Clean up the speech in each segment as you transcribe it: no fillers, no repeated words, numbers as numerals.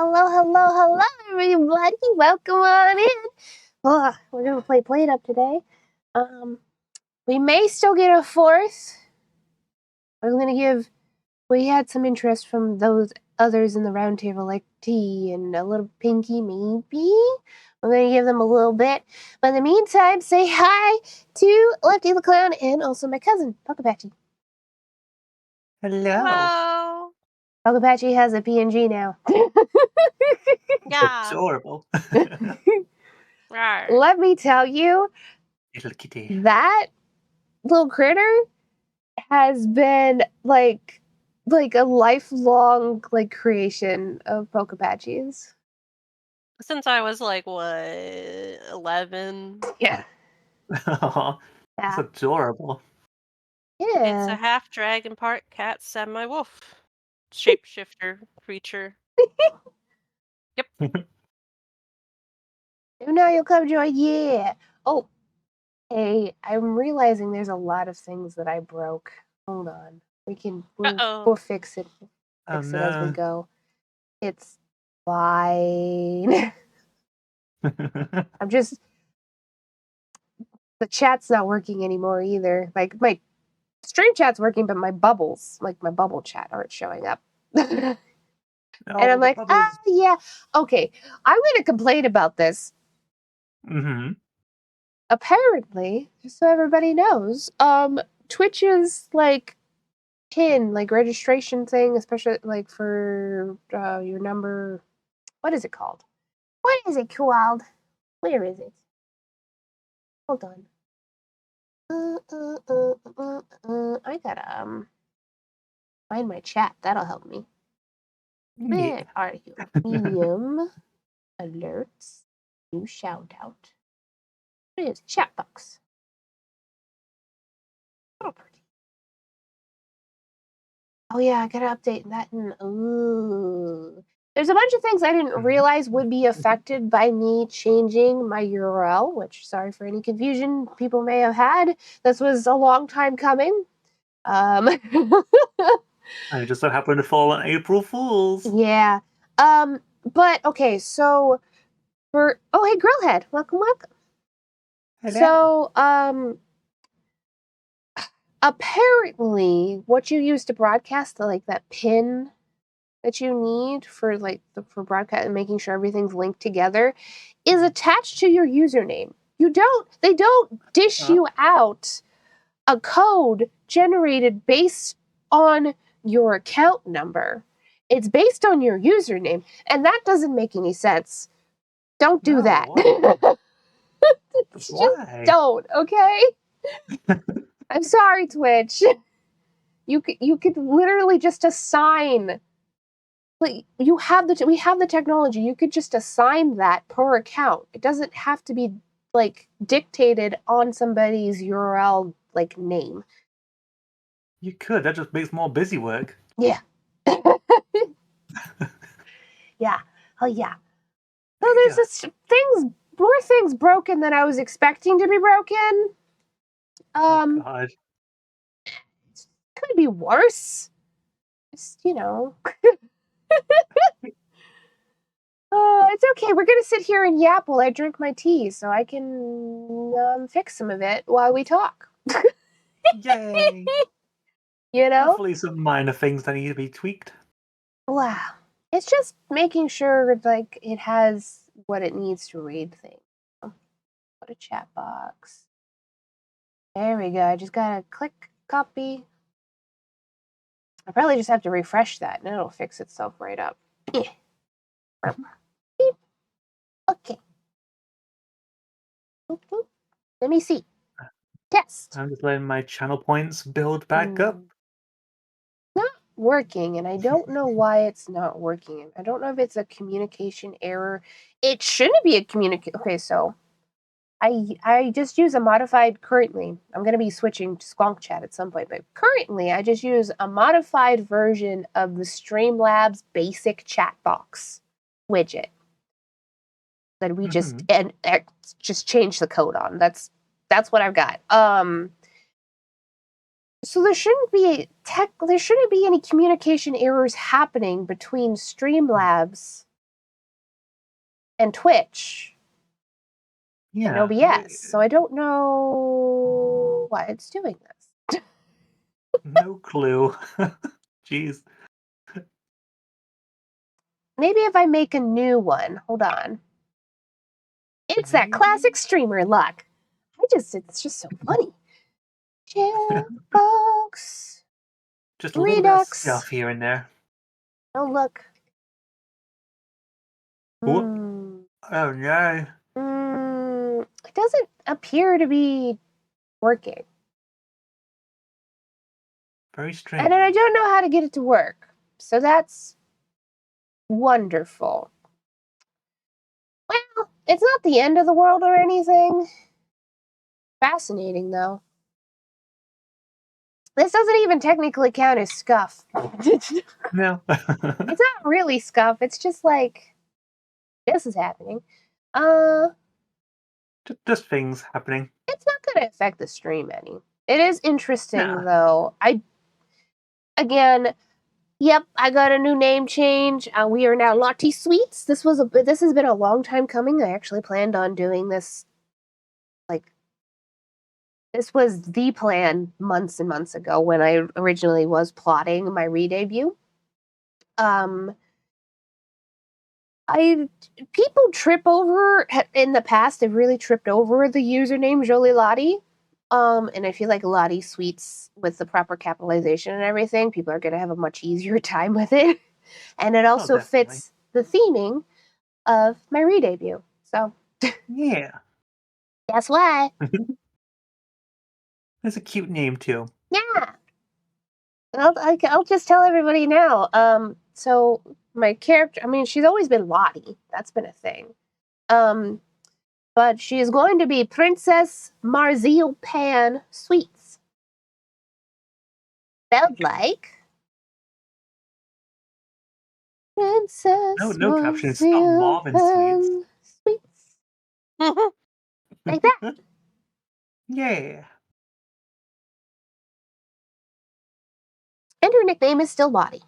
Hello, hello, hello, everybody. Welcome on in. Oh, we're gonna play Plateup today. We may still get a fourth. I'm gonna give. We had some interest from those others in the round table, like T and a little Pinky, maybe. I'm gonna give them a little bit. But in the meantime, say hi to Lefty the Clown and also my cousin, Puckapatchy. Hello. Hello. Puckapatchy has a PNG now. Yeah. Adorable. Rawr. Let me tell you, Little kitty. That little critter has been like a lifelong like creation of Pokepatchies. Since I was like, what, 11? Yeah. Aw, that's Yeah. adorable. It's a Yeah. half dragon, part cat, semi-wolf. Shapeshifter creature. Yep. And now you'll come join. Yeah. Oh, hey, I'm realizing there's a lot of things that I broke. Hold on. We'll Uh-oh. fix it. Oh Fix it as we no. go. It's fine. I'm just the chat's not working anymore either. Like my stream chat's working, but my bubbles, like my bubble chat, aren't showing up. And I'm the like, bubbles. yeah, okay. I'm gonna complain about this. Mm-hmm. Apparently, just so everybody knows, Twitch's like PIN, like registration thing, especially like for your number. What is it called? What is it called? Where is it? Hold on. I gotta find my chat. That'll help me. Yeah. Where are you? Medium alerts. New shout out. What is it? Chat box? Property. Oh yeah, I gotta update that. Ooh. There's a bunch of things I didn't realize would be affected by me changing my URL, which, sorry for any confusion people may have had. This was a long time coming. And it just so happened to fall on April Fools. Yeah. But okay, so for hey Grillhead, welcome. Hello. So apparently what you use to broadcast like that pin that you need for like for broadcast and making sure everything's linked together is attached to your username. They don't dish you out a code generated based on your account number. It's based on your username, and that doesn't make any sense. Don't do that. Just Why? don't, okay? I'm sorry, Twitch. You could literally just assign, like, we have the technology. You could just assign that per account. It doesn't have to be like dictated on somebody's URL like name. You could. That just makes more busy work. Yeah. Yeah. Oh yeah. So there's just more things broken than I was expecting to be broken. Oh God. Could be worse. Just, you know. It's okay. We're gonna sit here and yap while I drink my tea, so I can fix some of it while we talk. Yay! You know? Hopefully, some minor things that need to be tweaked. Wow. It's just making sure like it has what it needs to read things. Put a chat box. There we go. I just gotta click copy. I probably just have to refresh that and it'll fix itself right up. Yeah. Beep. Okay. Boop, boop. Let me see. Test. I'm just letting my channel points build back up. Not working, and I don't know why it's not working. I don't know if it's a communication error. It shouldn't be a communication. Okay, so I just use a modified currently. I'm going to be switching to Squonk Chat at some point, but currently I just use a modified version of the Streamlabs basic chat box widget that we just change the code on. That's what I've got. So there shouldn't be any communication errors happening between Streamlabs and Twitch and OBS. So I don't know why it's doing this. No clue. Jeez. Maybe if I make a new one. Hold on. It's that classic streamer luck. It's just so funny. Checkbox. Just a little bit of stuff here and there. Oh, look. Oh no. it doesn't appear to be working. Very strange. And I don't know how to get it to work. So that's wonderful. Well, it's not the end of the world or anything. Fascinating, though. This doesn't even technically count as scuff. No. It's not really scuff. It's just like, this is happening. Just things happening. It's not going to affect the stream any. It is interesting, Nah. though. Again, yep, I got a new name change. We are now Lottie Sweets. This has been a long time coming. I actually planned on doing this. This was the plan months and months ago when I originally was plotting my re-debut. People trip over in the past. Have really tripped over the username Jolie Lottie. And I feel like Lottie Sweets with the proper capitalization and everything, people are gonna have a much easier time with it. And it also fits the theming of my re-debut. So yeah, that's why. That's a cute name too. Yeah. I'll just tell everybody now. So my character, I mean, she's always been Lottie. That's been a thing. But she is going to be Princess Marzipan Sweets. Spelled like Princess No caption. It's not Marvin Sweets. Sweets. Like that. Yeah. And her nickname is still Lottie.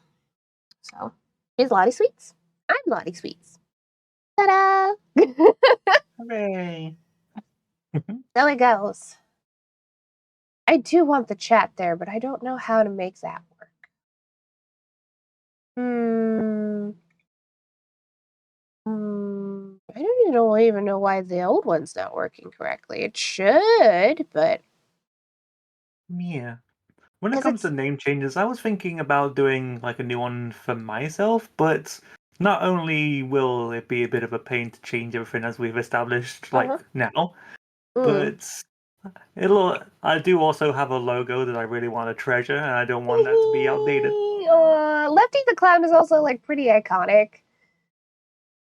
So she's Lottie Sweets. I'm Lottie Sweets. Ta-da! Hooray. So it goes. I do want the chat there, but I don't know how to make that work. I don't even know why the old one's not working correctly. It should, but Yeah. When it comes to name changes, I was thinking about doing like a new one for myself, but not only will it be a bit of a pain to change everything as we've established now, but I do also have a logo that I really want to treasure, and I don't want that to be outdated. Lefty the Clown is also like pretty iconic.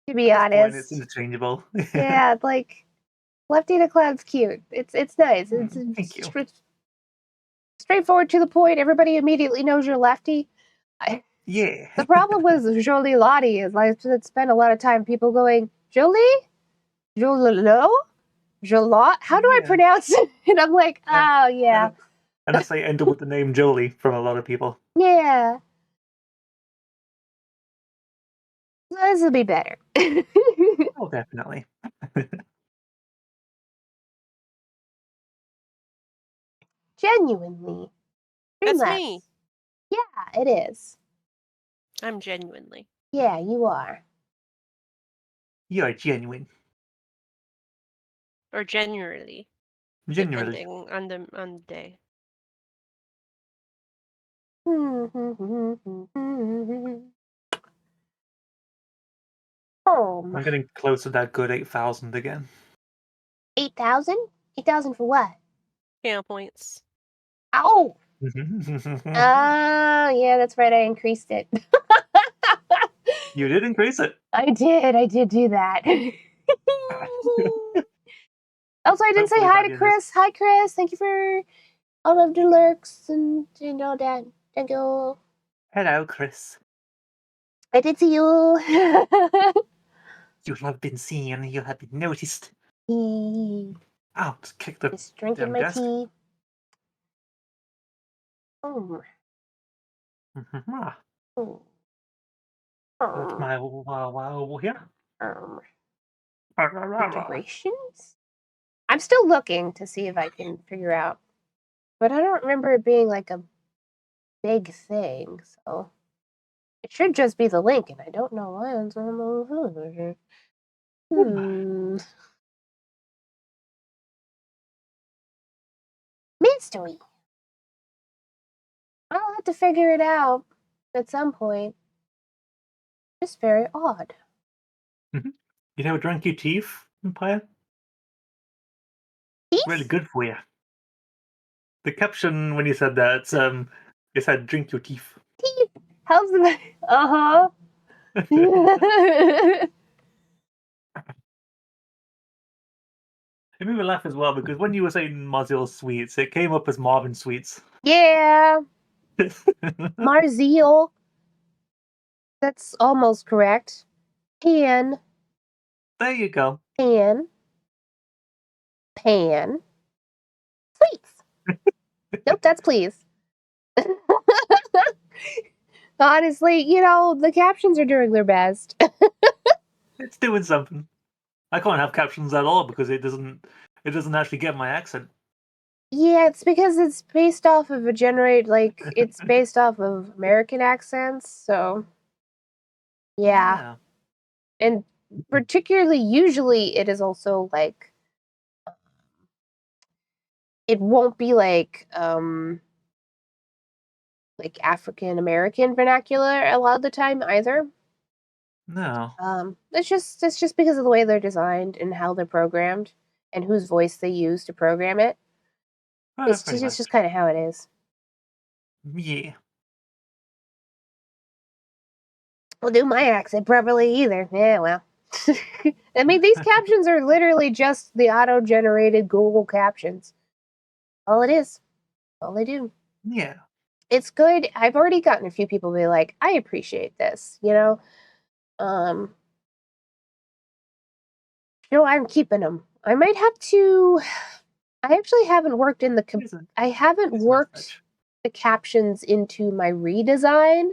To be honest, point, it's interchangeable. Yeah, like Lefty the Clown's cute. It's nice. Thank you. Straightforward to the point. Everybody immediately knows you're Lefty. Yeah. The problem with Jolie Lottie is I spent a lot of time people going Jolie, Jololo, Jolot. How do I pronounce it? And I'm like, oh yeah. And that's they end up with the name Jolie from a lot of people. Yeah. This will be better. Oh, definitely. Genuinely. That's me. Yeah, it is. I'm genuinely. Yeah, you are. You are genuine. Or genuinely. Genuinely. Depending on the day. I'm getting close to that good 8,000 again. 8,000? 8,000 for what? Channel points. Ow! Yeah, that's right. I increased it. You did increase it. I did do that. Also, I didn't say hi to Chris. Hi, Chris. Thank you for all of the lurks and all that. Thank you. Hello, Chris. I did see you. You have been seen. You have been noticed. Oh, just kick the just drinking my desk. tea. Oh. That's my wow here. Integrations? I'm still looking to see if I can figure out, but I don't remember it being like a big thing, so it should just be the link, and I don't know why it's on the mystery. I'll have to figure it out at some point. It's very odd. You never drank your teeth, Empire? really good for you. The caption when you said that, it said "drink your teeth." Teeth helps them. Uh-huh. It made me laugh as well because when you were saying Mozilla Sweets, it came up as Marvin Sweets. Yeah. Marzeel. That's almost correct. Pan. There you go. Pan. Pan. Sweets. Nope, that's please. Honestly, the captions are doing their best. It's doing something. I can't have captions at all because it doesn't actually get my accent. Yeah, it's because it's based off of it's based off of American accents, so yeah. And particularly usually it is also it won't be like African American vernacular a lot of the time either. No. It's just because of the way they're designed and how they're programmed and whose voice they use to program it. It's Pretty just it's much. just kind of how it is. Yeah. Well, do my accent properly either. Yeah, well. I mean, these captions are literally just the auto-generated Google captions. All it is. All they do. Yeah. It's good. I've already gotten a few people be like, I appreciate this, Um, I'm keeping them. I might have to. I actually haven't worked in I haven't It's a nice worked touch. the captions into my redesign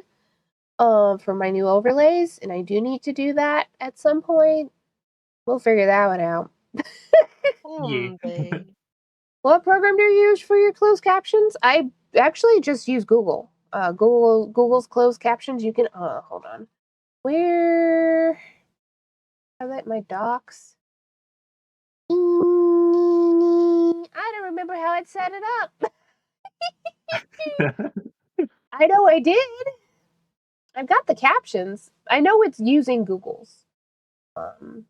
for my new overlays, and I do need to do that at some point. We'll figure that one out. Yeah. Someday. What program do you use for your closed captions? I actually just use Google. Google's closed captions. You can hold on. Where have it? My docs. I don't remember how I'd set it up. I know I did. I've got the captions. I know it's using Google's. Um.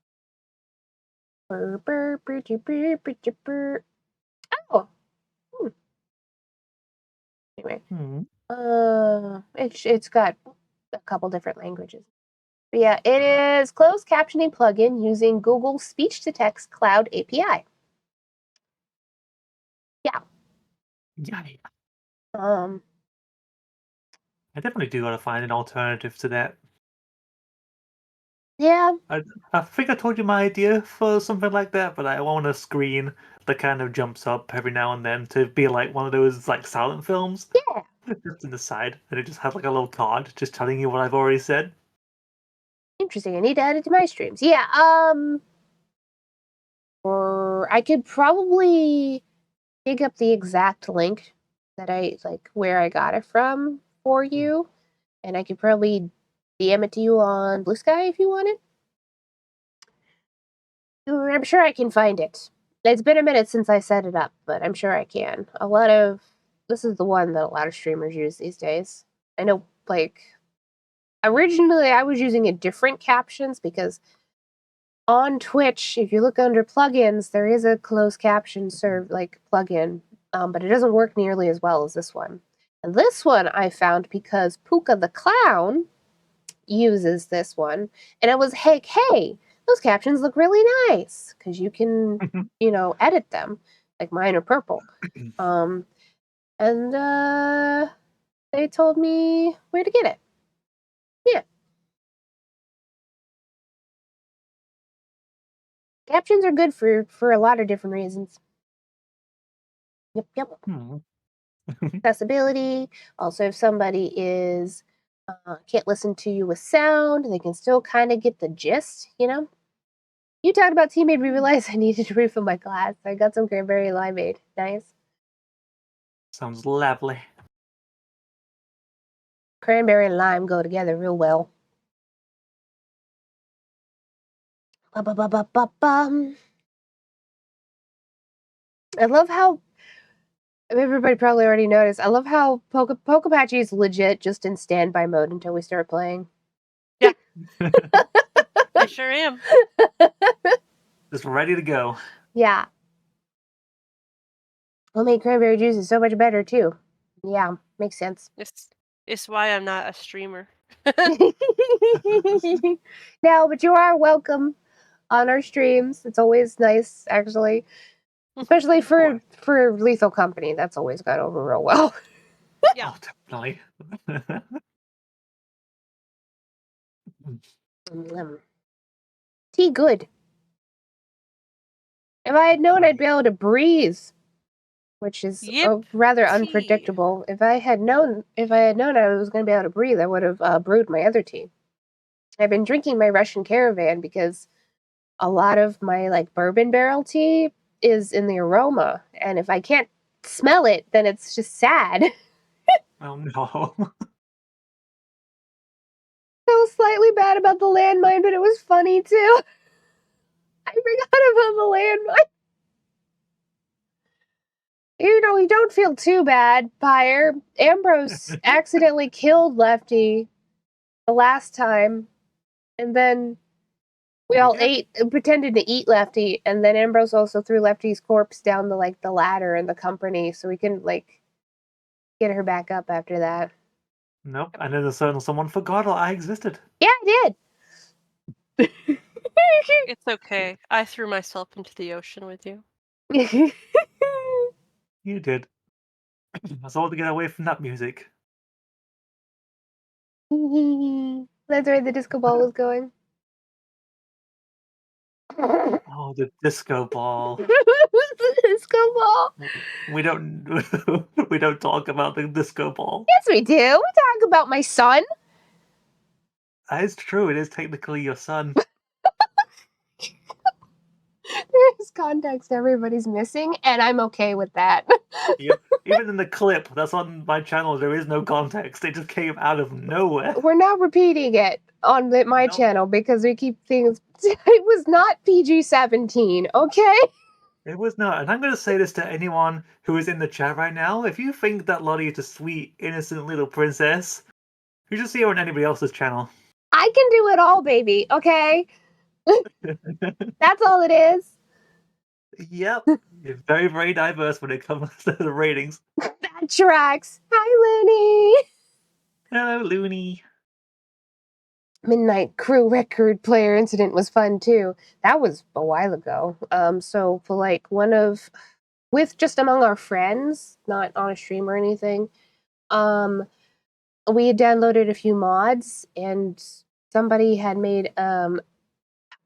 Oh. Hmm. Anyway. It's got a couple different languages. But yeah, it is closed captioning plugin using Google Speech to Text Cloud API. Yeah. Yeah. Um. I definitely do gotta find an alternative to that. Yeah. I think I told you my idea for something like that, but I want a screen that kind of jumps up every now and then to be like one of those like silent films. Yeah. Just in the side, and it just has like a little card just telling you what I've already said. Interesting. I need to add it to my streams. Yeah. Or I could probably dig up the exact link that I like where I got it from for you, and I could probably DM it to you on Blue Sky if you want it. I'm sure I can find it. It's been a minute since I set it up, but I'm sure I can. This is the one that a lot of streamers use these days. I know, originally I was using a different captions because on Twitch, if you look under plugins, there is a closed caption plugin, but it doesn't work nearly as well as this one. And this one I found because Puka the Clown uses this one, and it was, hey, those captions look really nice because you can, edit them. Like mine are purple. And they told me where to get it. Yeah. Captions are good for a lot of different reasons. Yep. Accessibility. Also, if somebody can't listen to you with sound, they can still kind of get the gist, You talked about tea made me realize I needed to refill my glass. I got some cranberry limeade. Nice. Sounds lovely. Cranberry and lime go together real well. Ba-ba-ba-ba-ba-bum. I love how everybody probably already noticed. I love how Pokapatchy is legit just in standby mode until we start playing. I sure am. Just ready to go. Yeah. Homemade cranberry juice is so much better too. Yeah, makes sense. It's why I'm not a streamer. No, but you are welcome on our streams. It's always nice, actually, especially for Lethal Company. That's always gone over real well. Yeah. Oh, definitely. Tea good. If I had known I'd be able to breathe, which is rather tea. unpredictable. If I had known I was going to be able to breathe, I would have brewed my other tea. I've been drinking my Russian Caravan because a lot of my like bourbon barrel tea is in the aroma, and if I can't smell it, then it's just sad. Oh no. I was slightly bad about the landmine, but it was funny too. I forgot about the landmine. You know, you don't feel too bad, Pyre. Ambrose accidentally killed Lefty the last time, and then we all pretended to eat Lefty, and then Ambrose also threw Lefty's corpse down the ladder in the company, so we couldn't get her back up after that. Nope. And then a certain someone forgot I existed. Yeah, I did. It's okay. I threw myself into the ocean with you. You did. That's all to get away from that music. That's where the disco ball was going. Oh, the disco ball. Disco ball. We don't we don't talk about the disco ball. Yes, we do. We talk about my son. That is true. It is technically your son. There's context everybody's missing, and I'm okay with that. Yep. Even in the clip that's on my channel, there is no context. It just came out of nowhere. We're not repeating it on my channel because we keep things. It was not PG-17, okay? It was not. And I'm going to say this to anyone who is in the chat right now. If you think that Lottie is a sweet, innocent little princess, you should see her on anybody else's channel. I can do it all, baby, okay? That's all it is. Yep. You're very, very diverse when it comes to the ratings. That tracks. Hi, Looney. Hello, Looney. Midnight Crew record player incident was fun too. That was a while ago. So for like with just among our friends, not on a stream or anything, we had downloaded a few mods and somebody had made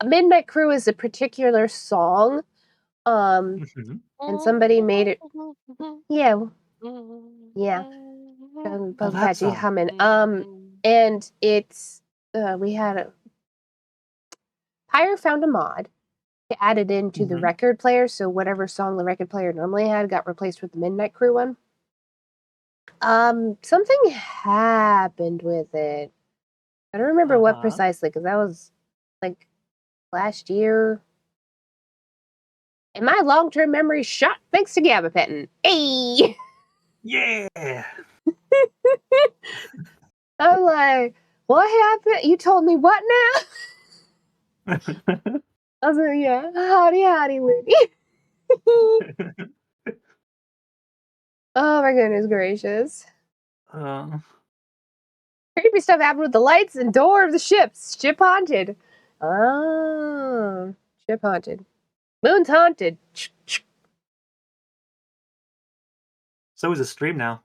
Midnight Crew is a particular song. And somebody made it. Yeah. Yeah. Patchy humming. And it's we had Pyre found a mod to add it into the record player, so whatever song the record player normally had got replaced with the Midnight Crew one. Something happened with it. I don't remember what precisely, because that was like last year. And my long-term memory shot thanks to Gabapentin. Hey! Yeah! I'm like, what happened? You told me what now? I was like, yeah, howdy, Looney. Oh my goodness gracious. Creepy stuff happened with the lights and door of the ships. Ship haunted. Oh, ship haunted. Moon's haunted. So is a stream now.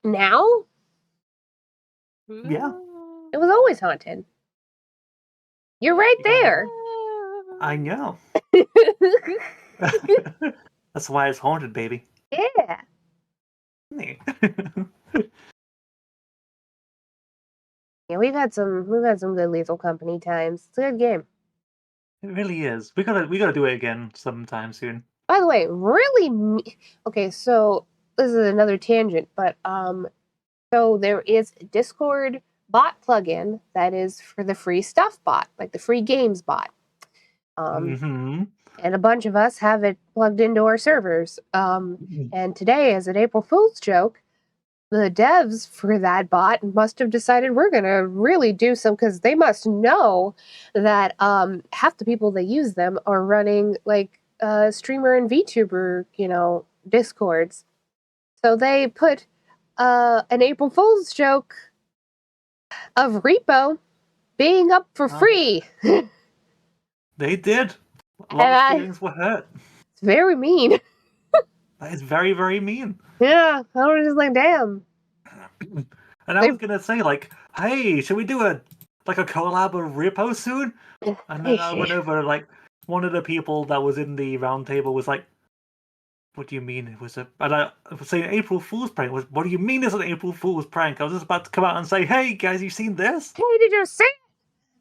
Now? Yeah. It was always haunted. You're right there. I know. That's why it's haunted, baby. Yeah. Yeah, we've had some good Lethal Company times. It's a good game. It really is. We gotta do it again sometime soon. By the way, really okay, so this is another tangent, but so there is a Discord bot plugin that is for the free stuff bot, like the free games bot. And a bunch of us have it plugged into our servers. And today, as an April Fool's joke, the devs for that bot must have decided we're gonna really do some, because they must know that half the people that use them are running like streamer and VTuber, discords. So they put an April Fool's joke of Repo being up for free. They did. A lot of feelings were hurt. It's very mean. That is very, very mean. Yeah, I was just like, damn. And I was gonna say, like, hey, should we do a collab of Repo soon? And then I went over, like, one of the people that was in the round table was like, what do you mean it was a... And I was saying April Fool's prank. What do you mean it's an April Fool's prank? I was just about to come out and say, hey, guys, you seen this? Hey, did you see it?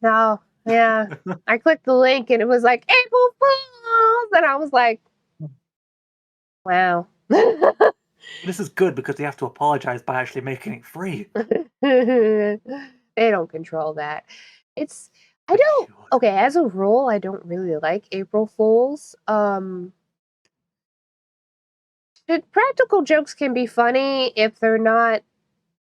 No, yeah. I clicked the link and it was like, April Fools! And I was like, wow. This is good because they have to apologize by actually making it free. They don't control that. Okay, as a rule, I don't really like April Fools. Practical jokes can be funny if they're not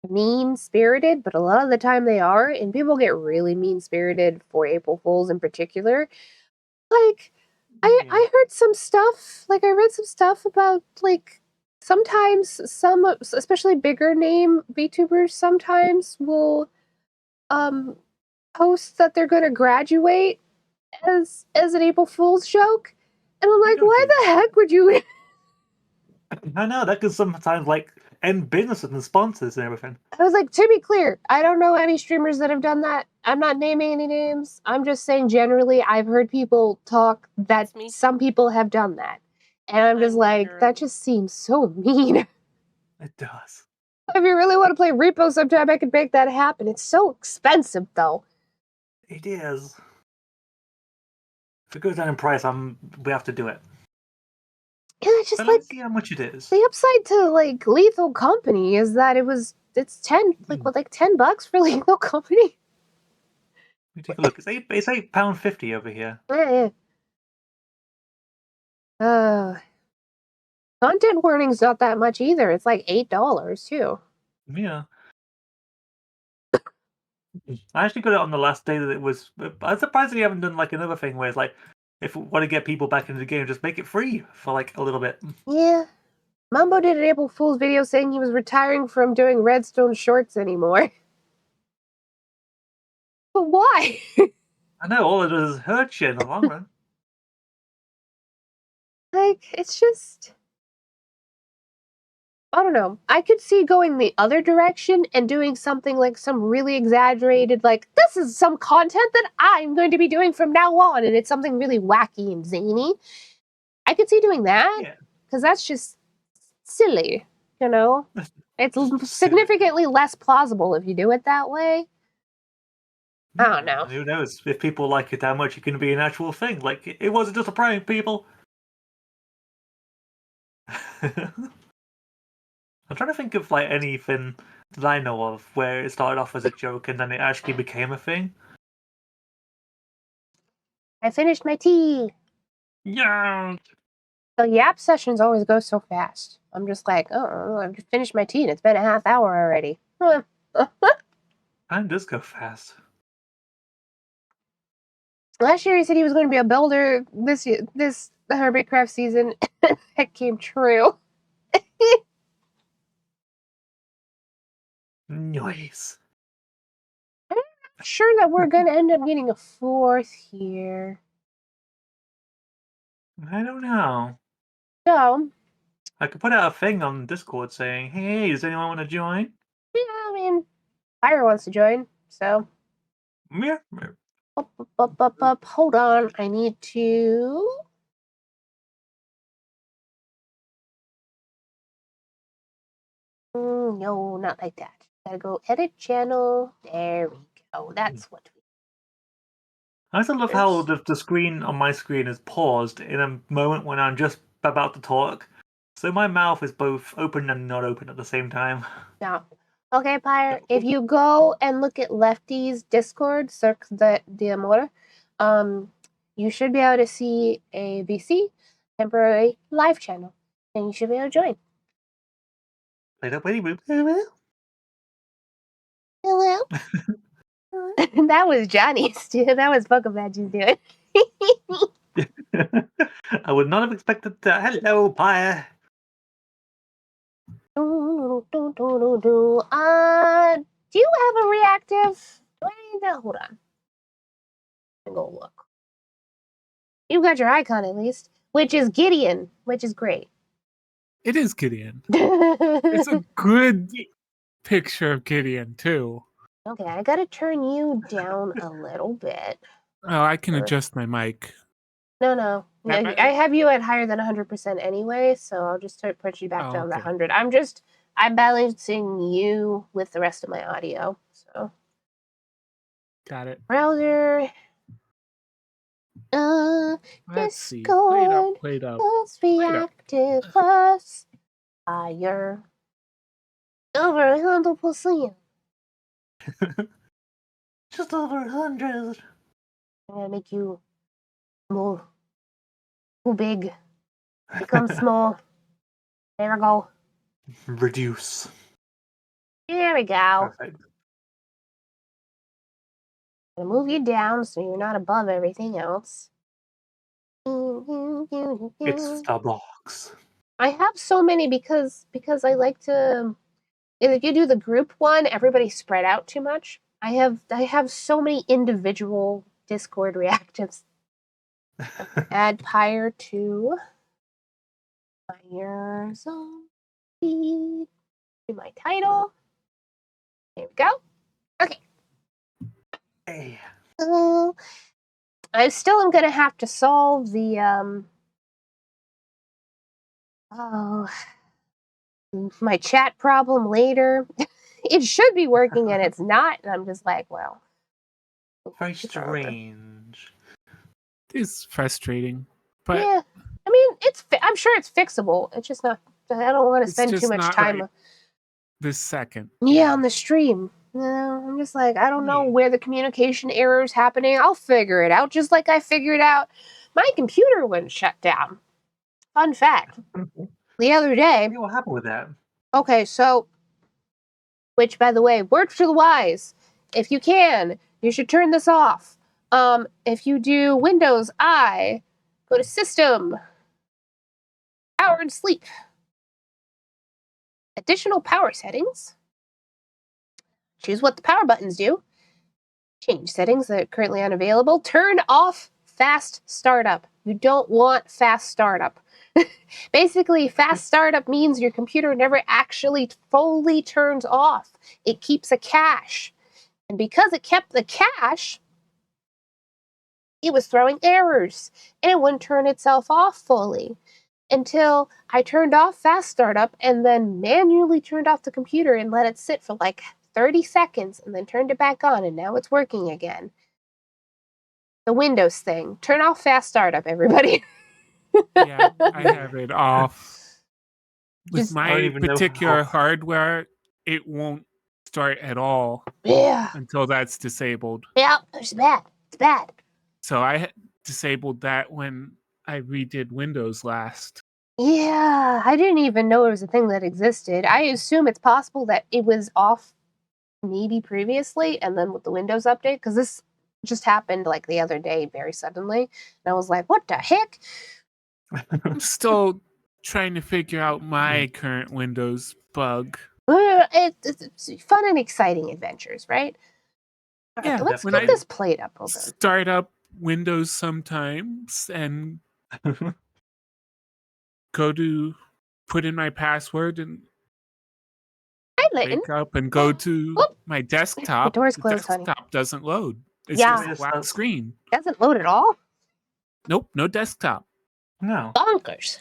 mean-spirited, but a lot of the time they are, and people get really mean-spirited for April Fools in particular. Like, I heard some stuff, like, I read some stuff about, like, sometimes some, especially bigger name VTubers, sometimes will, post that they're gonna graduate as an April Fool's joke. And I'm like, why the heck would you... I know, that can sometimes, like, end businesses and sponsors and everything. I was like, to be clear, I don't know any streamers that have done that. I'm not naming any names. I'm just saying generally I've heard people talk that some people have done that. And I'm just like, that just seems so mean. It does. If you really want to play Repo sometime, I could make that happen. It's so expensive, though. It is. If it goes down in price, we have to do it. Yeah, it's just let's see how much it is. The upside to like Lethal Company is that it's $10 for Lethal Company. Let me take a look. It's £8.50 over here. Yeah. Content warning's not that much either. It's like $8 too. Yeah. I actually got it on the last day that it was. I'm surprised that you haven't done like another thing where it's like, if we want to get people back into the game, just make it free for like a little bit. Yeah. Mambo did an April Fool's video saying he was retiring from doing Redstone shorts anymore. But why? I know, all it does is hurt you in the long run. Like, it's just... I don't know. I could see going the other direction and doing something like some really exaggerated, like, this is some content that I'm going to be doing from now on, and it's something really wacky and zany. I could see doing that, because that's just silly, you know? It's significantly less plausible if you do it that way. I don't know. Who knows? If people like it that much, it can be an actual thing. Like, it wasn't just a prank, people. I'm trying to think of like anything that I know of where it started off as a joke and then it actually became a thing. I finished my tea. Yeah. The yap sessions always go so fast. I'm just like, oh, I've just finished my tea and it's been a half hour already. Time does go fast. Last year he said he was going to be a builder. This Hermitcraft season, that came true. Nice. I'm not sure that we're going to end up getting a fourth here. I don't know. So, I could put out a thing on Discord saying, hey, does anyone want to join? Yeah, I mean, Fire wants to join, so. Yeah. Hold on, I need to... No, not like that. Gotta go edit channel. There we go. That's what we... I also love how the screen on my screen is paused in a moment when I'm just about to talk. So my mouth is both open and not open at the same time. Yeah. Okay, Pyre, if you go and look at Lefty's Discord, search the amor, you should be able to see a VC, temporary live channel, and you should be able to join. Hello? That was Johnny's, dude. That was Pokemon doing. I would not have expected that. Hello, Pyre. Do you have a reactive? Do I need that? Hold on. I'm gonna go look. You got your icon at least, which is Gideon, which is great. It is Gideon. It's a good picture of Gideon, too. Okay, I gotta turn you down a little bit. Oh, I can adjust my mic. No. That I better? have you at higher than 100% anyway, so I'll just push you back Oh, down to okay. 100. I'm balancing you with the rest of my audio. So Got it. browser, Let's see. Discord, Plateup. plus reactive, plus higher, over 100%. Just over 100. I'm gonna make you more too big. Become small. There we go. Reduce. There we go. Perfect. I'm gonna move you down so you're not above everything else. It's the box. I have so many because I like to. If you do the group one, everybody's spread out too much. I have so many individual Discord reactives. Add Pyre to Pyre Zone feed to my title. There we go. Okay. Hey. I still am gonna have to solve the my chat problem later. It should be working and it's not, and I'm just like, well. Very strange. It's frustrating. But yeah, I mean, I'm sure it's fixable. It's just not. I don't want to it's spend too just much not time. right this second. Yeah, on the stream. I'm just like, I don't know Yeah. where the communication error is happening. I'll figure it out, just like I figured out my computer wouldn't shut down. Fun fact. The other day. What happened with that? Okay, so, which by the way, word to the wise, if you can, you should turn this off. If you do Windows I, go to System, Power and Sleep. Additional power settings. Choose what the power buttons do. Change settings that are currently unavailable. Turn off fast startup. You don't want fast startup. Basically, fast startup means your computer never actually fully turns off. It keeps a cache. And because it kept the cache, it was throwing errors. And it wouldn't turn itself off fully until I turned off fast startup and then manually turned off the computer and let it sit for like 30 seconds and then turned it back on, and now it's working again. The Windows thing. Turn off fast startup, everybody. Yeah, I have it off. With Just- I don't my even know particular how. hardware, it won't start at all Yeah. until that's disabled. Yeah, it's bad. It's bad. So I disabled that when I redid Windows last. Yeah, I didn't even know it was a thing that existed. I assume it's possible that it was off maybe previously and then with the Windows update, because this just happened like the other day very suddenly. And I was like, what the heck? I'm still trying to figure out my current Windows bug. It's fun and exciting adventures, right? All right, Yeah, let's when get I this plate up open. start up Windows sometimes and go to put in my password and Hi, Leighton. wake up and go to my desktop. The door's The closed, honey. desktop doesn't load. It's Yeah. just a black screen. Doesn't load at all? Nope, no desktop. No. Bonkers.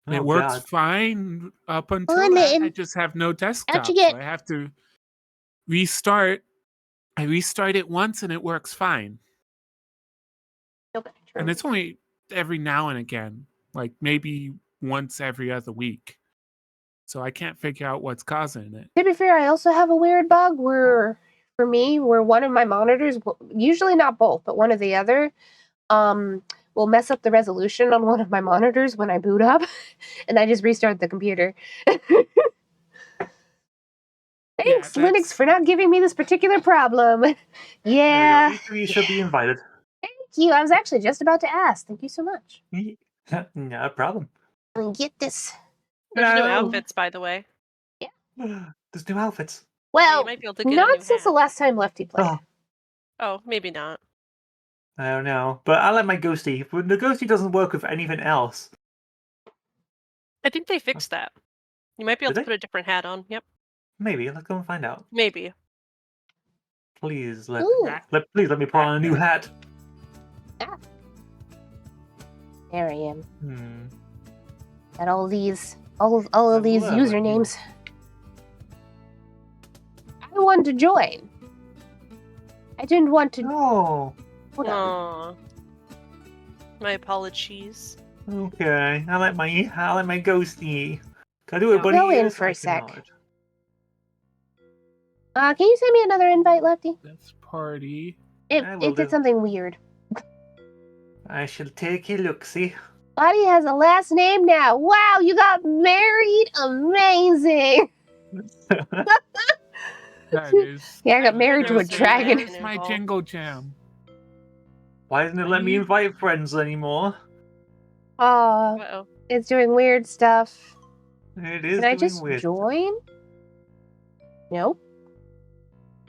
It Oh, works God. fine up until On that. in. I just have no desktop. How'd you get- So I have to restart. I restart it once and it works fine. Okay, true. And it's only every now and again, like maybe once every other week. So I can't figure out what's causing it. To be fair, I also have a weird bug where, for me, where one of my monitors, usually not both, but one or the other, will mess up the resolution on one of my monitors when I boot up, and I just restart the computer. Thanks, Linux, for not giving me this particular problem. Yeah. You should be invited. Thank you. I was actually just about to ask. Thank you so much. No problem. Let me get this. There's new No. outfits, by the way. There's new outfits. Yeah, you Well, might be able to get a not new since the hat. last time Lefty played. Oh, Oh, maybe not. I don't know. But I like my ghosty. But the ghosty doesn't work with anything else. I think they fixed that. You might be able Did to they? put a different hat on. Yep, Maybe. Let's go and find out. maybe. Please Ooh. please let me put on a new hat. There I am. Hmm. Got all of these usernames. I wanted to join. I didn't want to. Oh. Hold on. Aww. My apologies. Okay. I like my ghosty. Can I do it, I'll buddy? go in Yes, for a I sec. cannot. Can you send me another invite, Lefty? This party. I will It did do. something weird. I shall take a look-see. Lottie has a last name now. Wow, you got married? Amazing. That is. Yeah, I got married to a There's a dragon. dragon Where's my involved. jingle jam? Why doesn't it let me invite friends anymore? Oh, Uh-oh. it's doing weird stuff. It is Can I doing just weird. join? Nope.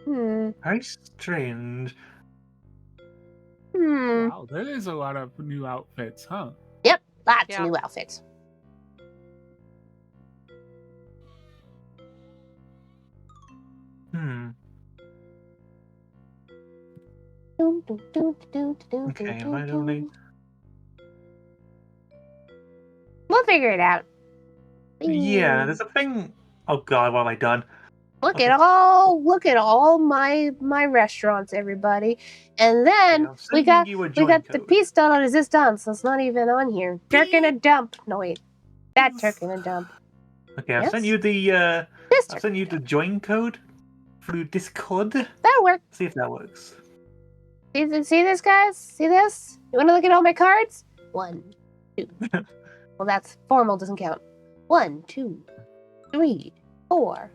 Very strange. Wow, there is a lot of new outfits, huh? Yep, lots Yeah. of new outfits. Okay, if I don't... We'll figure it out. Yeah, there's a thing... Oh god, what have I done? Look Okay. at all my restaurants, everybody. And then I'm we sending got you a the join code. piece de la resistance. That's not even on here. Turk in a dump. No wait, that turk in a dump. Okay, I've Yes? sent you the This I've turk. sent you the join code through Discord. That'll work. See if that works. See this, guys? See this? You want to look at all my cards? 1, 2. Well, that's formal. Doesn't count. 1, 2, 3, 4,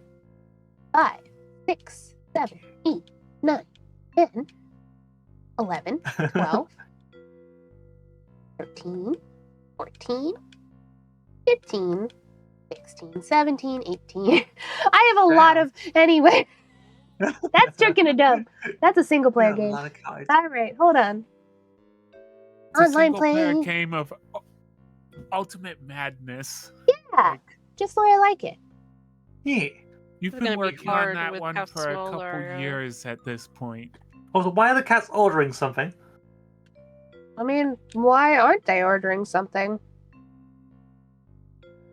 5, 6, 7, 8, 9, 10, 11, 12, 13, 14, 15, 16, 17, 18. I have a lot of... Anyway, that's Turk in a Dump. That's a single player Got a game. lot of cards. Alright, hold on. It's a Online single-player play. game of ultimate madness. Yeah, just the way I like it. Yeah. You've It's gonna been be working on hard that with one how for a small couple our, years at this point. Also, why are the cats ordering something? I mean, why aren't they ordering something?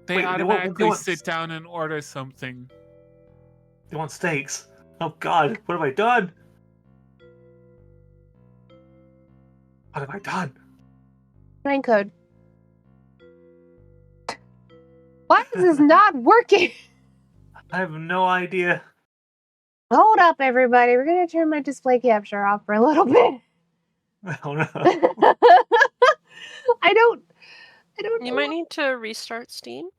They Wait, automatically sit down and order something. They want steaks. Oh god, what have I done? What have I done? Train code. Why is this not working? I have no idea. Hold up, everybody. We're gonna turn my display capture off for a little bit. Oh no. I don't You know. might need to restart Steam.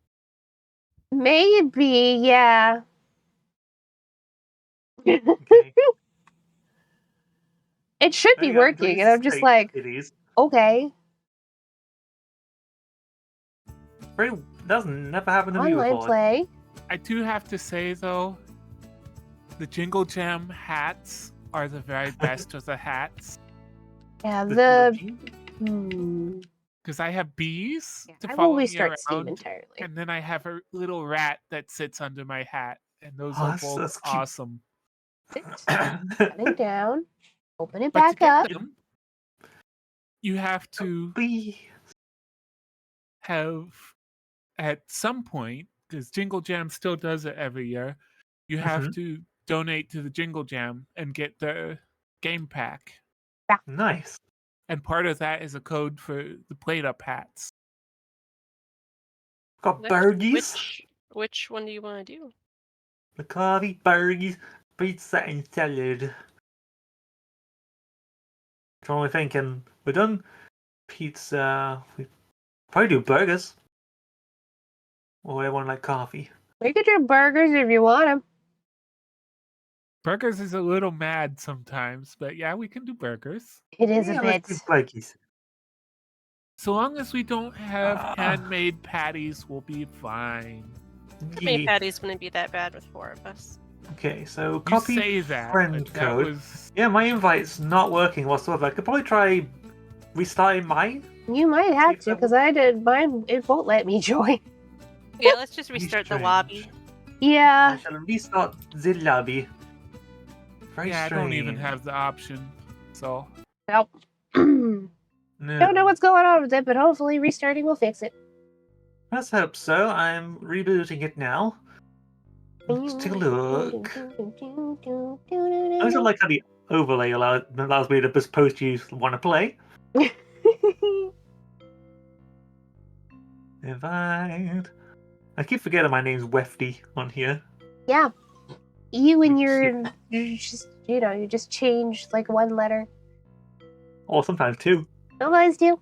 Maybe, yeah. Okay. It should be working, and I'm just like, It is. okay. Doesn't never happen to me Online before. play. I do have to say, though, the Jingle Jam hats are the very best of the hats. Yeah, The Because I have bees Yeah, to I will follow me restart Steam around, entirely. and then I have a little rat that sits under my hat, and those Oh, are that's both cute. awesome. Shutting down. Open it But to back get up. them, you have to have, at some point, because Jingle Jam still does it every year, you have to donate to the Jingle Jam and get the game pack. Nice. And part of that is a code for the Plateup hats. Got burgies. Which one do you want to do? The coffee, burgies, pizza, and salad. That's what we're thinking. We're done pizza. We probably do burgers. Or everyone like coffee. We could do burgers if you want them. Burgers is a little mad sometimes, but yeah, we can do burgers. It is a Yeah, bit. let's do burgies. So long as we don't have handmade patties, we'll be fine. How many Yeah. patties wouldn't be that bad with 4 of us? Okay, so You copy say that, friend but that code. was Yeah, my invite's not working whatsoever. I could probably try restarting mine. You might have if to, that because I did mine. It won't let me join. Yeah, let's just restart the strange. lobby. I Yeah. shall restart the lobby. Very yeah, I strange. don't even have the option. So Nope. Don't No. know what's going on with it, but hopefully restarting will fix it. Let's hope so. I'm rebooting it now. Let's take a look. I also like how the overlay allows me to just post you want to play. Invite. I keep forgetting my name's Wefty on here. Yeah. You and your just you just changed like one letter. Or sometimes two. Sometimes do.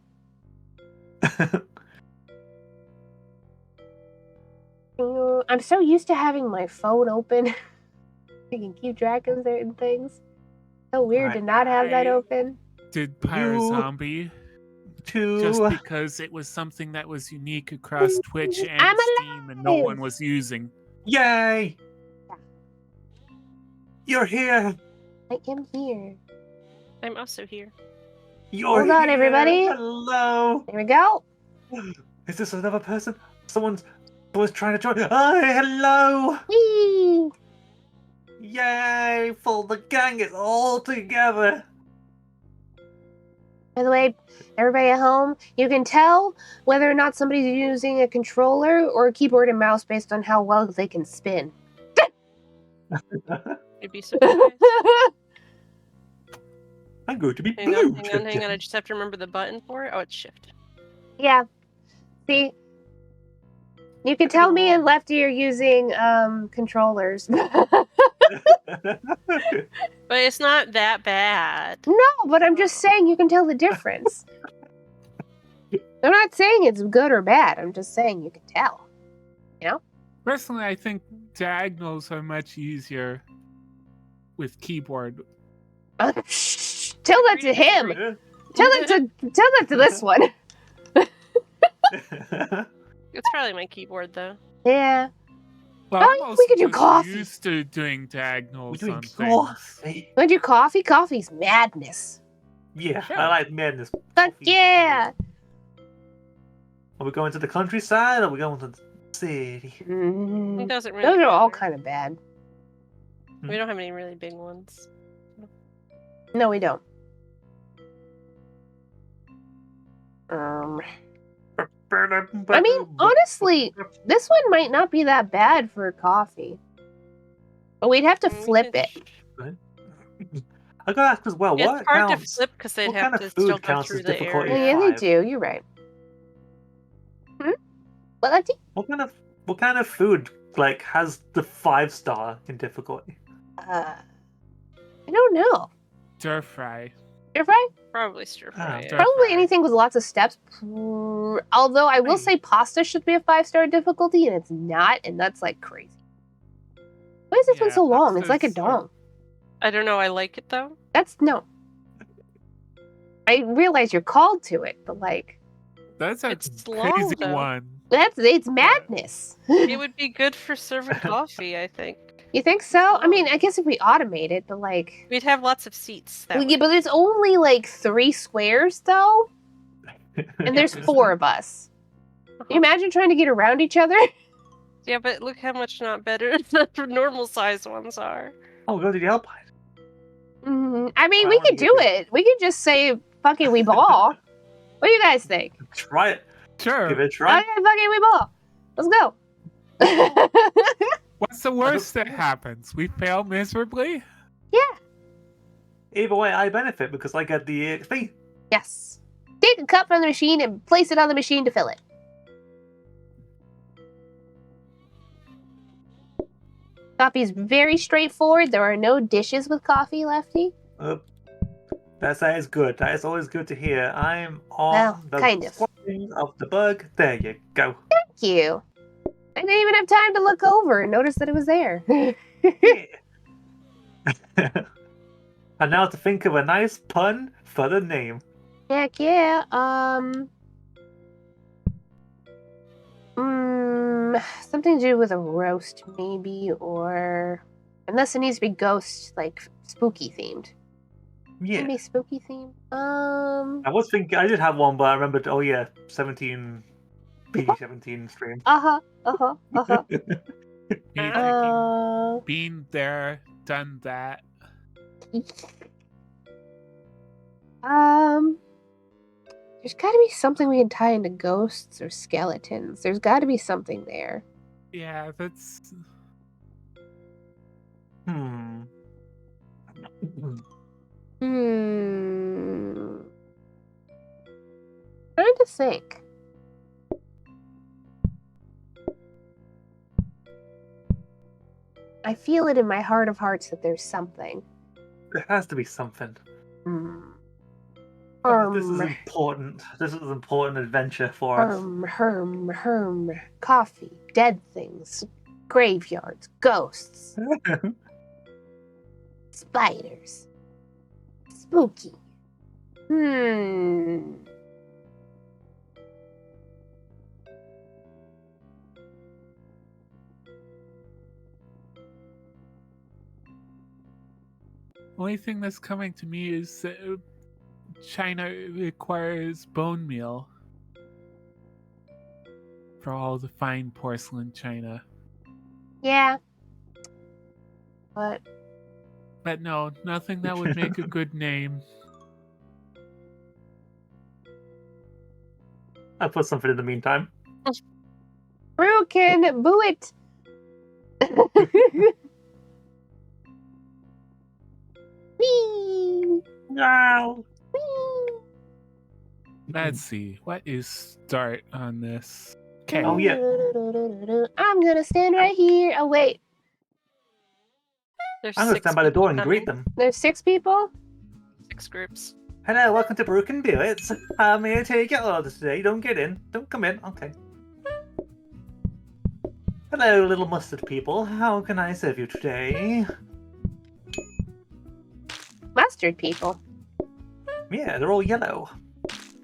I'm so used to having my phone open. I can keep track of certain things. So weird to not have that open. did Pyro You- Zombie Two. just because it was something that was unique across Twitch and I'm Steam and no alive! one was using. Yay! Yeah. You're here! I am here. I'm also here. You're Hold on, here! everybody. Hello! There we go. Is this another person? Someone's trying to join. Hi, hello! Whee! Yay! Full the gang is all together! By the way, everybody at home, you can tell whether or not somebody's using a controller or a keyboard and mouse based on how well they can spin. You'd be surprised. I'm going to be Hang blue. on. I just have to remember the button for it. Oh, it's shift. Yeah. See? You can tell me and Lefty are using controllers. No, But it's not that bad. but I'm just saying you can tell the difference. I'm not saying it's good or bad. I'm just saying you can tell. Personally, I think diagonals are much easier with keyboard. Tell that to him. Yeah. Tell that to this one. It's probably my keyboard though. Yeah. Well, Oh, I'm we also could do just coffee. used to doing We're diagonals doing on things. coffee. Want to do coffee? Coffee's madness. Yeah, Sure. I like madness. Fuck Coffee. yeah. Are we going to the countryside or are we going to the city? It doesn't really. Those are all matter. kind of bad. We don't have any really big ones. No, we don't. I mean, honestly, this one might not be that bad for coffee. But we'd have to flip it. I gotta ask as well, Yeah, what it's hard counts? to flip because they'd what have kind to of food still go counts through as the difficulty? Oh, area. yeah, they Five. do. You're right. What, Lefty? What kind of food like has the 5-star in difficulty? I don't know. Stir fry. Stir fry? Probably stir fry. stir- yeah. Probably fry. anything with lots of steps. Although I will Hey. say pasta should be a 5-star difficulty, and it's not, and that's like crazy. Why is this one Yeah, so long? It's like a pastas are- dong. I don't know. I like it though. That's no. I realize you're called to it, but like That's a It's slow, crazy though. one. it's madness. It would be good for serving coffee. I think You think so? I mean, I guess if we automate it, but like, we'd have lots of seats. That yeah, way. but there's only like 3 squares though, and there's 4 of us. Can you imagine trying to get around each other? Yeah, but look how much not better the normal sized ones are. Oh, go to the Alpine. I mean, I we wanna could get do you. it. We could just say, "Fuck it, we ball." What do you guys think? Try it. Sure. Give it a try. Okay, fuck it, we ball. Let's go. What's the worst that happens? We fail miserably? Either way, I benefit because I get the EXP. Yes. Take a cup from the machine and place it on the machine to fill it. Coffee's very straightforward. There are no dishes with coffee, Lefty. That is good. That is always good to hear. I'm on Well, the kind of. spotting of the bug. There you go. Thank you. I didn't even have time to look over and notice that it was there. Yeah. And now to think of a nice pun for the name. Heck yeah. Something to do with a roast, maybe, or unless it needs to be ghost, like spooky themed. Yeah. Maybe spooky themed. I was thinking, I did have one, but I remembered, oh yeah, 17, PG-17 stream. Me thinking, been there, done that. There's got to be something we can tie into ghosts or skeletons. There's got to be something there. Yeah, that's. Trying to think. I feel it in my heart of hearts that there's something. There has to be something. This is important. This is an important adventure for us. Coffee, dead things, graveyards, ghosts, spiders, spooky. Only thing that's coming to me is China requires bone meal for all the fine porcelain china. Yeah. But no, nothing that would make a good name. I'll put something in the meantime. Broken, boo it. No. Let's see. What is start on this? Okay. Oh yeah. I'm gonna stand right here. Oh wait. There's I'm gonna stand by the door and people greet them. There's 6 people? 6 groups. Hello, welcome to Broken Bullets. I'm here to take your orders today. Don't get in. Don't come in. Okay. Hello, little mustard people. How can I serve you today? Mustard people. Yeah, they're all yellow.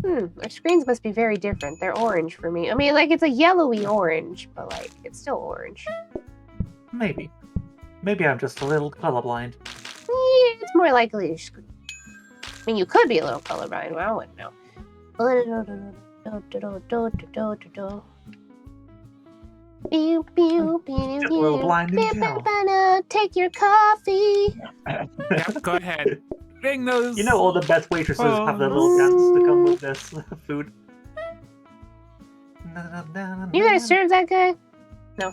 Our screens must be very different. They're orange for me. I mean, like, it's a yellowy orange, but, like, it's still orange. Maybe. Maybe I'm just a little colorblind. Yeah, it's more likely your screen. I mean, you could be a little colorblind, but I wouldn't know. Just a little blind in town. Take your coffee. Yeah, go ahead. Bring those. You know all the best waitresses have their little dance to come with this food. You gonna serve that guy? No.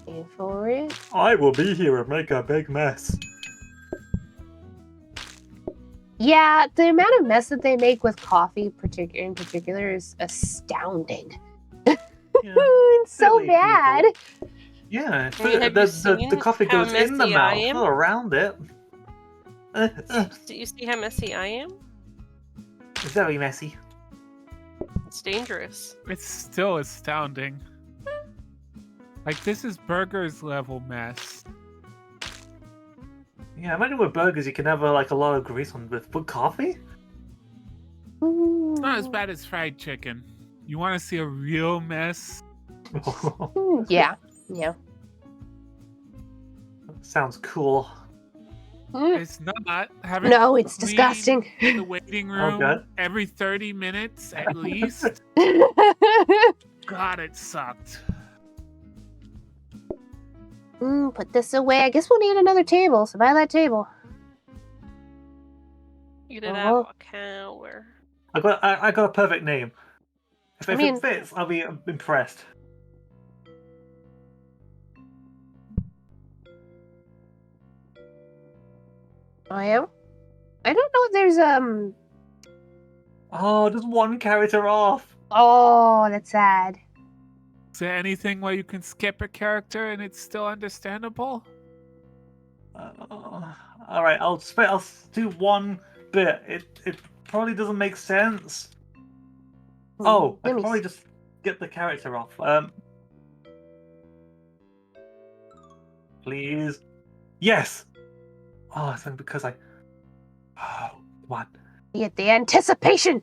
Pay for it. I will be here and make a big mess. Yeah, the amount of mess that they make with coffee in particular is astounding. Yeah, It's so silly bad. people. Yeah, Have the coffee how goes in the messy I mouth, am? not around it. Do you see how messy I am? Very messy. It's dangerous. It's still astounding. Like, this is Burger's level mess. Yeah, imagine with burgers you can have like a lot of grease on with coffee. It's not as bad as fried chicken. You want to see a real mess? Yeah, yeah. Sounds cool. It's not. Having No, it's to clean disgusting. The waiting room God. every 30 minutes at least. God, it sucked. Put this away. I guess we'll need another table, so buy that table. You did have a cower. I got a perfect name. If it fits, I'll be impressed. I am? I don't know if there's Oh, just one character off. Oh, that's sad. Is there anything where you can skip a character and it's still understandable? All right, I'll do one bit. It probably doesn't make sense. Oh, I can probably just get the character off. please. Yes! Oh, it's only because I... Oh, what? Get the anticipation.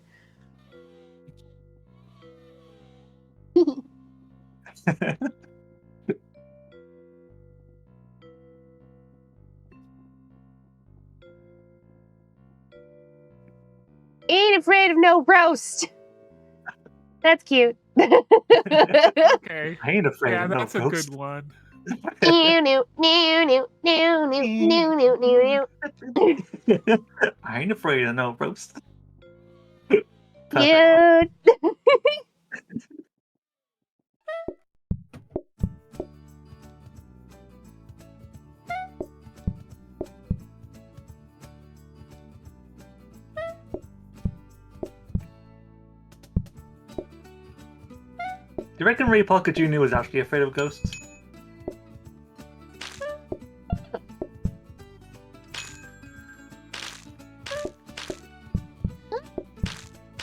Ain't afraid of no roast. That's cute. Okay. I ain't afraid Yeah, of no that's a ghost. good one. New, new, new, new, new, new, new, new, new, new. I ain't afraid of no roast. Perfect. Cute. Do you reckon Ray Parker Jr. was actually afraid of ghosts?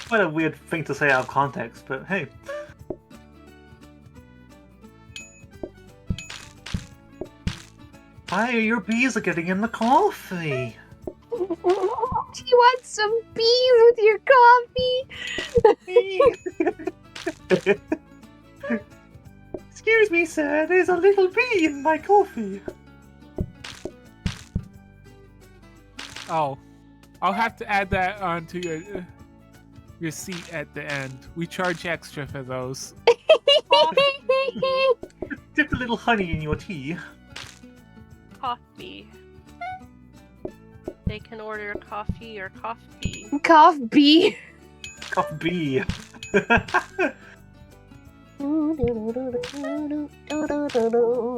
Quite a weird thing to say out of context, but hey. Why your bees are getting in the coffee? Do you want some bees with your coffee? Excuse me, sir, there's a little bee in my coffee. Oh, I'll have to add that onto your seat at the end. We charge extra for those. Dip a little honey in your tea. Coffee. They can order coffee or coffee. Coffee. Coffee.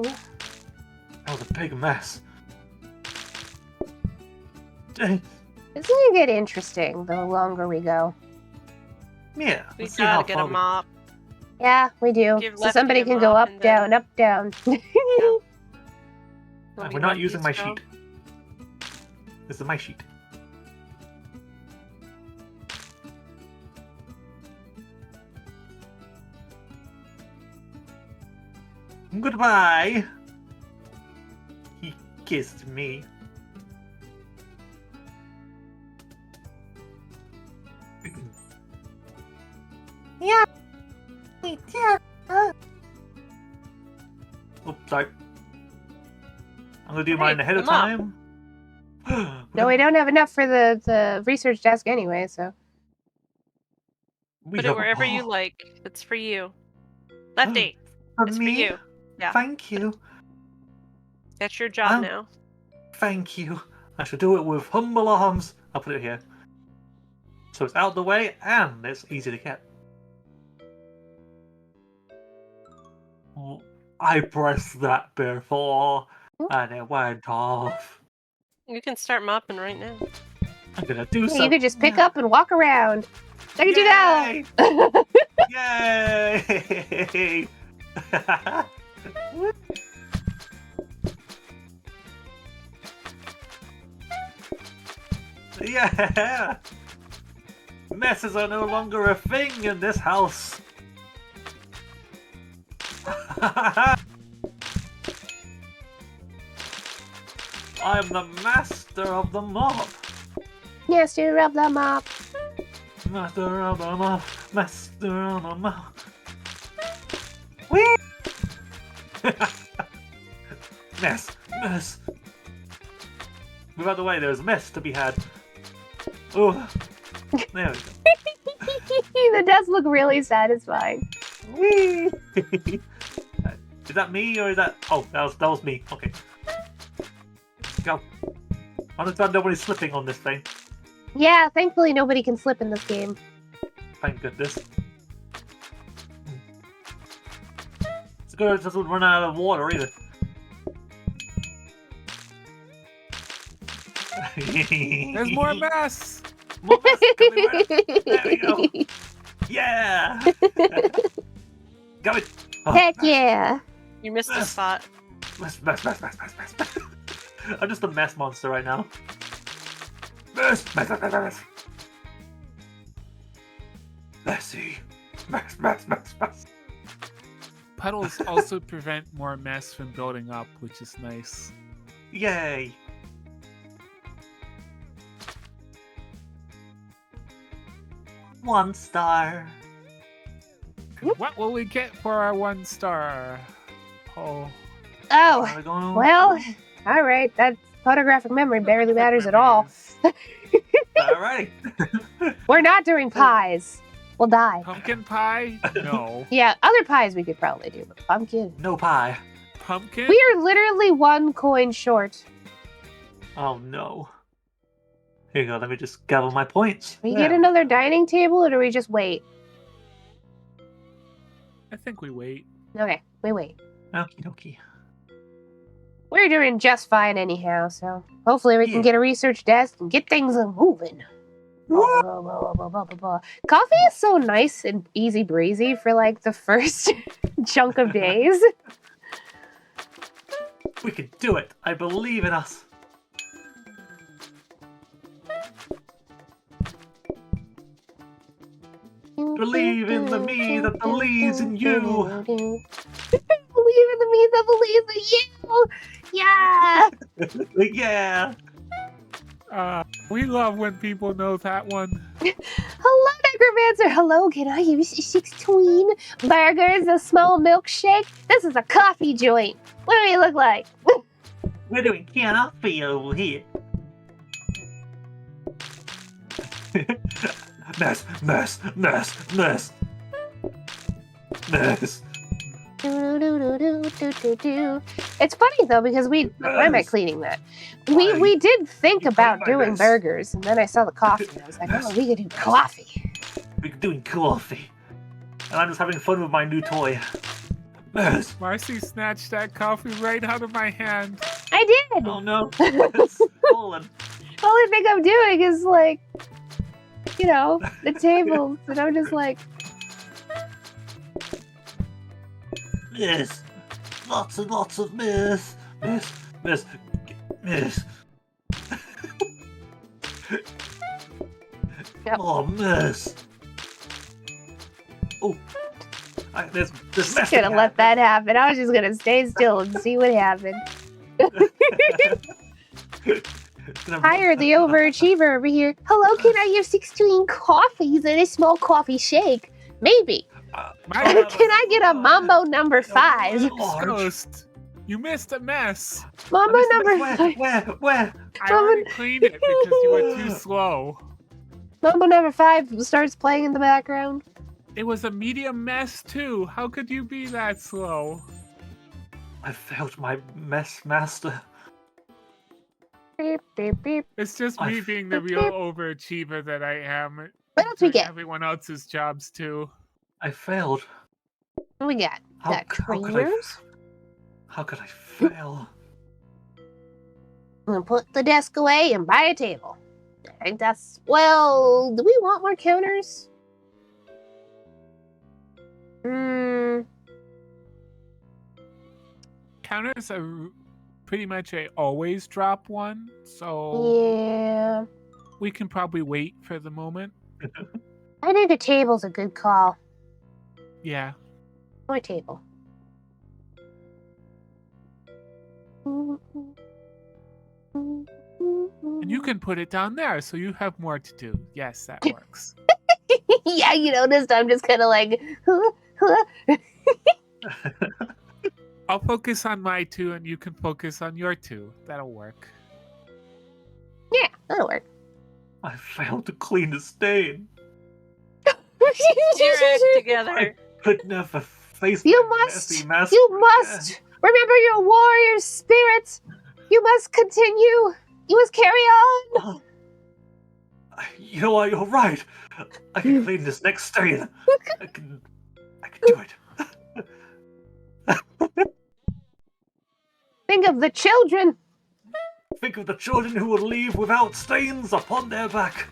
That was a big mess. This is gonna get interesting the longer we go. Yeah. We let's see how gotta get a far we- mop. Yeah, we do. Give So Lefty somebody a can go mop up, and down, then- up, down. That'll We're be not Lefty's using my job. sheet. This is my sheet. Goodbye. He kissed me. Yeah. Yeah. Oops, sorry. I'm gonna do mine ahead of come on. time. No, we don't have enough for the research desk anyway, so. We Put have- it wherever you like. It's for you. Lefty, For it's me? for you. Yeah. Thank you. That's your job Um, now. Thank you. I shall do it with humble arms. I'll put it here. So it's out of the way and it's easy to get. I pressed that before and it went off. You can start mopping right now. I'm gonna do Yeah, something. you could just pick up and walk around. Look at you now. Yay! Yeah! Messes are no longer a thing in this house. I'm the master of the mop. Yes, you rub the mop. Master of the mop. Master of the mop. Whee! Mess. Mess. Move out of the way, there's mess to be had. Oh. There we go. That does look really satisfying. Whee! Is that me or is that... Oh, that was me. Okay. Go. I'm just glad nobody's slipping on this thing. Yeah, thankfully nobody can slip in this game. Thank goodness. It's good it doesn't run out of water either. There's more mess. More mess coming right up. There we go. Yeah! Got it! Oh, Heck yeah! You missed a Mess. spot. Mess. I'm just a mess monster right now. Mess. Messy. Mess. puddles also prevent more mess from building up, which is nice. Yay! One star. What will we get for our 1 star? Oh, Oh, Are we going- well, all right. That photographic memory barely matters at all. Alrighty. We're not doing pies. We'll die. Pumpkin pie? No. Yeah, other pies we could probably do, but pumpkin. No pie. Pumpkin? We are literally 1 coin short. Oh no. Here you go, let me just gather my points. We There. get another dining table, or do we just wait? I think we wait. Okay, we wait. Okie dokie. We're doing just fine anyhow, so hopefully we can Yeah. get a research desk and get things moving. Coffee is so nice and easy breezy for like the first chunk of days. We can do it. I believe in us. Believe in the me that believes in you. Believe in the me that believes in you. Yeah. Yeah. We love when people know that one. Hello, Necromancer. Hello, can I use 16 burgers, a small milkshake? This is a coffee joint. What do we look like? We're doing coffee over here. Mess, mess, mess, mess. Mess. It's funny though because why am I cleaning that? We did think about my doing mess. burgers, and then I saw the coffee, and I was like, oh, we could do coffee. We're doing coffee. And I'm just having fun with my new toy. Mess. Marcy snatched that coffee right out of my hand. I did. Oh no. It's fallen. The only thing I'm doing is like, you know, the tables, and I'm just like, Miss. Lots and lots of miss. Miss. Miss. Miss. Yep. Oh, miss. Oh. There's just mess. gonna let that happen. I was just gonna stay still and see what happened. Hire the overachiever over here. Hello, can I have 16 coffees and a small coffee shake? Maybe. Can I get a Mambo number 5? Large. Ghost, you missed a mess. Mambo number Where? 5. Where? I already cleaned it because you were too slow. Mambo number 5 starts playing in the background. It was a medium mess too. How could you be that slow? I failed my mess master. Beep, beep, beep. It's just me being the real overachiever that I am. What else we doing get? Everyone else's jobs too. I failed. What we got? Got creamers. How could I fail? I'm gonna put the desk away and buy a table. I think that's, well, do we want more counters? Counters are pretty much a always drop one, so Yeah. we can probably wait for the moment. I think a table's a good call. Yeah. More table. And you can put it down there so you have more to do. Yes, that works. Yeah, you noticed I'm just kind of like, I'll focus on my 2 and you can focus on your 2. That'll work. yeah, that'll work. I failed to clean the stain. Get your act together. Could never face You my must, messy master you again. must remember your warrior spirit. You must continue. You must carry on. You know what? You're right. I can clean this next stain. I can do it. Think of the children. Think of the children who will leave without stains upon their back.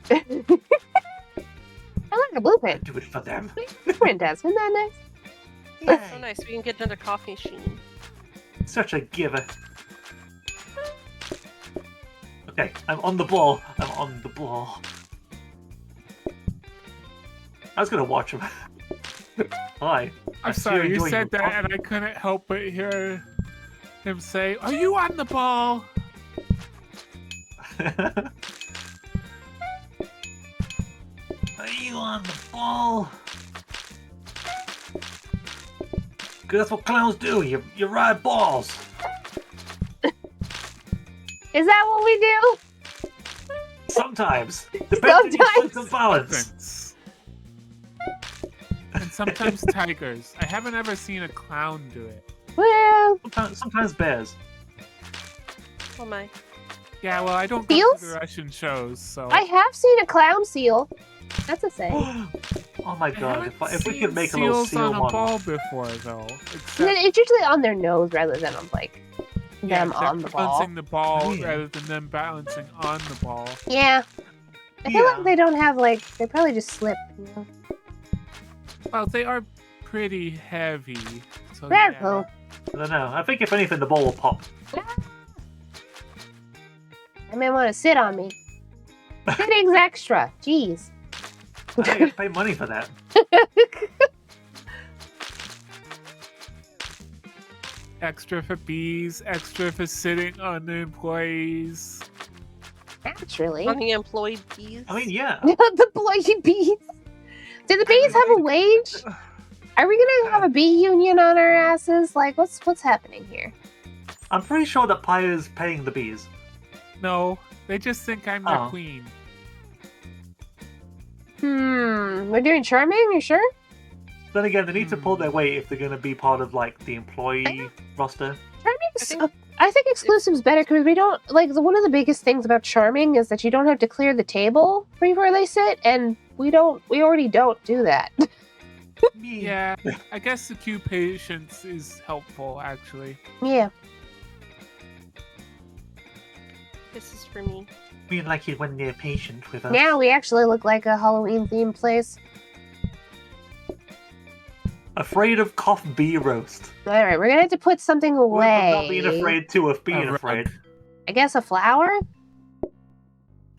I like the blueprint. Do it for them. Blueprint does. Isn't that nice? So nice. We can get another coffee machine. Such a giver. Okay, I'm on the ball. I'm on the ball. I was gonna watch him. Hi. I'm see you're sorry, you enjoying said your that and I couldn't help but hear him say, "Are you on the ball?" Are you on the ball? Cause that's what clowns do. You ride balls. Is that what we do? Sometimes, depends on your sense of balance. Elephants. And sometimes tigers. I haven't ever seen a clown do it. Well, Sometimes bears. Oh my. Yeah, well, I don't go Seals? to the Russian shows, so I have seen a clown seal. That's a thing. Oh my I god! haven't If we seen could make a little seals seal on a model. ball before, though. And Except, then it's usually on their nose rather than on like yeah, them they're on the ball. balancing the ball Oh, yeah. rather than them balancing on the ball. Yeah. I feel Yeah. like they don't have like they probably just slip. You know? Well, they are pretty heavy. So There, yeah. cool. I don't know. I think if anything, the ball will pop. I may want to sit on me. Sitting's extra. Jeez. I think I get to pay money for that. Extra for bees, extra for sitting on the employees. Naturally. On the employed bees. I mean, yeah. The bloody bees. Do the bees have a wage? Are we gonna have a bee union on our asses? Like, what's happening here? I'm pretty sure that Pi is paying the bees. No, they just think I'm their Oh. queen. We're doing charming. You sure? Then again, they need to pull their weight if they're going to be part of like the employee roster. Charming's. I think exclusive's better because we don't like one of the biggest things about charming is that you don't have to clear the table before they sit, and we already don't do that. Yeah, I guess the queue patience is helpful, actually. Yeah. This is for me. Being like you when they're patient with us. Now we actually look like a Halloween themed place. Afraid of cough bee roast. All right, we're gonna have to put something We're away. not being afraid too of being A afraid. rug. I guess a flower.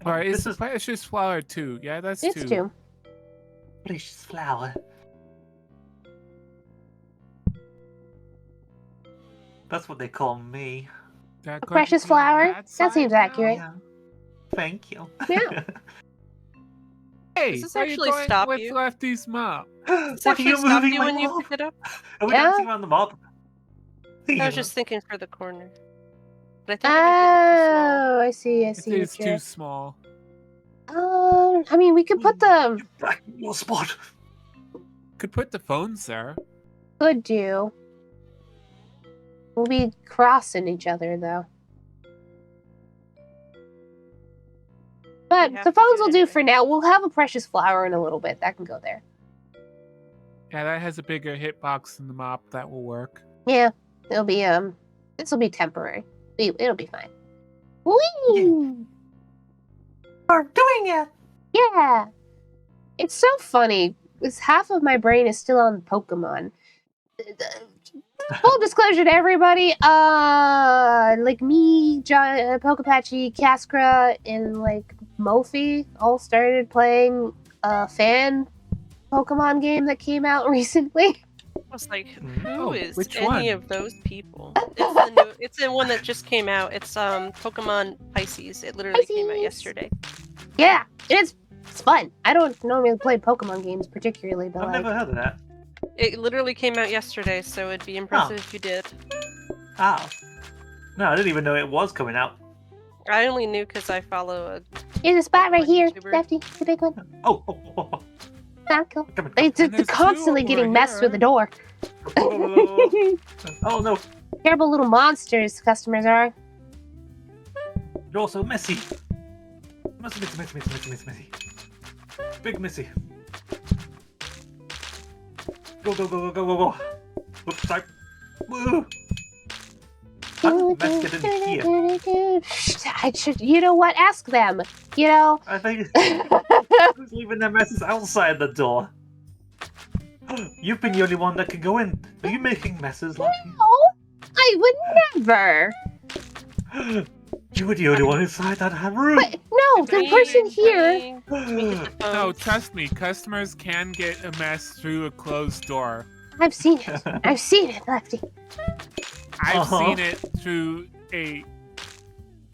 Alright, This it's is precious flower too. Yeah, that's It's two. delicious flower. That's what they call me. That A going to precious be on flower? that That side seems now? accurate. Yeah. Thank you. Yeah. Hey, Does this where you actually going stop with you? Lefty's mop? Does What, are actually you stop moving you my when you mob? pick it up? Are we Yeah. dancing around the mob? I was just thinking for the corner. But I think it might be a little too small. Oh, I see. I It see. is what too you're- small. I mean, we could put the You're back in your spot. Could put the phones there. could do. We'll be crossing each other though. But We have the to phones do will it do anyway. for now. We'll have a precious flower in a little bit. That can go there. Yeah, that has a bigger hitbox than the mop. That will work. Yeah, it'll be this will be temporary. It'll be fine. Whee! We're doing it. Yeah. It's so funny. Because half of my brain is still on Pokemon. Full disclosure to everybody, like me, Pokepatchy, Kaskra, and like Mofi all started playing a fan Pokemon game that came out recently. I was like, Oh, who is which any one? of those people? It's the one that just came out. It's Pokemon Pisces. It literally came out Pisces. yesterday. Yeah, it's fun. I don't normally play Pokemon games particularly, but I've like, never heard of that. It literally came out yesterday, so it'd be impressive if you did. Oh. No, I didn't even know it was coming out. I only knew because I follow there's a spot right Pokemon here, YouTuber. Lefty, the big one. Oh. Not cool. Come on. They're And there's two constantly over getting messed with the here. door. Oh no, Terrible little monsters, customers are. you're also messy. Messy. Big Missy. Go. Oops, sorry. Woo. How did the mess get in here? I should, you know what? Ask them. You know. I think who's leaving their messes outside the door? You've been the only one that can go in. Are you making messes, Lottie? No, I would never. You were the only one inside that room. But no, the person here. No, trust me, customers can get a mess through a closed door. I've seen it. I've seen it, Lefty. I've seen it through a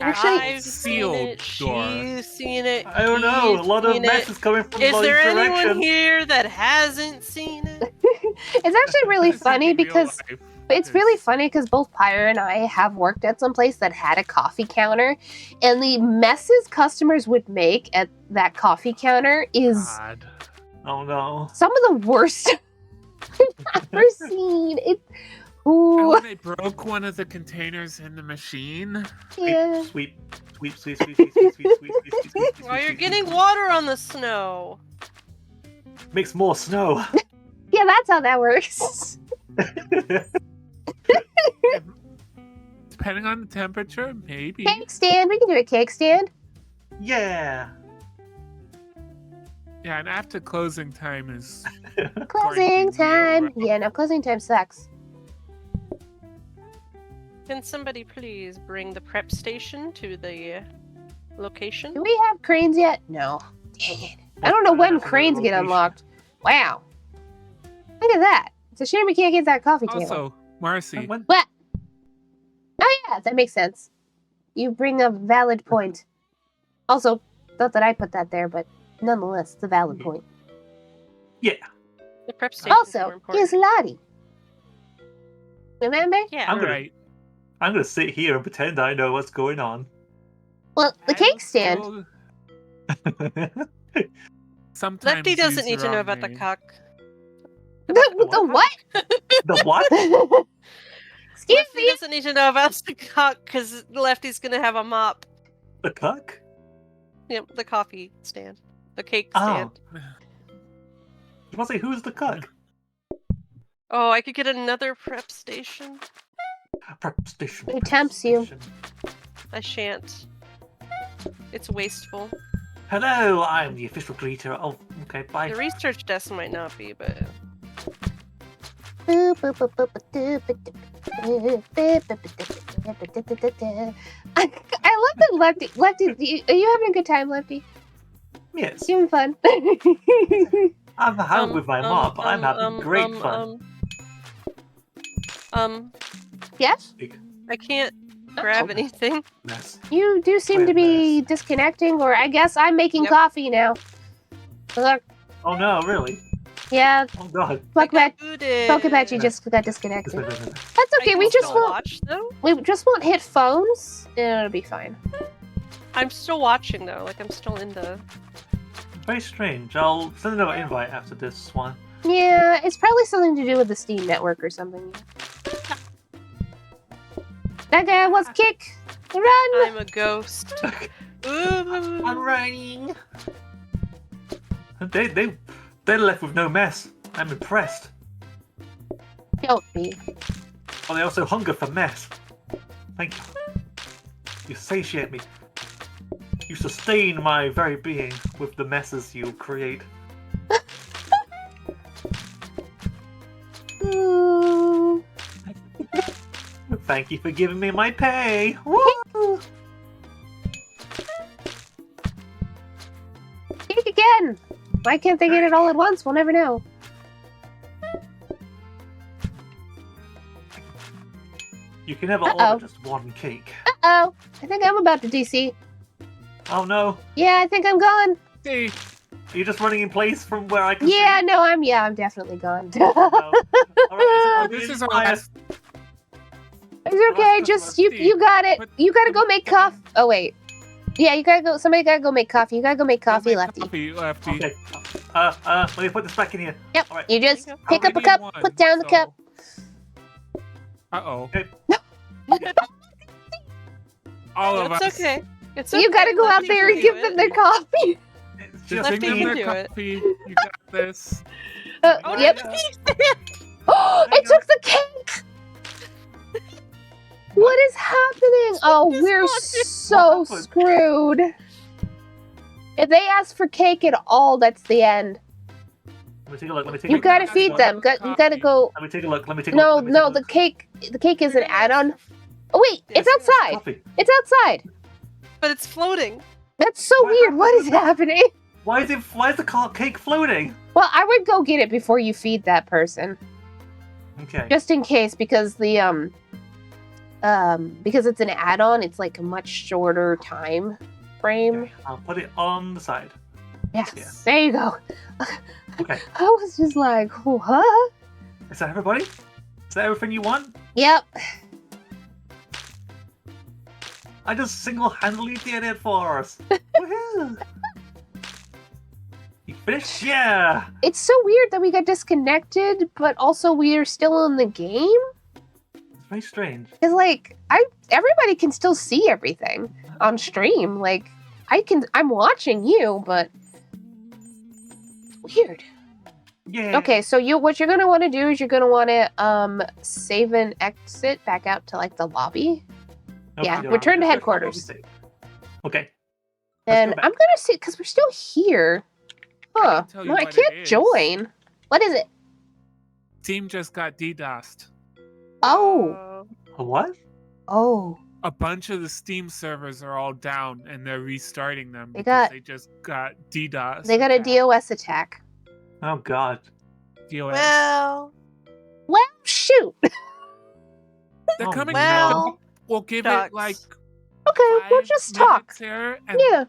Actually, I've sealed seen it. door. She's seen it. I don't know. A he's lot of seen mess it. is coming from Is both there anyone directions. here that hasn't seen it? It's actually really This is funny in real because life. it's really funny because both Pyre and I have worked at some place that had a coffee counter, and the messes customers would make at that coffee counter is God. Oh no. some of the worst I've ever seen. It. And Ooh, when they broke one of the containers in the machine, yeah. Sweep. Well, you're getting water on the snow. Makes more snow. Yeah, that's how that works. depending on the temperature, maybe. Cake stand. We can do a cake stand. Yeah. Yeah, and after closing time is Closing Going to be real time. rough. Yeah, no, closing time sucks. Can somebody please bring the prep station to the location? Do we have cranes yet? No. Dang it. I don't know when cranes get unlocked. Wow. Look at that. It's a shame we can't get that coffee table. also Marcy. When- What? Oh yeah, that makes sense. You bring a valid point. Also, not that I put that there, but nonetheless, it's a valid point. The prep station is more Also, important. is Lottie. Remember? Yeah. I'm gonna- Right. I'm gonna sit here and pretend I know what's going on. Well, the I cake stand. will Sometimes Lefty doesn't use need to know wrong about the name. cock. The what? The what? Excuse Lefty me? doesn't need to know about the cock because Lefty's gonna have a mop. The cuck? Yep, the coffee stand. The cake Oh. stand. You want to say who's the cuck? Oh, I could get another prep station. Prep station. Who prep tempts you? station. I shan't. It's wasteful. Hello, I'm the official greeter. Oh, okay, bye. The research desk might not be, but I love that Lefty. Lefty, are you having a good time, Lefty? Yes, You having fun? I'm home with my mop. I'm having great fun. Yes? I can't grab Oh. anything. Mess. You do seem to be disconnecting, or I guess I'm making Yep. coffee now. Look, Oh no, really? yeah, Oh god. Pokepachi just got disconnected. That's okay. We just won't. watch though. We just won't hit phones, and it'll be fine. I'm still watching though. Like I'm still in the. Very strange. I'll send another invite after this one. Yeah, it's probably something to do with the Steam network or something. That guy wants kick. Run! I'm a ghost. Ooh. I'm running. They left with no mess. I'm impressed. Don't be. Oh, they also hunger for mess. Thank you. You satiate me. You sustain my very being with the messes you create. Ooh. Thank you for giving me my pay. Woo! Kick again! Why can't they get it all at once? We'll never know. You can never Uh-oh. order just one cake. Uh-oh. I think I'm about to DC. Oh no. Yeah, I think I'm gone. Hey, Are you just running in place from where I can Yeah, no, I'm definitely gone. see? No. Alright, this is our fire. last. It's okay, just you got it. But- You gotta go make coffee. Oh wait. Yeah, you gotta go. Somebody gotta go make coffee. You gotta go make coffee, Go make Lefty. Coffee, Lefty. Okay. Let me put this back in here. Yep. Alright. You just There you pick I up a already cup, won, put down the cup. Uh-oh. Okay. All of It's us. okay. It's You gotta okay, go out Lefty there can and do give them it. their coffee. It's Just just Lefty bring me. them can their do it. coffee. You got this. Oh, Yep. Oh, There it you go. took the cake. What is happening? Oh, this we're one. so What happened? screwed. If they ask for cake at all, that's the end. Let me take a look. Let me take a You look. gotta gotta feed go them. get You gotta coffee. go. Let me take a look. Let me take a No, look. Let me take a no, look. the cake is an add-on. Oh wait, Yeah, it's it's outside. Coffee. It's outside. But it's floating. That's so What weird. What is happening? Why is the cake floating? Well, I would go get it before you feed that person. Okay. Just in case, because the because it's an add-on, it's like a much shorter time frame. Okay, I'll put it on the side. Yes, Yes. there you go. Okay. I was just like, what? Is that everybody? Is that everything you want? Yep. I just single-handedly did it for us. Woohoo! You finished? Yeah. It's so weird that we got disconnected, but also we are still in the game. It's very strange. Cause like everybody can still see everything on stream. Like I'm watching you, but it's weird. Yeah. Okay, so what you're gonna want to do is you're gonna want to save and exit back out to like the lobby. Yeah, Okay, return to let's headquarters. find what we saved. Okay. And back. I'm gonna see because we're still here. Huh? tell you No, I what it can't is. join. What is it? Steam just got DDoSed. Oh, A what? oh. A bunch of the Steam servers are all down, and they're restarting them They because got- they just got DDoS. They got a attacked. DOS attack. Oh God. DOS. Well, Well, shoot. They're Oh, coming. well, We'll give shucks. it like Okay, we'll 5 just talk. minutes here, and Yeah,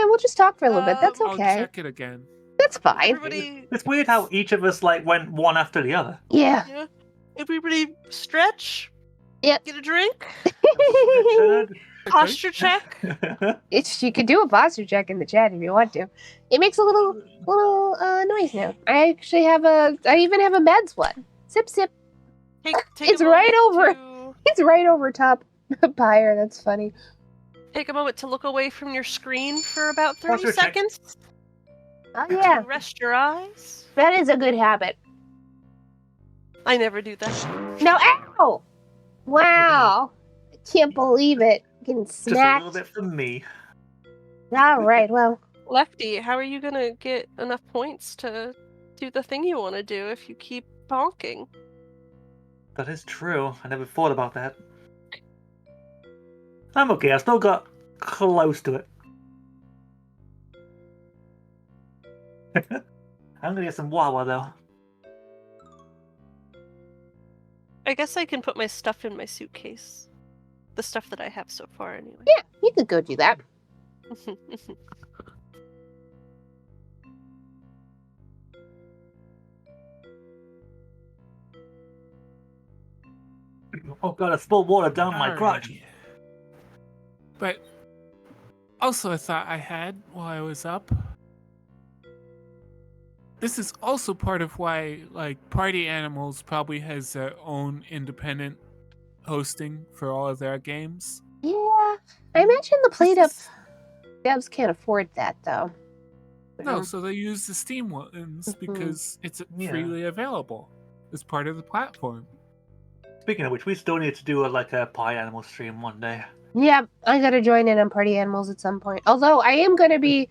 we'll just talk for a little bit. That's I'll okay. check it again. That's fine. everybody, It's weird how each of us like went one after the other. Yeah. everybody stretch. Yep. Get a drink. Richard. Posture check. You could do a posture check in the chat if you want to. It makes a little noise now. I even have a meds one. Sip sip. Take It's a right moment over. It's right over top pyre. That's funny. Take a moment to look away from your screen for about 30 Posture check. seconds. Oh yeah, Rest your eyes. that is a good habit. I never do that. No, ow! Wow, I can't believe it. Getting Just a smacked. little bit from me. All right, well, Lefty, how are you gonna get enough points to do the thing you want to do if you keep bonking? That is true. I never thought about that. I'm okay. I still got close to it. I'm gonna get some Wawa though. I guess I can put my stuff in my suitcase. The stuff that I have so far, anyway. yeah, you could go do that. Oh God! I spilled water down my crotch. Alrighty. But also, a thought I had while I was up. This is also part of why, like, Party Animals probably has their own independent hosting for all of their games. Yeah, I imagine the Plateup devs can't afford that though. No, so they use the Steam ones because it's Yeah. freely available as part of the platform. Speaking of which, we still need to do a pie animal stream one day. Yeah, I gotta join in on Party Animals at some point. Although I am gonna be,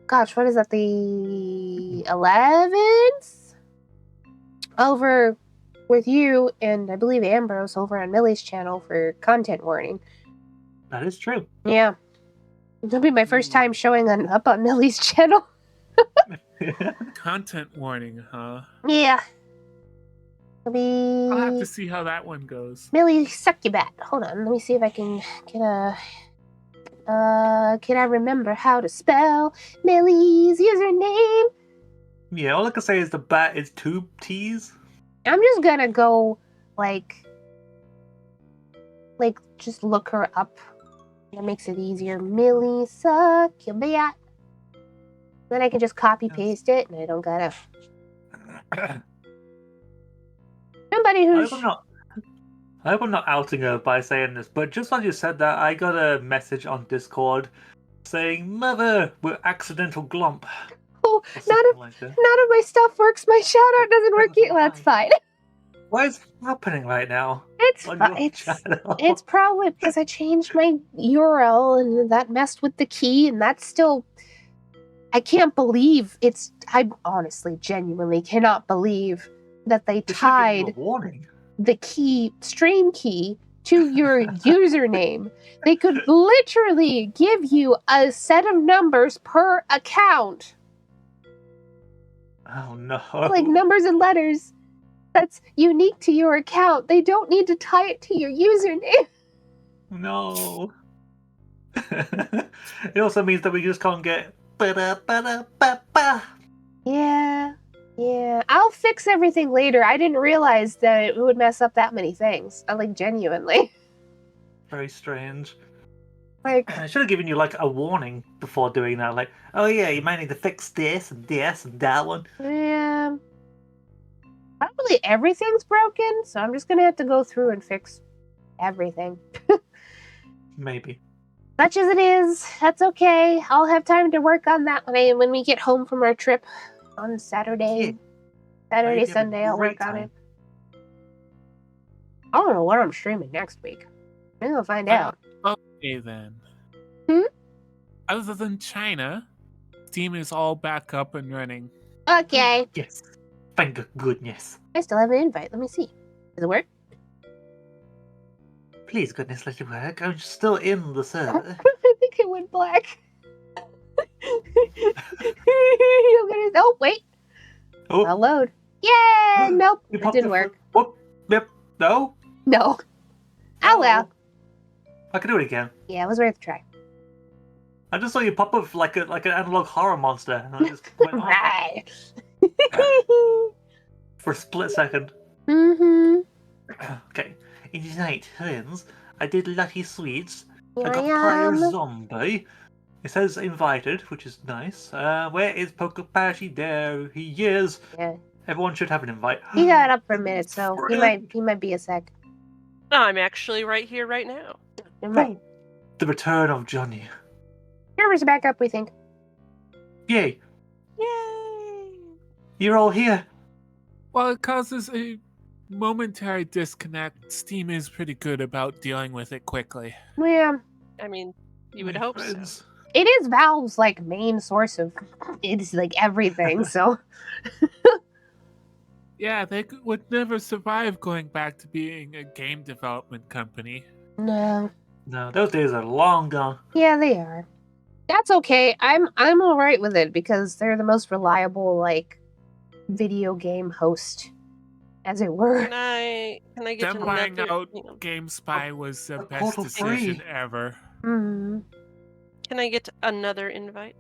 gosh, what is that? The 11th over with you and I believe Ambrose over on Millie's channel for content warning. That is true. Yeah, it'll be my first time showing up on Millie's channel. Content warning, huh? Yeah. It'll be... I'll have to see how that one goes. Millie Succubat. Hold on, let me see if I can get a... can I remember how to spell Millie's username? Yeah, all I can say is the bat is 2 T's. I'm just gonna go, like, just look her up. That makes it easier. Millie Succubat. Then I can just copy paste it, and I don't gotta... Somebody I who's... hope I'm not outing her by saying this, but just as you said that, I got a message on Discord saying, "Mother, we're accidental glomp." Oh, Or none something of like that. my stuff works. My shout out doesn't work yet. Well, that's fine. What is happening right now? It's on fine. your channel? It's probably because I changed my URL and that messed with the key, and that's still. I can't believe it's. I honestly, genuinely cannot believe that they This should give you tied a warning. the key, stream key, to your username. They could literally give you a set of numbers per account, Oh no! like numbers and letters. that's unique to your account. They don't need to tie it to your username. No. It also means that we just can't get ba-da-ba-da-ba-ba. Yeah. I'll fix everything later. I didn't realize that it would mess up that many things. Like, genuinely. Very strange. Like, I should have given you like a warning before doing that. Like, oh yeah, you might need to fix this and that one. yeah. Probably everything's broken, so I'm just gonna have to go through and fix everything. Maybe. Such as it is, that's okay. I'll have time to work on that when we get home from our trip on Saturday. I hope you have a Sunday, I'll great work on time. it. I don't know what I'm streaming next week. Maybe we'll find out. Okay then. Hmm? Other than China, Steam is all back up and running. Okay. Yes. Thank goodness. I still have an invite. Let me see. Does it work? Please, goodness, let it work. I'm still in the server. I think it went black. Oh, wait. Oh, I'll load. Yeah, nope. you It popped didn't it work. Whoop. Yep. No. No. Oh, well. I can do it again. Yeah, it was worth a try. I just saw you pop up like an analog horror monster, and I just went off Right. for a split second. Mm-hmm. Okay. In Unite Turns, I did Lucky Sweets. Here I got I Player am. Zombie. It says invited, which is nice. Where is Pokepashi? There he is. Yeah. Everyone should have an invite. He got up for a minute, so he might be a sec. I'm actually right here right now. Never mind. The return of Johnny. Servers are back up, we think. Yay! Yay! You're all here. While it causes a momentary disconnect, Steam is pretty good about dealing with it quickly. Yeah. I mean, you would My hope friends. so. It is Valve's like main source of it's like everything, so Yeah, they would never survive going back to being a game development company. no. No, those days are long gone. Yeah, they are. That's okay. I'm alright with it because they're the most reliable like video game host, as it were. Can I get Them buying another? out GameSpy was the best Portal decision 3. ever. Hmm. Can I get another invite?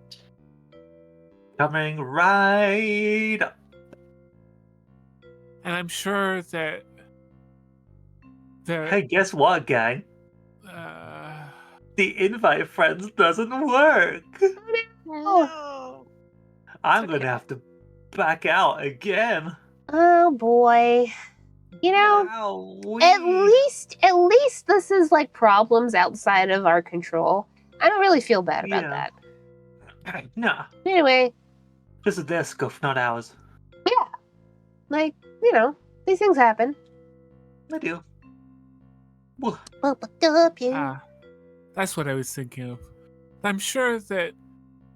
Coming right up. And I'm sure that Hey, guess what, gang? uh, The invite friends doesn't work. No. I'm It's gonna okay. have to back out again. Oh boy. You know, Owie. at least this is like problems outside of our control. I don't really feel bad about Yeah. that. Nah, Anyway, this is their scuff, not ours. yeah. Like, you know, these things happen. I do. Whoa. that's what I was thinking of. I'm sure that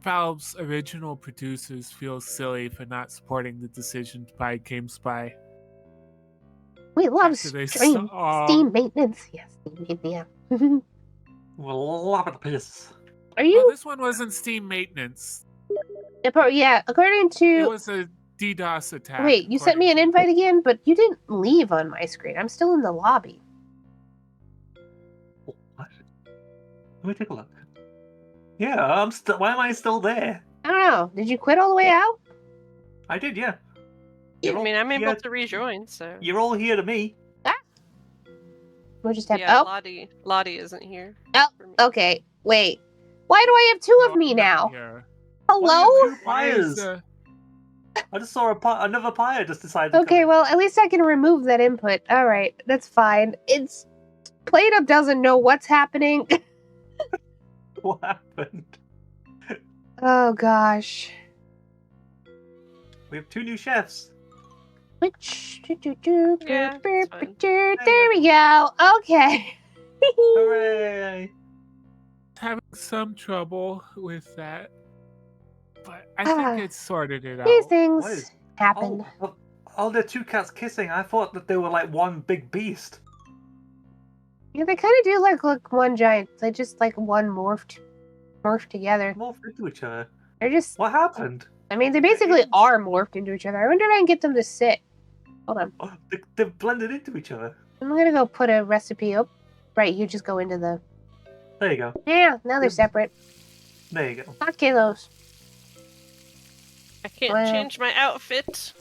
Valve's original producers feel silly for not supporting the decision to buy GameSpy. We love After they Steam maintenance. Yes, Steam, yeah. Well, love the piss. Are Well, you? this one wasn't Steam maintenance. Yeah, according It to. was a DDoS attack. Wait, you sent me an invite again, but you didn't leave on my screen. I'm still in the lobby. What? Let me take a look. Yeah, I'm still. Why am I still there? I don't know. Did you quit all the way out? I did, yeah. I mean, I'm able here- to rejoin, so. You're all here to me. We'll just have. Yeah, Oh, Lottie isn't here. Oh, for me. okay. Wait. Why do I have two of me now? Hello? Why do you have two Why is pyres? I just saw another pyre just decided to Okay, come in. well, at least I can remove that input. All right, that's fine. It's Plateup doesn't know what's happening. What happened? Oh gosh. We have two new chefs. Which? Yeah, it's fine. There we go. Okay. Hooray! having some trouble with that, but I Ah. think it's sorted it out. These things What is- happen. Oh, they're two cats kissing. I thought that they were like one big beast. Yeah, they kind of do look one giant. They just like one morphed together. Morphed into each other. They're just. What happened? I mean, they basically are morphed into each other. I wonder if I can get them to sit. Hold on. Oh, they've blended into each other. I'm gonna go put a recipe up. Right, you just go into the. There you go. Yeah, now they're Yep. separate. There you go. Okay, those. I can't Wow. change my outfit.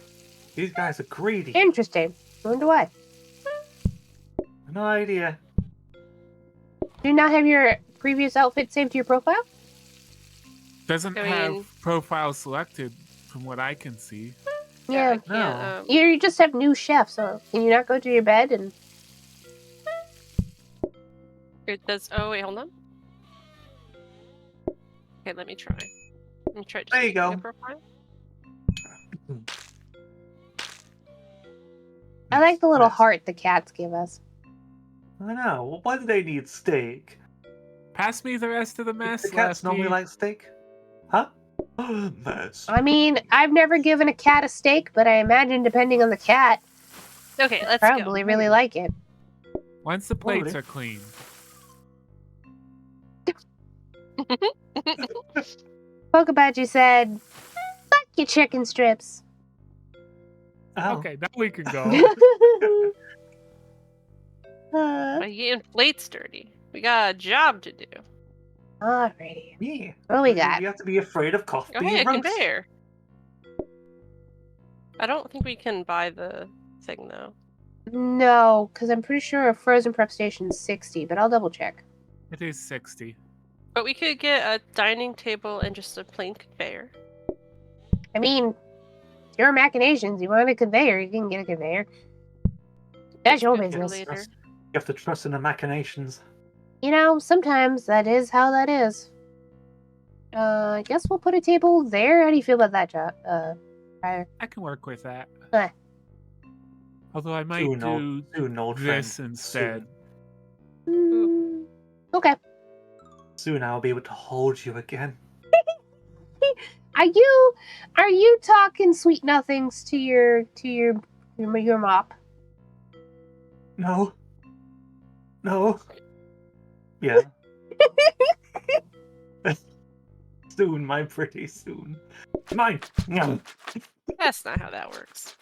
These guys are greedy. Interesting. Wonder why. No idea. Do you not have your previous outfit saved to your profile? Doesn't I have mean- profile selected from what I can see. Yeah. I can't, No. You just have new chefs, so can you not go to your bed and... It does. Oh wait, hold on. Okay, let me try. Let me try. Just There you making a go. profile. I like the little Yes. heart the cats give us. I know. Well, why do they need steak? Pass me the rest of the mess, The cats normally Lefty. like steak. Huh? Mess. I mean, I've never given a cat a steak, but I imagine depending on the cat, Okay, let's probably really like it. Once the plates Totally. are clean. go. Pokebadgie said, fuck your chicken strips. Oh. Okay, now we can go. Alrighty. My getting plates dirty. We got a job to do. Yeah. What do we got? You have to be afraid of cough Oh, being hey, a roast. conveyor. I don't think we can buy the thing though. No, because I'm pretty sure a frozen prep station is 60, but I'll double check. It is 60. But we could get a dining table and just a plain conveyor. I mean, it's your machinations. You want a conveyor, you can get a conveyor. That's your Good for business. later. You have to trust in the machinations. You know, sometimes that is how that is. I guess we'll put a table there. How do you feel about that, Ryder? I can work with that. Okay. Although I might Soon, old this friend. instead. Okay. Soon I'll be able to hold you again. Are you talking sweet nothings to your mop? No. No. Yeah. Soon, my pretty soon. Mine. No. That's not how that works.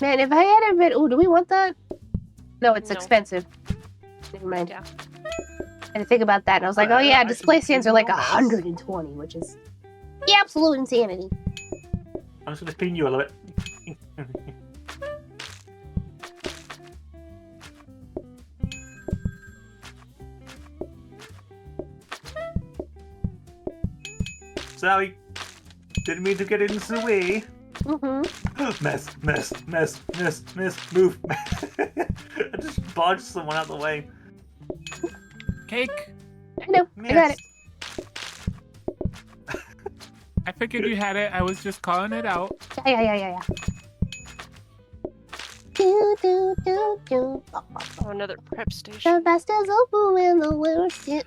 Man, if I had a bit, oh, do we want that? No, it's No. expensive. Never mind. Yeah. I had to think about that, and I was like, oh yeah, I display should stands are like know this. 120, which is absolute insanity. I'm just gonna pin you a little bit. Sorry. Didn't mean to get in the way. Mm-hmm. Mess, move. I just barged someone out the way. Cake! I know. I got it. I figured you had it. I was just calling it out. Yeah. Do. Oh, another prep station. The best is open and the worst is...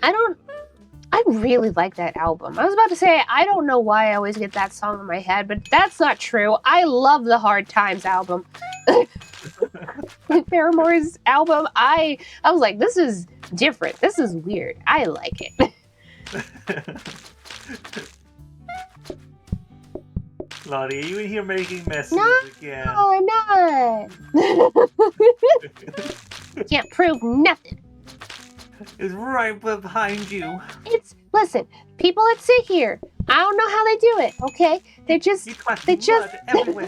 I really like that album. I was about to say, I don't know why I always get that song in my head, but that's not true. I love the Hard Times album. Paramore's album, I was like, this is different. This is weird. I like it. Lottie, are you in here making messes No. again? No, I'm not. Can't prove nothing. It's right behind you. Listen, people that sit here, I don't know how they do it, okay? They're just, You twacking they just... mud everywhere.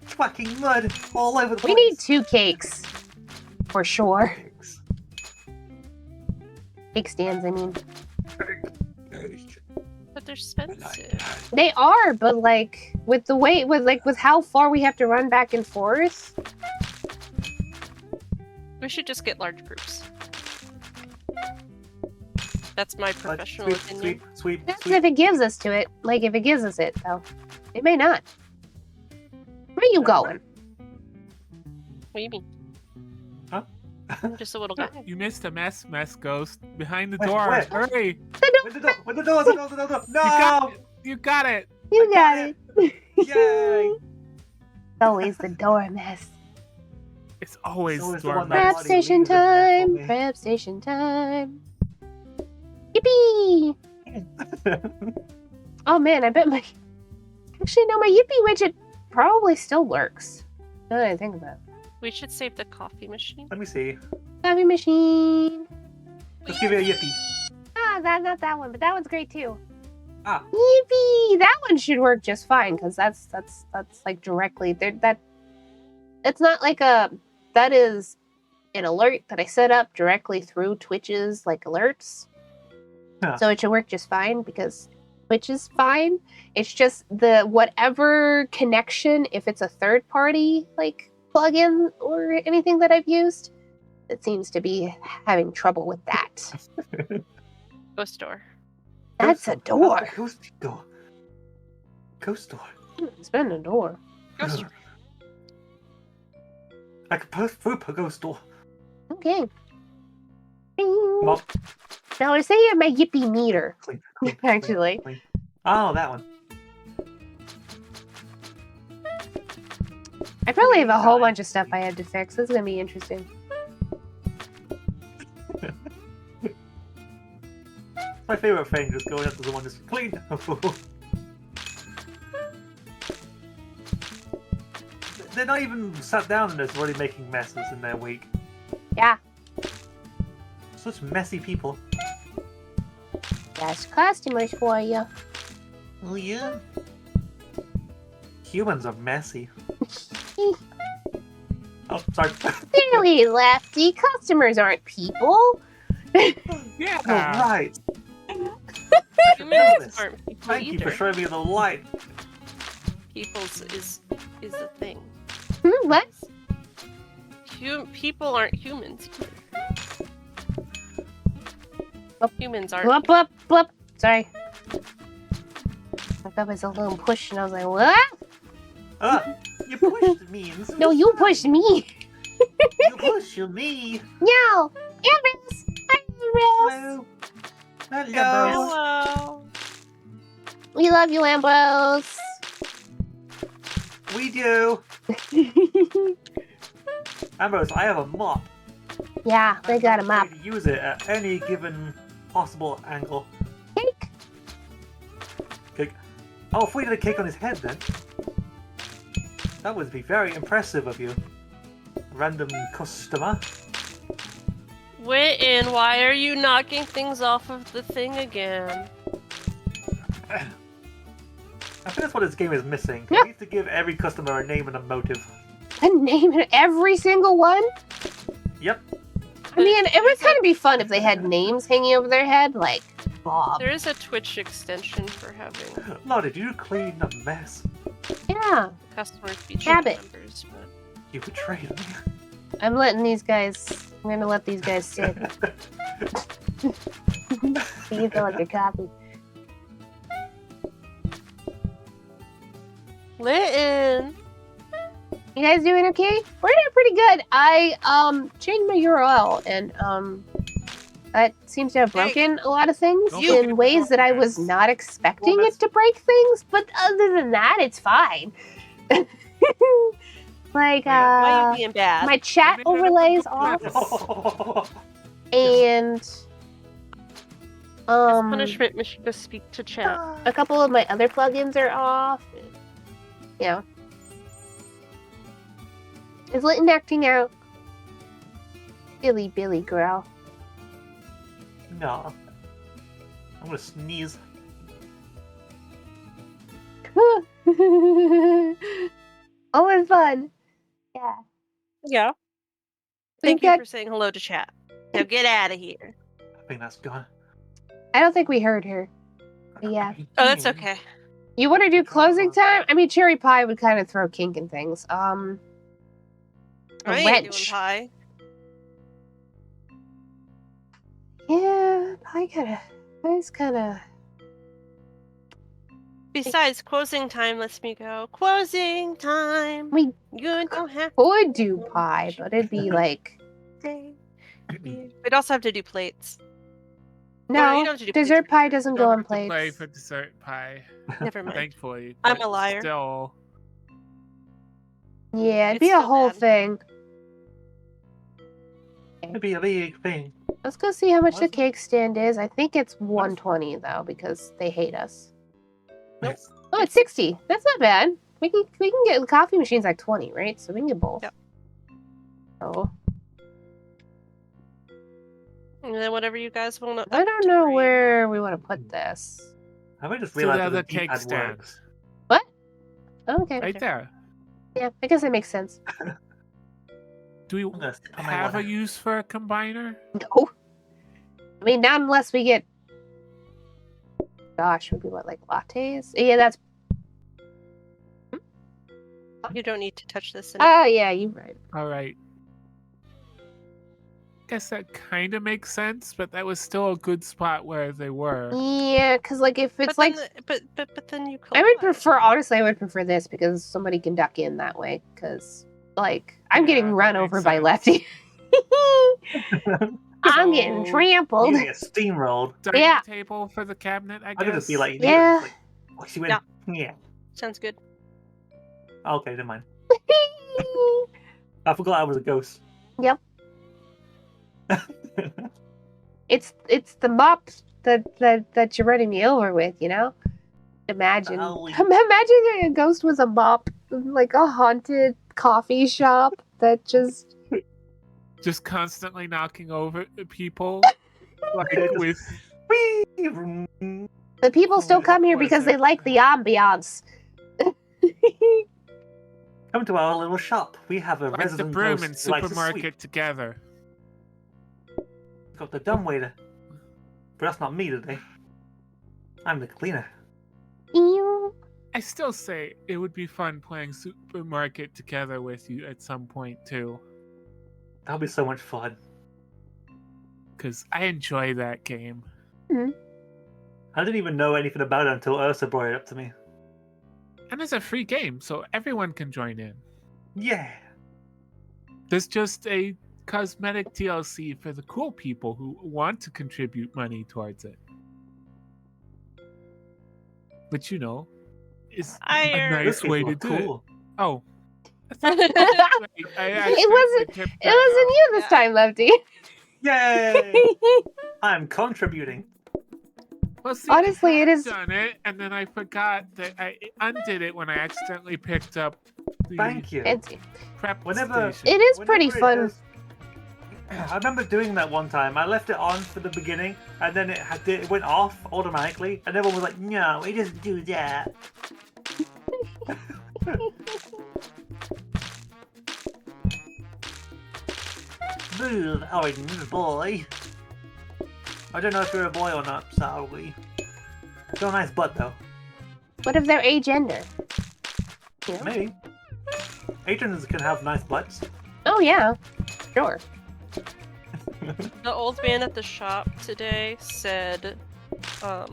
Twacking mud all over the place. We need 2 cakes. For sure. Cake stands, I mean. But they're expensive. They are, but like, with the way, with how far we have to run back and forth. We should just get large groups. That's my professional opinion. Sweep. That's if it gives us to it. Like, if it gives us it, though. It may not. Where are you going? What do you mean? Huh? I'm just a little guy. You missed a mess, ghost. Behind the Where? door. Where? Hurry! With the door. No! You got it! You I got got it. Yay! Always the door mess. It's always So is the Storm one that Knight. Prep bloody station leaves in there for time. me. Prep station time. Yippee! Oh man, I bet my... Actually, no, my Yippee widget probably still works. Now that I think about it. We should save the coffee machine. Let me see. Coffee machine. Let's give it a yippee. Ah, not that one, but that one's great too. Ah. Yippee! That one should work just fine because that's like directly there. It's not like a... That is an alert that I set up directly through Twitch's like alerts. Huh. So it should work just fine because Twitch is fine. It's just the whatever connection, if it's a third party like plugin or anything that I've used, it seems to be having trouble with that. Ghost door. That's a door. Ghost door. Ghost door. It's been a door. Ghost door. I could post through a ghost door. Okay. Bing. Well, Now I say you have my Yippee meter. clean, Actually. clean. Oh, that one. I probably have a whole bunch of stuff I had to fix. This is gonna be interesting. My favorite thing is going up to someone just clean. They're not even sat down and they're already making messes in their week. Yeah. Such messy people. That's customers for you. Oh yeah. Humans are messy. Oh, sorry. Silly Lefty, customers aren't people. Yeah. Oh, right. Humans aren't people Thank you for either. showing me the light. People's is a thing. What? People aren't humans. Oh. Humans aren't. Blup, blup, blup. Sorry. I thought it was a little push and I was like, what? You pushed me. No, you pushed me. You pushed me. No. Ambrose. Hi, Ambrose. Hello. Hello. Hello. We love you, Ambrose. We do. Ambrose, I have a mop. Yeah, they got him up. I can use it at any given possible angle. Cake. Cake. Oh, if we did a cake on his head then. That would be very impressive of you. Random customer. Wait in. Why are you knocking things off of the thing again? I think that's what this game is missing. Yeah. You need to give every customer a name and a motive. A name in every single one? Yep. I mean, it would kind of be fun if they had names hanging over their head, like Bob. There is a Twitch extension for having Lord, did you clean a mess? Yeah, customers be Rabbit. church members. But... You betrayed me. I'm letting these guys. I'm gonna let these guys sit. You feel like a copy. Litten. You guys doing okay? We're doing pretty good. I changed my URL and that seems to have broken a lot of things Don't forget in the ways that I was comments. not expecting Well, it to break things. But other than that, it's fine. Like Why are you being bad? my chat Don't even overlays put off, the and As punishment, we should go speak to chat. a couple of my other plugins are off. Yeah. Is Litten acting out? Billy girl. No. I'm gonna sneeze. Always fun. Yeah. Yeah. We've Thank you got- for saying hello to chat. Now get out of here. I think that's gone. I don't think we heard her. But yeah. Oh, that's okay. You want to do closing time? I mean, cherry pie would kind of throw kink in things. A I ain't doing wrench. pie. Yeah, pie's kind of. Besides, closing time lets me go. Closing time. We You don't have could do pie, but it'd be like to. We'd also have to do plates. no. Well, you don't have to do Dessert plates. pie doesn't go Don't on have to play plates. for dessert pie. Never mind. Thankfully. I'm but a liar. Still. Yeah, it'd It's be a still whole bad. thing. It'd be a big thing. Let's go see how much the What? cake stand is. I think it's 120 though, because they hate us. Nope. Oh, it's 60. That's not bad. We can get the coffee machines like 20, right? So we can get both. Yep. Oh. And then whatever you guys want to. I don't know where we want to put this. Have I just To realized the that the other cake D-pad stand. works? What? Oh, okay. Right there. Yeah, I guess that makes sense. Do we I'm gonna sip on my have a water. use for a combiner? No. I mean, not unless we get. Gosh, would be what, like lattes? Yeah, that's. You don't need to touch this. Oh, yeah, you're right. All right. Guess that kind of makes sense, but that was still a good spot where they were. Yeah, because like if it's but like. then but then you. I would collide. prefer, honestly, I would prefer this because somebody can duck in that way. Because, like, I'm Yeah, getting that run makes over by sense. Lefty. I'm getting So- trampled. You get steamrolled. Dining Yeah. table for the cabinet, I I guess. could just be like, Yeah. like, oh, she went. Yeah. Yeah. Sounds good. Okay, never mind. I forgot I was a ghost. Yep. It's the mop that you're running me over with, you know? Imagine. Golly. Imagine a ghost was a mop, like a haunted coffee shop that just. Just constantly knocking over people. Like Yeah, just- with The people still Holy come here what is because they it? like the ambiance. Come to our little shop. We have a like the resident broom ghost and who likes to supermarket sweep. together. Got the dumbwaiter. But that's not me today. I'm the cleaner. Ew. I still say it would be fun playing supermarket together with you at some point too, That'll be so much fun. because I enjoy that game. I didn't even know anything about it until Ursa brought it up to me. And it's a free game, so everyone can join in. Yeah. There's just a cosmetic DLC for the cool people who want to contribute money towards it. Which, you know, is a Iron. nice Those way kids to were do it. cool. Oh. It wasn't It you this Yeah. time, Lefty. Yay! I'm contributing. Well, see, Honestly, I it had is- done it, and then I forgot that I undid it when I accidentally picked up the Thank you. Fancy. prep Whenever- station. It is Whenever pretty it fun. does- I remember doing that one time. I left it on for the beginning, and then it went off automatically, and everyone was like, "No, it doesn't do that." Move, Owen, boy. I don't know if you're a boy or not. Sorry. Got a nice butt though. What if they're agender? You know? Maybe. Patrons can have nice butts. Oh yeah, sure. The old man at the shop today said, at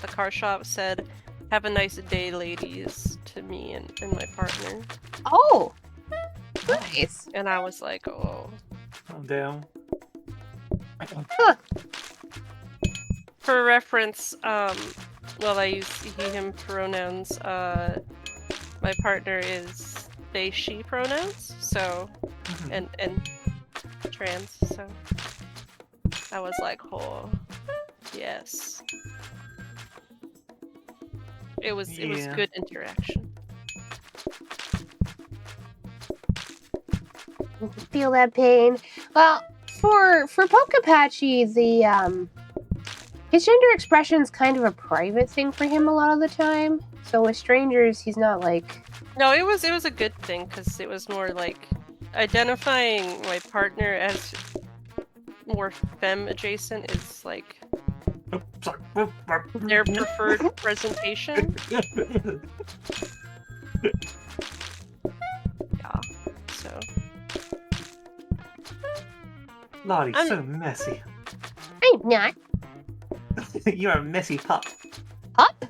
the car shop said, "Have a nice day, ladies," to me and my partner. Oh, nice. And I was like, oh. Oh damn. For reference, well, I use he, him pronouns. My partner is they, she pronouns, so, and trans, so. I was like, oh, yes. It was Yeah. good interaction. Feel that pain. Well, for Pokapachi, the his gender expression's kind of a private thing for him a lot of the time. So with strangers, he's not like. No, it was a good thing because it was more like identifying my partner as more femme adjacent is like Oh, sorry. their preferred presentation. Yeah. So Lottie's I'm- so messy. I'm not. You're a messy pup. Pup?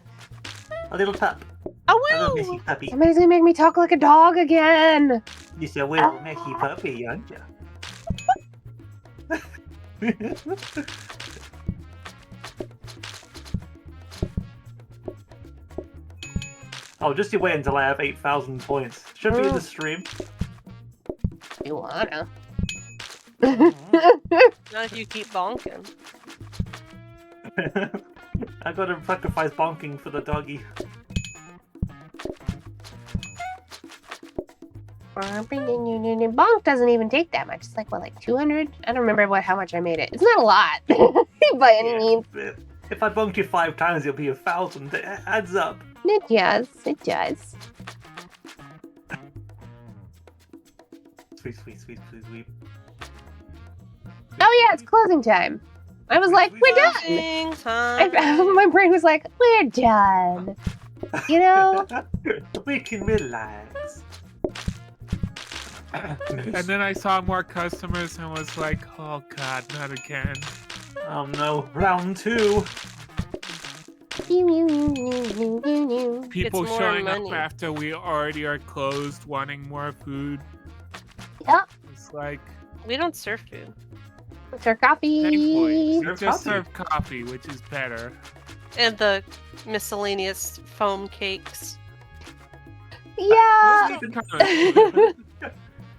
A little pup. oh A little woo! messy puppy. Somebody's gonna make me talk like a dog again. You're a little messy puppy, aren't you? Oh, just you wait until I have 8,000 points. Should be in the stream. You wanna? Not if you keep bonking. I gotta sacrifice bonking for the doggy. Bonk doesn't even take that much. It's like, what, like 200? I don't remember how much I made it. It's not a lot by any means. If I bonked you 5 times, it'll be 1,000. It adds up. It does. It does. Sweet, sweet, sweet, sweet, sweet. Oh yeah, it's closing time. I was like, we're done. Closing time. My brain was like, we're done. You know? We can relax. And then I saw more customers and was like, oh god, not again. Oh no, round 2. People more showing money. up after we already are closed, wanting more food. Yeah. It's like, We don't serve food. Serve coffee. thankfully, we Serve just coffee. serve coffee, which is better. And the miscellaneous foam cakes. Yeah.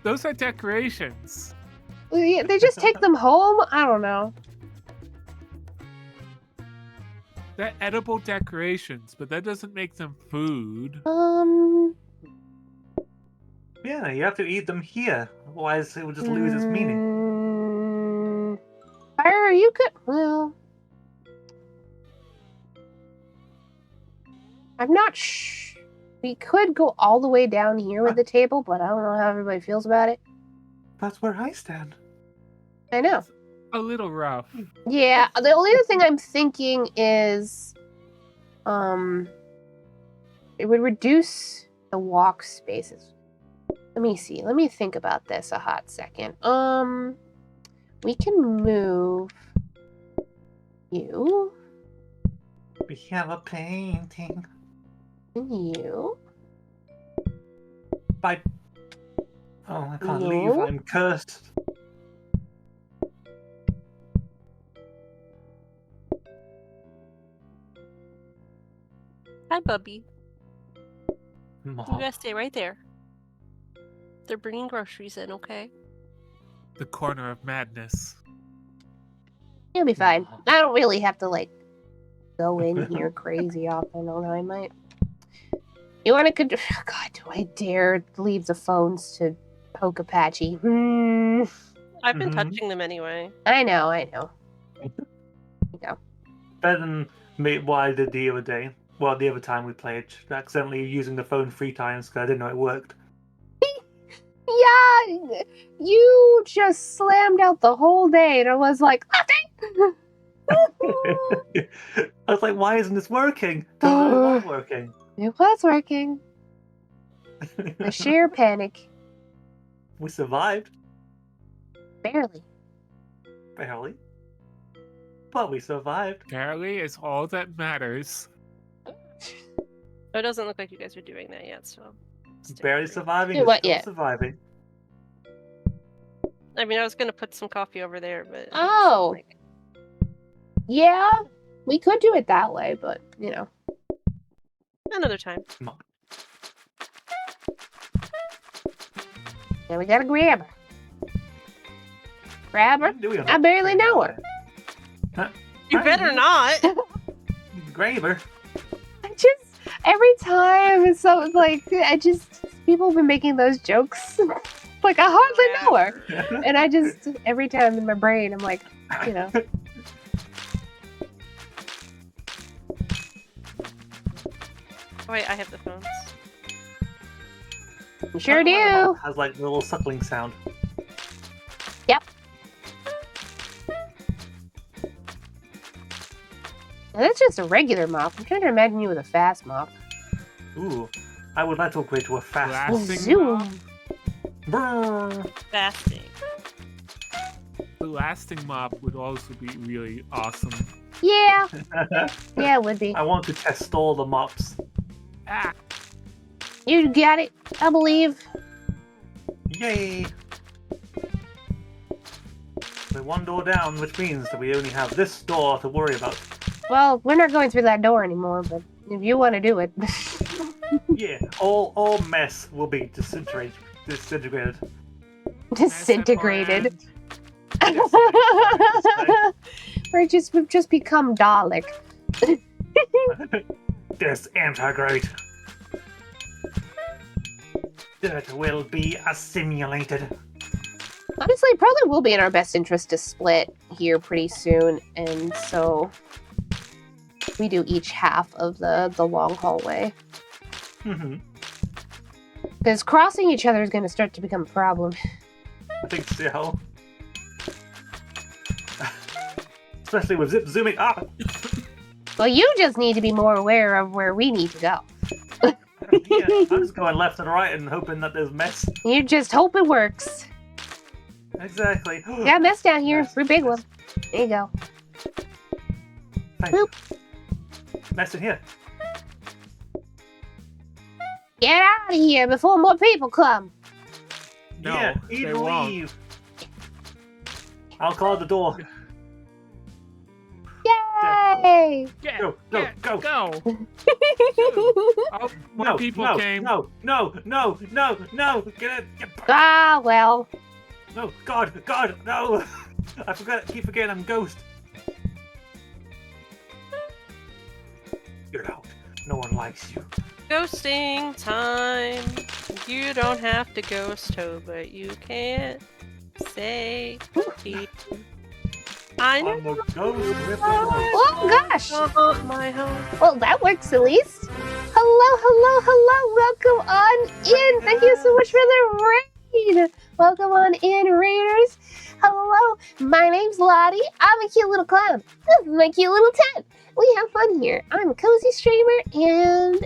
Those are decorations. They just take them home? I don't know. They're edible decorations, but that doesn't make them food. Yeah, you have to eat them here. Otherwise, it would just lose its meaning. Fire, you could. Well. I'm not we could go all the way down here with the table, but I don't know how everybody feels about it. That's where I stand. I know. A little rough. Yeah, the only other thing I'm thinking is, it would reduce the walk spaces. Let me see. Let me think about this a hot second. We can move you We have a painting. and you. Bye. Oh, I can't No. leave. I'm cursed. Hi, Bubby. You Mop. guys stay right there. They're bringing groceries in, okay? The corner of madness. You'll be fine. I don't really have to like go in here crazy often, although I might. You want to? God, do I dare leave the phones to poke Apache? I've been Mhm. touching them anyway. I know. There you go. Better than what I did the other day. Well, the other time we played, accidentally using the phone 3 times because I didn't know it worked. Yeah, you just slammed out the whole day, and I was like, I was like, why isn't this working? Turns out it was working. it was working. The sheer panic. We survived. Barely. Barely. But we survived. Barely is all that matters. It doesn't look like you guys are doing that yet, so. stay Barely free. surviving. Do is what still yet? surviving. I mean, I was gonna put some coffee over there, but. Oh. Yeah, we could do it that way, but you know. Another time. Come on. Now we gotta grab her. Grab her? Do we I barely know her. Huh? You better not! Grab her. I just every time it's so like I just people have been making those jokes. Like I hardly know her. And I just every time in my brain I'm like, you know. Oh, wait, I have the phones. You sure do. Has like the little suckling sound. Yep. Now, that's just a regular mop. I'm trying to imagine you with a fast mop. Ooh, I would like to upgrade to a fast. Blasting Zoom. mop. Brrr. Fasting. The lasting mop would also be really awesome. Yeah. Yeah, it would be. I want to test all the mops. Ah, You got it. I believe. Yay! We're one door down, which means that we only have this door to worry about. Well, we're not going through that door anymore, but if you want to do it. Yeah, all mess will be disintegrated. Disintegrated. We've just become Dalek. This integrate. That will be assimilated. Honestly, it probably will be in our best interest to split here pretty soon, and so we do each half of the long hallway. Because crossing each other is going to start to become a problem. I think so. Especially with zip zooming up. Well, you just need to be more aware of where we need to go. Yeah, I'm just going left and right and hoping that there's mess. You just hope it works. Exactly. Got mess down here. Mess, Pretty big mess. one. There you go. Thank you. Mess in here. Get out of here before more people come. No, yeah, they either won't. leave. I'll close the door. Yay! Get, Go, get, go. go. Oh, more No, people no, came. no, get it, get back. Ah, well. No, God, no. Keep forgetting I'm a ghost. You're out. No one likes you. Ghosting time. You don't have to ghost her, but you can't say it. I know. I'm a ghost with a Oh, gosh. My home. Well, that works at least. Hello. Welcome on in. Thank you so much for the raid. Welcome on in, raiders. Hello, my name's Lottie. I'm a cute little clown. This is my cute little tent. We have fun here. I'm a cozy streamer, and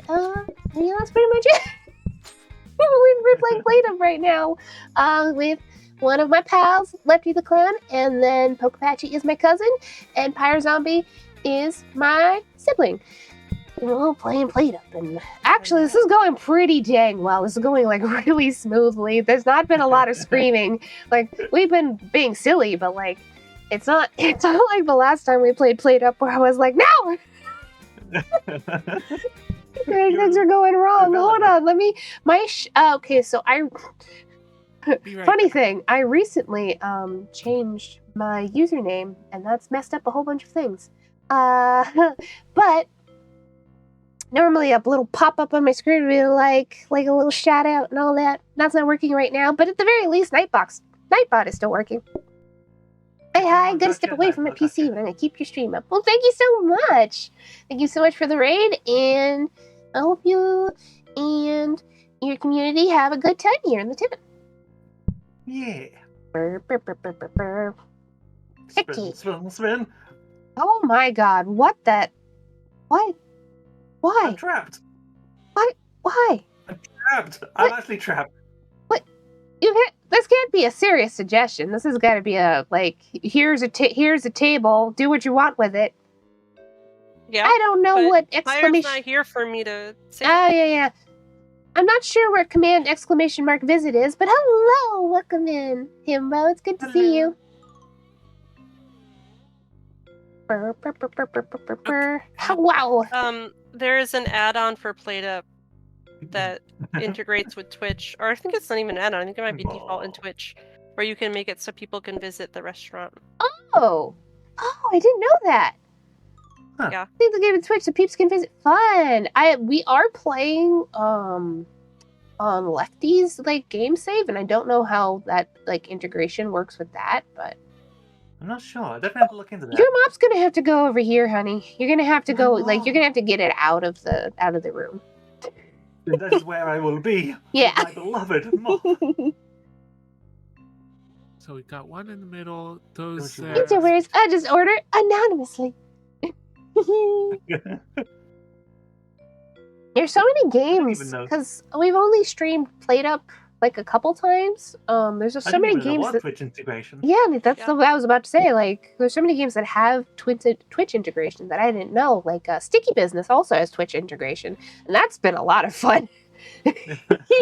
yeah, that's pretty much it. We're playing Plateup right now with one of my pals, Lefty the Clown, and then Pokepatchy is my cousin, and Pyre Zombie is my sibling. We're all playing Plateup, and actually, this is going pretty dang well. This is going like really smoothly. There's not been a lot of screaming. Like, we've been being silly, but like, it's not like the last time we played Plateup where I was like, no! Things are going wrong. Hold on, let me. Okay, so Be right funny back. thing, I recently changed my username, and that's messed up a whole bunch of things. But normally a little pop up on my screen would be like a little shout out and all that. That's not working right now, but at the very least, Nightbot is still working. Hey, hi, I'm gonna step away from my PC, but I'm gonna keep your stream up. Well, thank you so much. Thank you so much for the raid, and I hope you and your community have a good time here in the tent. Yeah. Brr, brr, brr, brr, brr, brr. Hickey. Spin. Oh my god, what that? What? Why? I'm trapped. Why? Trapped. I'm actually trapped. This can't be a serious suggestion. This has got to be a like. Here's a table. Do what you want with it. Yeah. I don't know but what Pyre's exclamation. not here for me to say. Oh yeah. I'm not sure where command exclamation mark visit is, but hello, welcome in, Himbo. It's good to see you. Brr, brr, brr, brr, brr, brr, brr. Wow. There is an add-on for Plateup that integrates with Twitch, or I think it's not even an add-on. I think it might be default in Twitch, where you can make it so people can visit the restaurant. Oh, I didn't know that. Huh. Yeah. I think the game on Twitch so peeps can visit. Fun. We are playing on Lefty's like game save, and I don't know how that like integration works with that, but I'm not sure. I definitely have to look into that. your mop's gonna have to go over here, honey. You're gonna have to go My like you're gonna have to get it out of the room. That is where I will be. Yeah. My beloved mom. So we got one in the middle. Those. Don't you Pizza wares. I just order anonymously. There's so many games even know. because we've only streamed Plateup like a couple times. There's just so many games that. Twitch integration. Yeah, that's Yeah. what I was about to say. Like, there's so many games that have Twitch integration that I didn't know. Like, Sticky Business also has Twitch integration, and that's been a lot of fun. The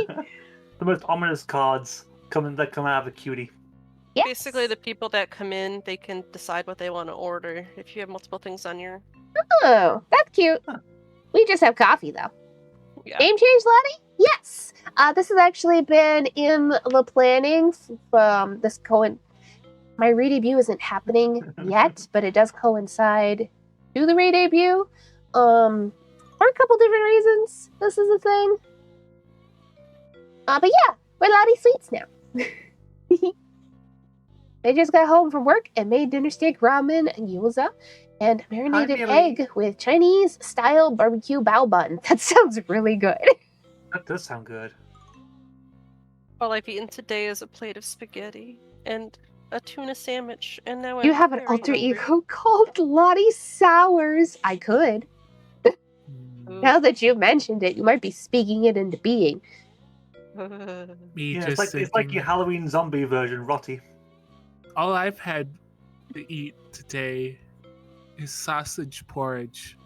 most ominous cards that come out of a cutie. Yes. Basically, the people that come in, they can decide what they want to order if you have multiple things on your. Oh, that's cute. Huh. We just have coffee though. Yeah. Game change, Lottie? Yes. This has actually been in the planning from this my re-debut isn't happening yet, but it does coincide to the re-debut. For a couple different reasons, this is a thing. But yeah, we're Lottie Sweets now. They just got home from work and made dinner steak ramen and gyoza and marinated egg with Chinese-style barbecue bao bun. That sounds really good. That does sound good. All I've eaten today is a plate of spaghetti and a tuna sandwich, and now You I'm have an very alter hungry. ego called Lottie Sours. I could. Now that you mentioned it, you might be speaking it into being. Me Yeah, just it's like thinking, your Halloween zombie version, Rotty. all I've had to eat today is sausage porridge.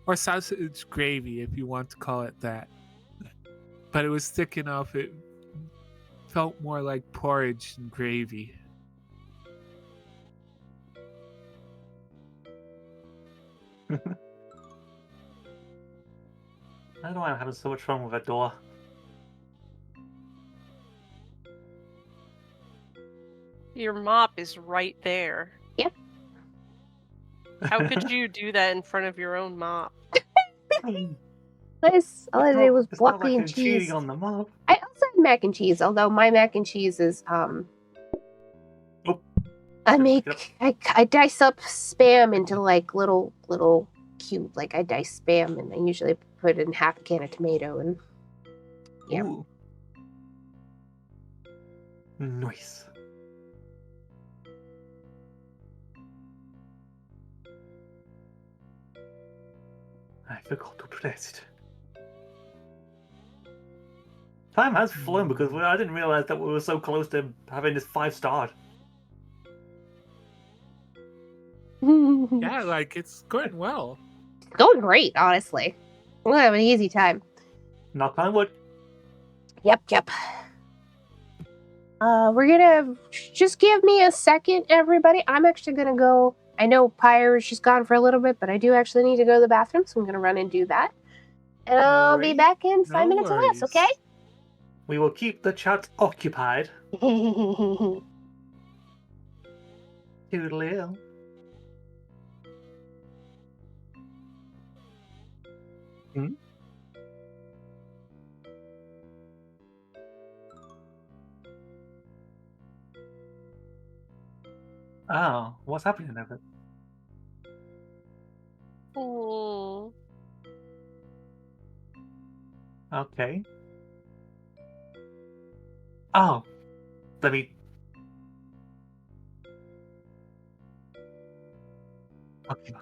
Or sausage gravy, if you want to call it that. But it was thick enough, it felt more like porridge than gravy. I don't know why I'm having so much fun with that door. Your mop is right there. Yep. How could you do that in front of your own mop? Nice. All I did was It's not broccoli like and I'm cheese. cheating on the mob. I also had mac and cheese, although my mac and cheese is Oh. I dice up spam into like little cube. Like I dice spam and I usually put in half a can of tomato and yeah. Ooh. Nice. I forgot to press it. Time has flown because I didn't realize that we were so close to having this 5-star. Yeah, like it's going well. It's going great, honestly. We'll have an easy time. Knock on wood. Yep. We're gonna just give me a second, everybody. I'm actually gonna go. I know Pyre's just gone for a little bit, but I do actually need to go to the bathroom, so I'm gonna run and do that. And I'll be back in 5 minutes or less, okay? We will keep the chat occupied. Toodaloo. Hmm? Oh, what's happening over? Oh. Okay. Oh, let me. Okay.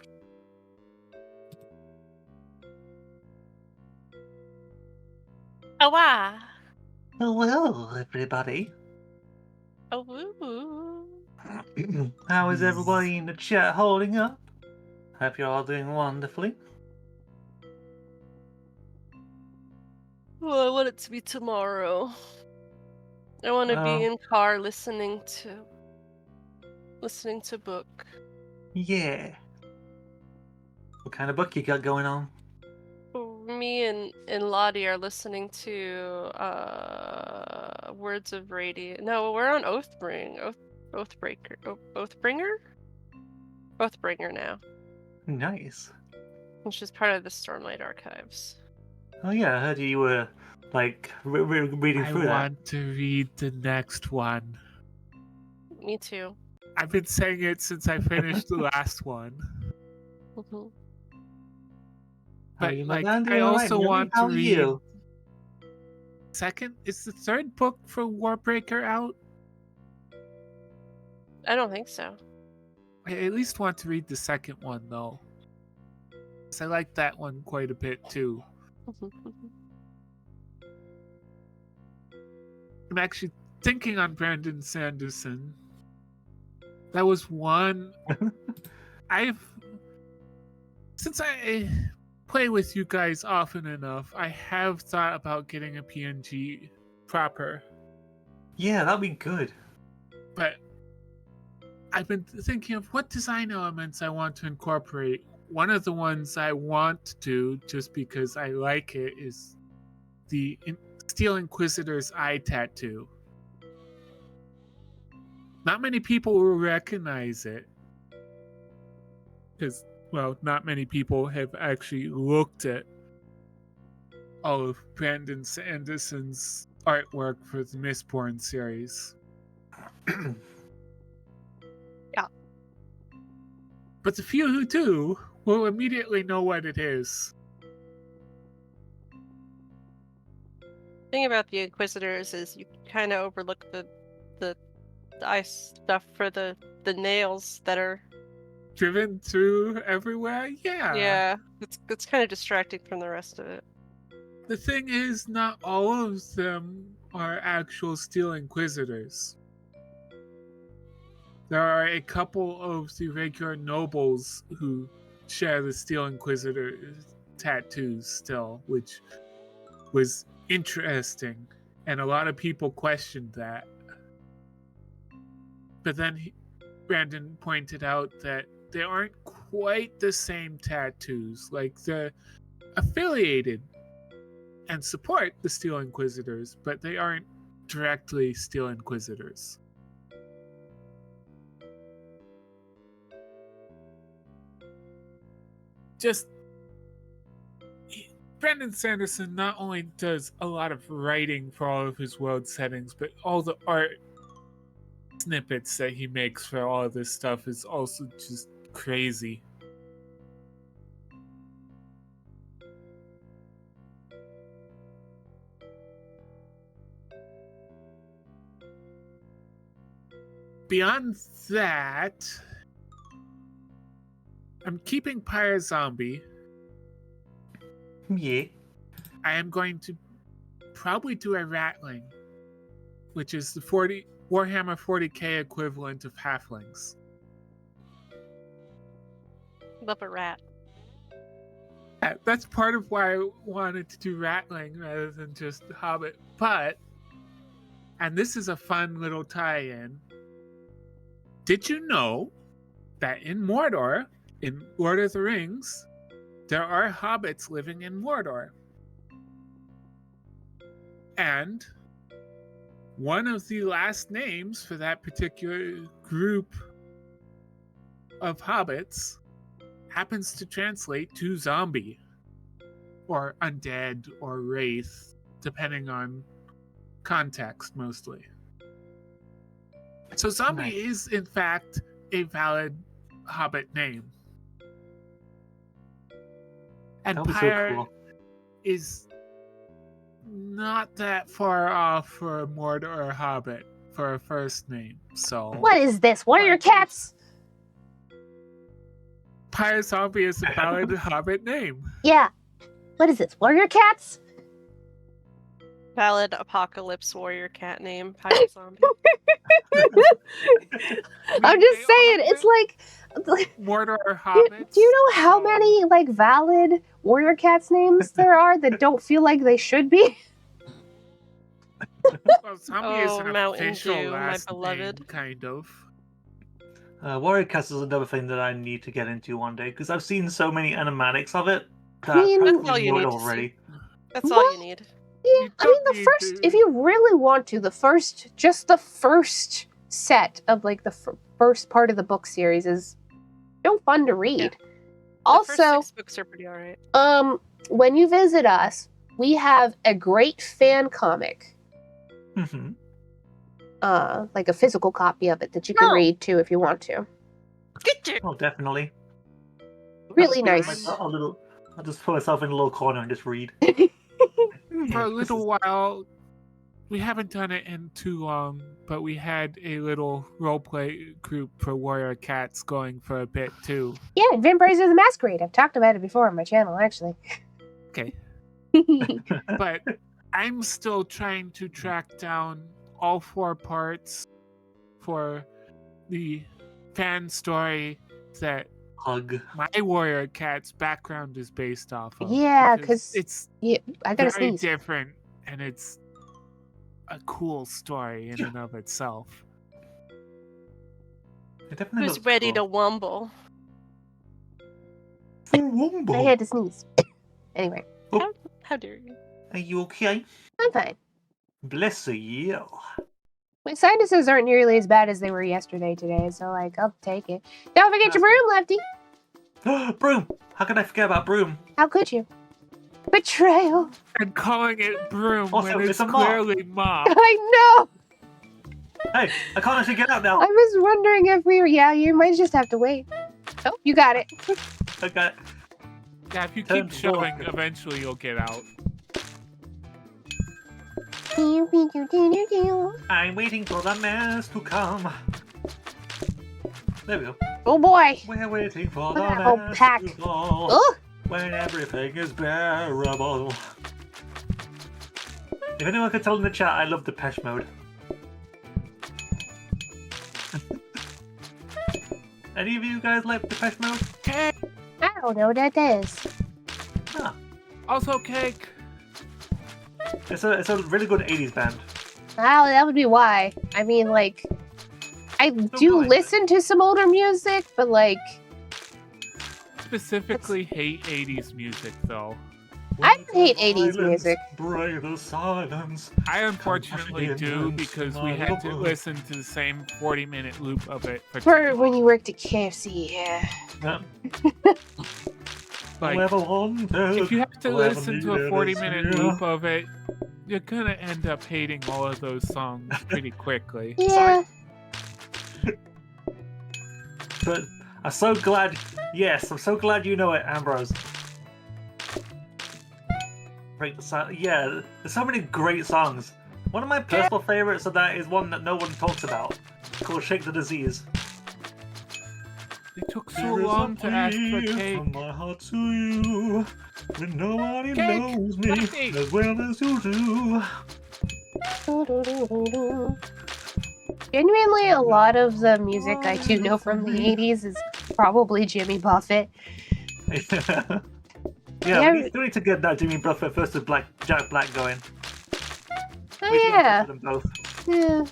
Oh, wow. Hello, everybody. Oh, woo. How is everybody in the chat holding up? Hope you're all doing wonderfully. Oh, I want it to be tomorrow. I want to be in car listening to book. Yeah. What kind of book you got going on? Me and Lottie are listening to Words of Radiance. No, we're on Oathbringer now. Nice. Which is part of the Stormlight Archives. Oh yeah, I heard you were like reading through that. I want to read the next one. Me too. I've been saying it since I finished the last one. Mm-hmm. But like, I also want to read. Second, is the third book for Warbreaker out? I don't think so. I at least want to read the second one though, because I like that one quite a bit too. I'm actually thinking on Brandon Sanderson. That was one since I play with you guys often enough, I have thought about getting a PNG proper. Yeah, that'd be good. But I've been thinking of what design elements I want to incorporate. One of the ones I want to do, just because I like it, is the Steel Inquisitor's eye tattoo. Not many people will recognize it. Because, well, not many people have actually looked at all of Brandon Sanderson's artwork for the Mistborn series. Yeah. But the few who do will immediately know what it is. The thing about the Inquisitors is you kind of overlook the ice stuff for the nails that are. Driven through everywhere? Yeah, it's kind of distracting from the rest of it. The thing is, not all of them are actual Steel Inquisitors. There are a couple of the regular nobles who share the Steel Inquisitor tattoos still, which was interesting, and a lot of people questioned that. But then Brandon pointed out that they aren't quite the same tattoos. Like, they're affiliated and support the Steel Inquisitors, but they aren't directly Steel Inquisitors. Just Brandon Sanderson not only does a lot of writing for all of his world settings, but all the art snippets that he makes for all of this stuff is also just crazy. Beyond that, I'm keeping Pyre Zombie. Yeah. I am going to probably do a Ratling, which is the Warhammer 40k equivalent of halflings. Love a rat. Yeah, that's part of why I wanted to do Ratling rather than just Hobbit. But, and this is a fun little tie-in, did you know that in Mordor, in Lord of the Rings, there are hobbits living in Mordor? And one of the last names for that particular group of hobbits happens to translate to zombie, or undead, or wraith, depending on context mostly. So zombie Nice. is, in fact, a valid hobbit name. And That would be so Pyre cool. is not that far off for a Mordor hobbit for a first name. So What is this? Warrior cats? Pyre Zombie is a valid hobbit name. Yeah. What is this? Warrior cats? Valid apocalypse warrior cat name, Pyre Zombie. I'm just saying, it's like Mordor do hobbits. you know how so- many like valid warrior cats names there are that don't feel like they should be? Well, zombie is Oh, an Mountain official Dew, my last beloved. name, kind of. Warrior Cast is another thing that I need to get into one day because I've seen so many animatics of it that I mean, I That's all practically you know it need to see. already. That's all you need. Yeah, You I mean don't the need first, to- if you really want to, the first set of like the first part of the book series is so fun to read. Yeah. The Also, first 6 books are pretty alright. when you visit us, we have a great fan comic, Mhm. like a physical copy of it that you can read too if you want to. Get your Oh, definitely. Really I'll nice. I'll just put myself in a little corner and just read. For a little while, we haven't done it in too long, but we had a little roleplay group for Warrior Cats going for a bit too. Yeah, Vampires of the Masquerade. I've talked about it before on my channel, actually. Okay. But I'm still trying to track down all 4 parts for the fan story that Hug. my Warrior Cat's background is based off of. Yeah, because 'cause it's Yeah, I gotta very sneeze. different, and it's a cool story in and of itself. It definitely who's looks ready to cool. wumble. I had to sneeze. Anyway, How dare you? Are you okay? I'm fine. Bless you. My sinuses aren't nearly as bad as they were yesterday today, so like I'll take it. Don't forget your broom, Lefty. Broom! How could I forget about broom? How could you? Betrayal. And calling it broom Also, when it's it's a mop. clearly mop. I know. Hey, I can't actually get out now. I was wondering if we were. Yeah, you might just have to wait. Oh, you got it. Okay. Yeah, if you Turn keep to door. shoving, eventually you'll get out. I'm waiting for the mess to come. There we go. Oh boy. We're waiting for Look the at that whole mess pack. to fall. Oh, When everything is bearable. If anyone could tell in the chat, I love Depeche Mode. Any of you guys like Depeche Mode? Cake! I don't know what that is. Huh. Also cake! It's a really good 80s band. Oh, that would be why. I mean, like, I do mind listen to some older music, but like, Specifically hate 80s music, though. I don't hate 80s music. Break the silence. I unfortunately Come do rushing in because and we had to smile. listen to the same 40-minute loop of it for For when you worked at KFC, yeah. Yeah. like, Whoever wanted, if you have to whoever listen to a needed 40-minute is here. loop of it, you're gonna end up hating all of those songs pretty quickly. Yeah. But I'm so glad. Yes, I'm so glad you know it, Ambrose. Break the silence. Yeah, there's so many great songs. One of my personal favorites of that is one that no one talks about, called "Shake the Disease." They took so There is a long to ask for plea cake. from my heart to you, when nobody Cake! knows me Lefty! as well as you do. Genuinely, a lot of the music I do know from the 80s is probably Jimmy Buffett. Yeah, we need to get that Jimmy Buffett versus Jack Black going. Oh, We need to yeah. put them both. Yeah.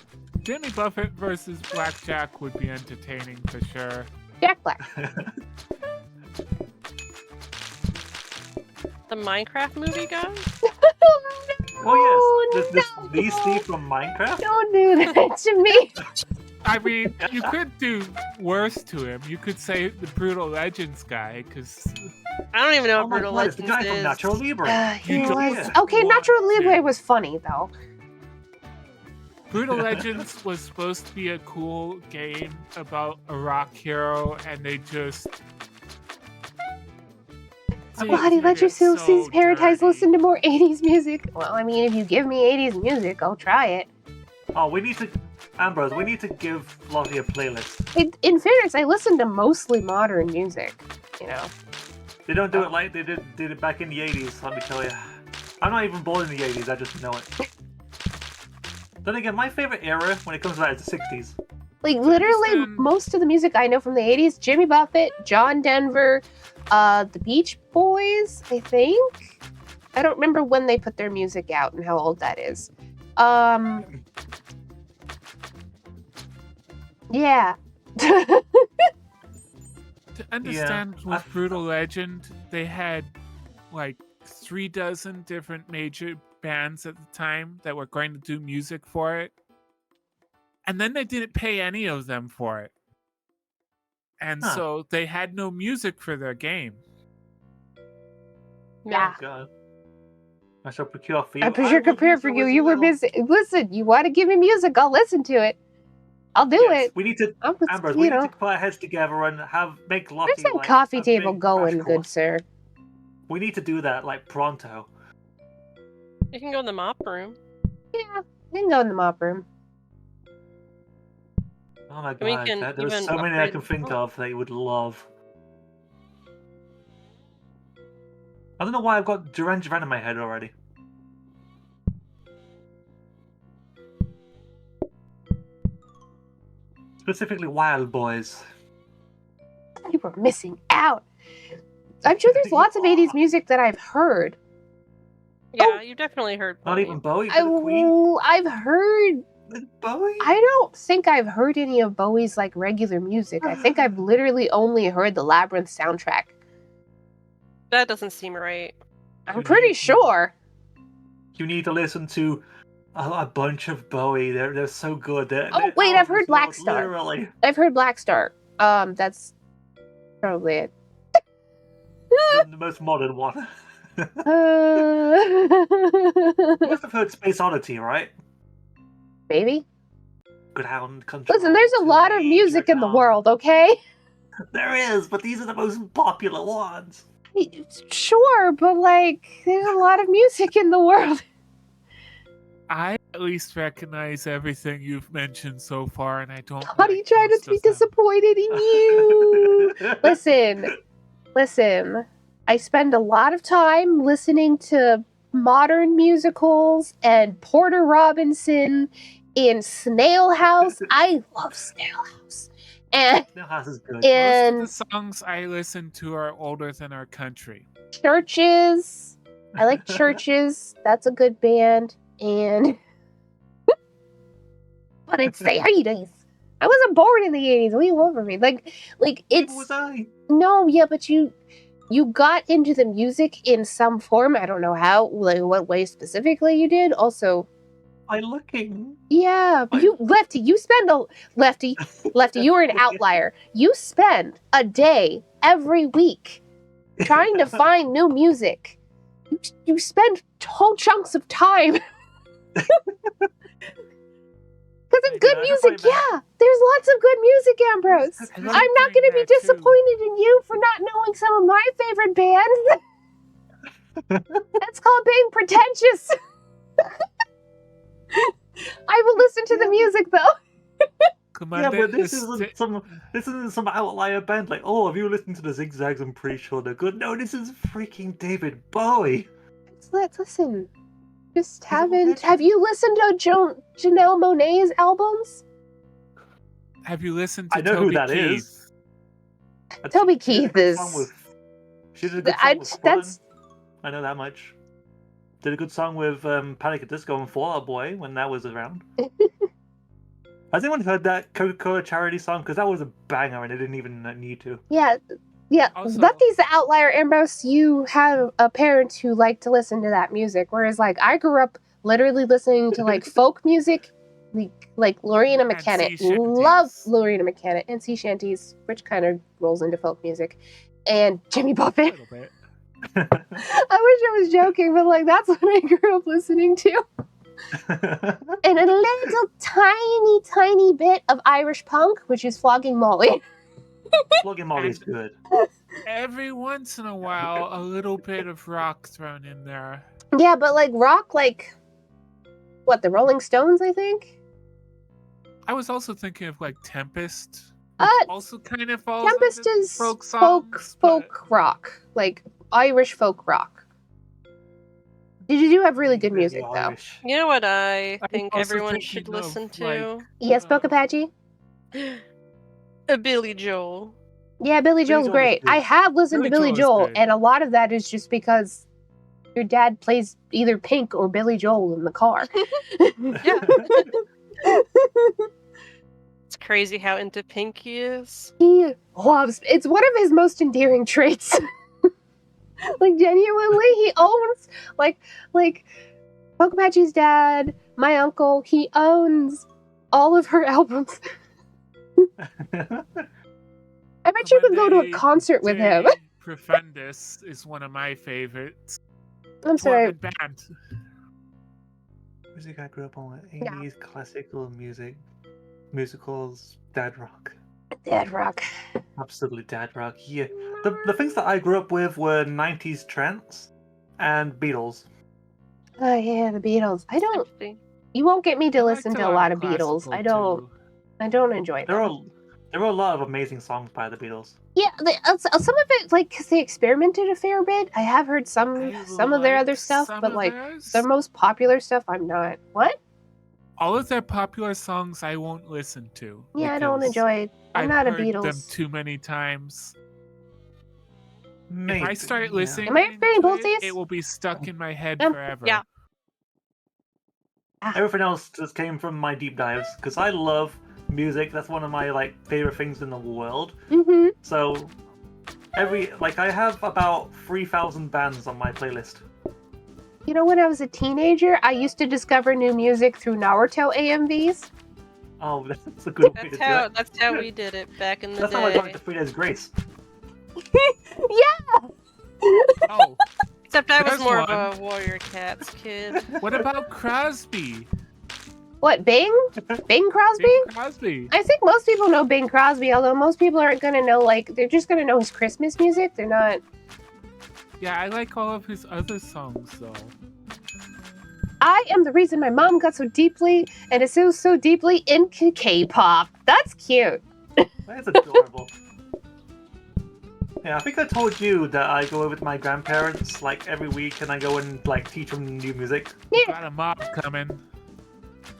Jimmy Buffett versus Blackjack would be entertaining for sure. Jack Black. The Minecraft movie guy? Oh yes, this no. these Steve from Minecraft. Don't do that to me. I mean, you could do worse to him. You could say the Brutal Legends guy, because I don't even know Oh what my Brutal god, it's the Legends guy from is. Natural Libre. He You was. don't Okay, want Natural Libre to. was funny, though. Brutal Legends was supposed to be a cool game about a rock hero, and they just... Why do you let did it yourself so see Paradise dirty. listen to more 80s music? Well, I mean, if you give me 80s music, I'll try it. Oh, we need to, Ambrose. We need to give Lottie a playlist. In fairness, I listen to mostly modern music, you know. They don't do it like they did it back in the 80s. Let me tell you, I'm not even born in the 80s. I just know it. Then again, my favorite era when it comes to that is the 60s. Like, literally, understand- most of the music I know from the 80s, Jimmy Buffett, John Denver, the Beach Boys, I think? I don't remember when they put their music out and how old that is. Yeah. To understand Yeah, with Brutal Legend, they had like 3 dozen different major bands at the time that were going to do music for it. And then they didn't pay any of them for it. And Huh. so they had no music for their game. Yeah. Oh, God. I shall procure for you. I'm pretty sure compared for you, you were busy. Listen, you want to give me music, I'll listen to it. I'll do it. We need to, I'm just, Ambrose. you We need know. to put our heads together and make Lottie Where's that like coffee a table big going, crash good course. sir? We need to do that like pronto. You can go in the mop room. Yeah, we can go in the mop room. Oh my And we god, can there's even so many I upgrade can the think phone. of that you would love. I don't know why I've got Duran Duran in my head already. Specifically Wild Boys. You were missing out. I'm sure there's lots of 80s music that I've heard. Yeah, you definitely heard Not plenty. even Bowie, but the Queen. I've heard. Bowie? I don't think I've heard any of Bowie's like regular music. I think I've literally only heard the Labyrinth soundtrack. That doesn't seem right. I'm pretty sure. You need to listen to A bunch of Bowie. They're so good. Oh wait, I've heard Black Star. Star. Literally. I've heard Black Star. That's probably it. The most modern one. You Uh, must have heard Space Oddity, right? maybe. Good Hound Control. Listen, there's a lot of music in the world, okay? There is, but these are the most popular ones. Sure, but like, there's a lot of music in the world. I at least recognize everything you've mentioned so far, and I don't. How do you try not to be disappointed in you? Listen. I spend a lot of time listening to modern musicals and Porter Robinson in Snail House. I love Snail House. And Snail House is good. And most of the songs I listen to are older than our country. Churches. I like Churches. That's a good band. And but it's the 80s. I wasn't born in the 80s. What do you want from me? Like it's was I? No, yeah, but you got into the music in some form. I don't know how, like what way specifically you did. Also, by looking. Yeah, but Lefty, you are an outlier. You spend a day every week trying to find new music. You spend whole chunks of time. Because of good music, yeah. There's lots of good music, Ambrose. I'm not going to be disappointed in you for not knowing some of my favorite bands. That's called being pretentious. I will listen to the music, though. Yeah, but this isn't some outlier band like, oh, have you listened to the Zigzags? I'm pretty sure they're good. No, this is freaking David Bowie. Let's listen. Just haven't. Have you listened to Janelle Monáe's albums? Have you listened to I know Toby who that Keith? is. Toby Keith is. She did a good song with Squadron. I know that much. Did a good song with Panic at Disco and Fall Out Boy when that was around. Has anyone heard that Coca-Cola charity song? Because that was a banger and it didn't even need to. Yeah. Also, Lefty's the outlier, Ambrose. You have a parent who liked to listen to that music, whereas like I grew up literally listening to like folk music, like Lorena McKennitt. Love Lorena McKennitt and sea shanties, which kind of rolls into folk music, and Jimmy Buffett. a little bit. I wish I was joking, but like that's what I grew up listening to. And a little tiny bit of Irish punk, which is Flogging Molly. Flogging Molly's good. Every once in a while, a little bit of rock thrown in there. Yeah, but like rock, like what, the Rolling Stones, I think? I was also thinking of like Tempest. Also kind of falls Tempest under is folk songs, folk rock, like Irish folk rock. You do have really good music, though. You know what I think also everyone thinking should of, listen to? Yes, Bocapachi? Billy Joel. Yeah, Billy Joel's great. I have listened to Billy Joel, and a lot of that is just because your dad plays either Pink or Billy Joel in the car. Yeah. It's crazy how into Pink he is. He loves. It's one of his most endearing traits. Like genuinely, he owns like Bocapachi's dad, my uncle. He owns all of her albums. I bet you could go to a concert with him. Profundus is one of my favorites. I'm sorry. Band. Music I grew up on, 80s classical music, musicals, dad rock. Dad rock. Absolutely dad rock. Yeah. The things that I grew up with were 90s trance and Beatles. Oh yeah, the Beatles. You won't get me to listen to a lot of Beatles. I don't enjoy them. There were a lot of amazing songs by the Beatles. Yeah, some of it, like, because they experimented a fair bit. I have heard some of their other stuff, but like their most popular stuff, I'm not. What? All of their popular songs, I won't listen to. Yeah, I don't enjoy it. I'm not a Beatles. I've heard them too many times. Maybe, if I start listening, am I forgetting both these? It will be stuck in my head forever. Yeah. Everything else just came from my deep dives because I love music. That's one of my favorite things in the world. Mm-hmm. So I have about 3,000 bands on my playlist. You know, when I was a teenager, I used to discover new music through Naruto AMVs. Oh, that's a good way to do it. That's how we did it back in the That's how I got day. into 3 Days Grace. Yeah! Oh, Except I was There's more one. of a Warrior Cats kid. what about Crosby? What, Bing? Bing Crosby? Bing Crosby. I think most people know Bing Crosby, although most people aren't gonna know, like, they're just gonna know his Christmas music. They're not. Yeah, I like all of his other songs though. I am the reason my mom got so deeply and is so deeply into K-pop. That's cute. That's adorable. Yeah, I think I told you that I go over to my grandparents like every week and I go and like teach them new music. Got a mob coming.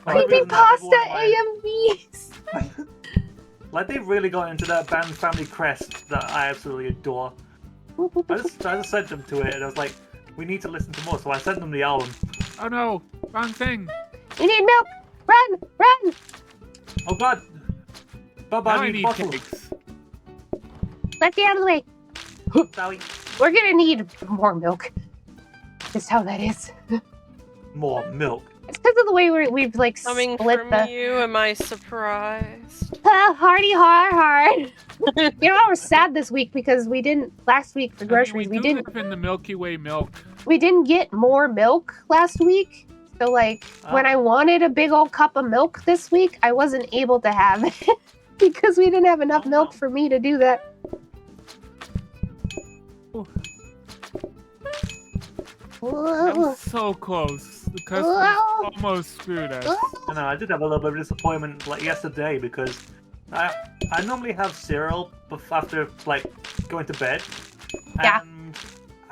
Like, Creepy pasta everyone, AMVs. like they've really got into that band Family Crest that I absolutely adore. I just sent them to it and I was like, we need to listen to more, so I sent them the album. Oh no, wrong thing. You need milk. Run, run. Oh god! Now Baba, I need need bottle. cakes. Let's get out of the way. Sally, We're gonna need more milk. Just how that is. more milk. It's because of the way we've like Coming split from the you, am I surprised? hardy hard. You know, I was sad this week because we didn't last week for groceries. We We do didn't live in the Milky Way milk. we didn't get more milk last week. So like when I wanted a big old cup of milk this week, I wasn't able to have it because we didn't have enough milk for me to do that. Ooh. That Whoa. was so close. The customers almost screwed us. I know, I did have a little bit of disappointment like yesterday because I normally have cereal after like going to bed. Yeah.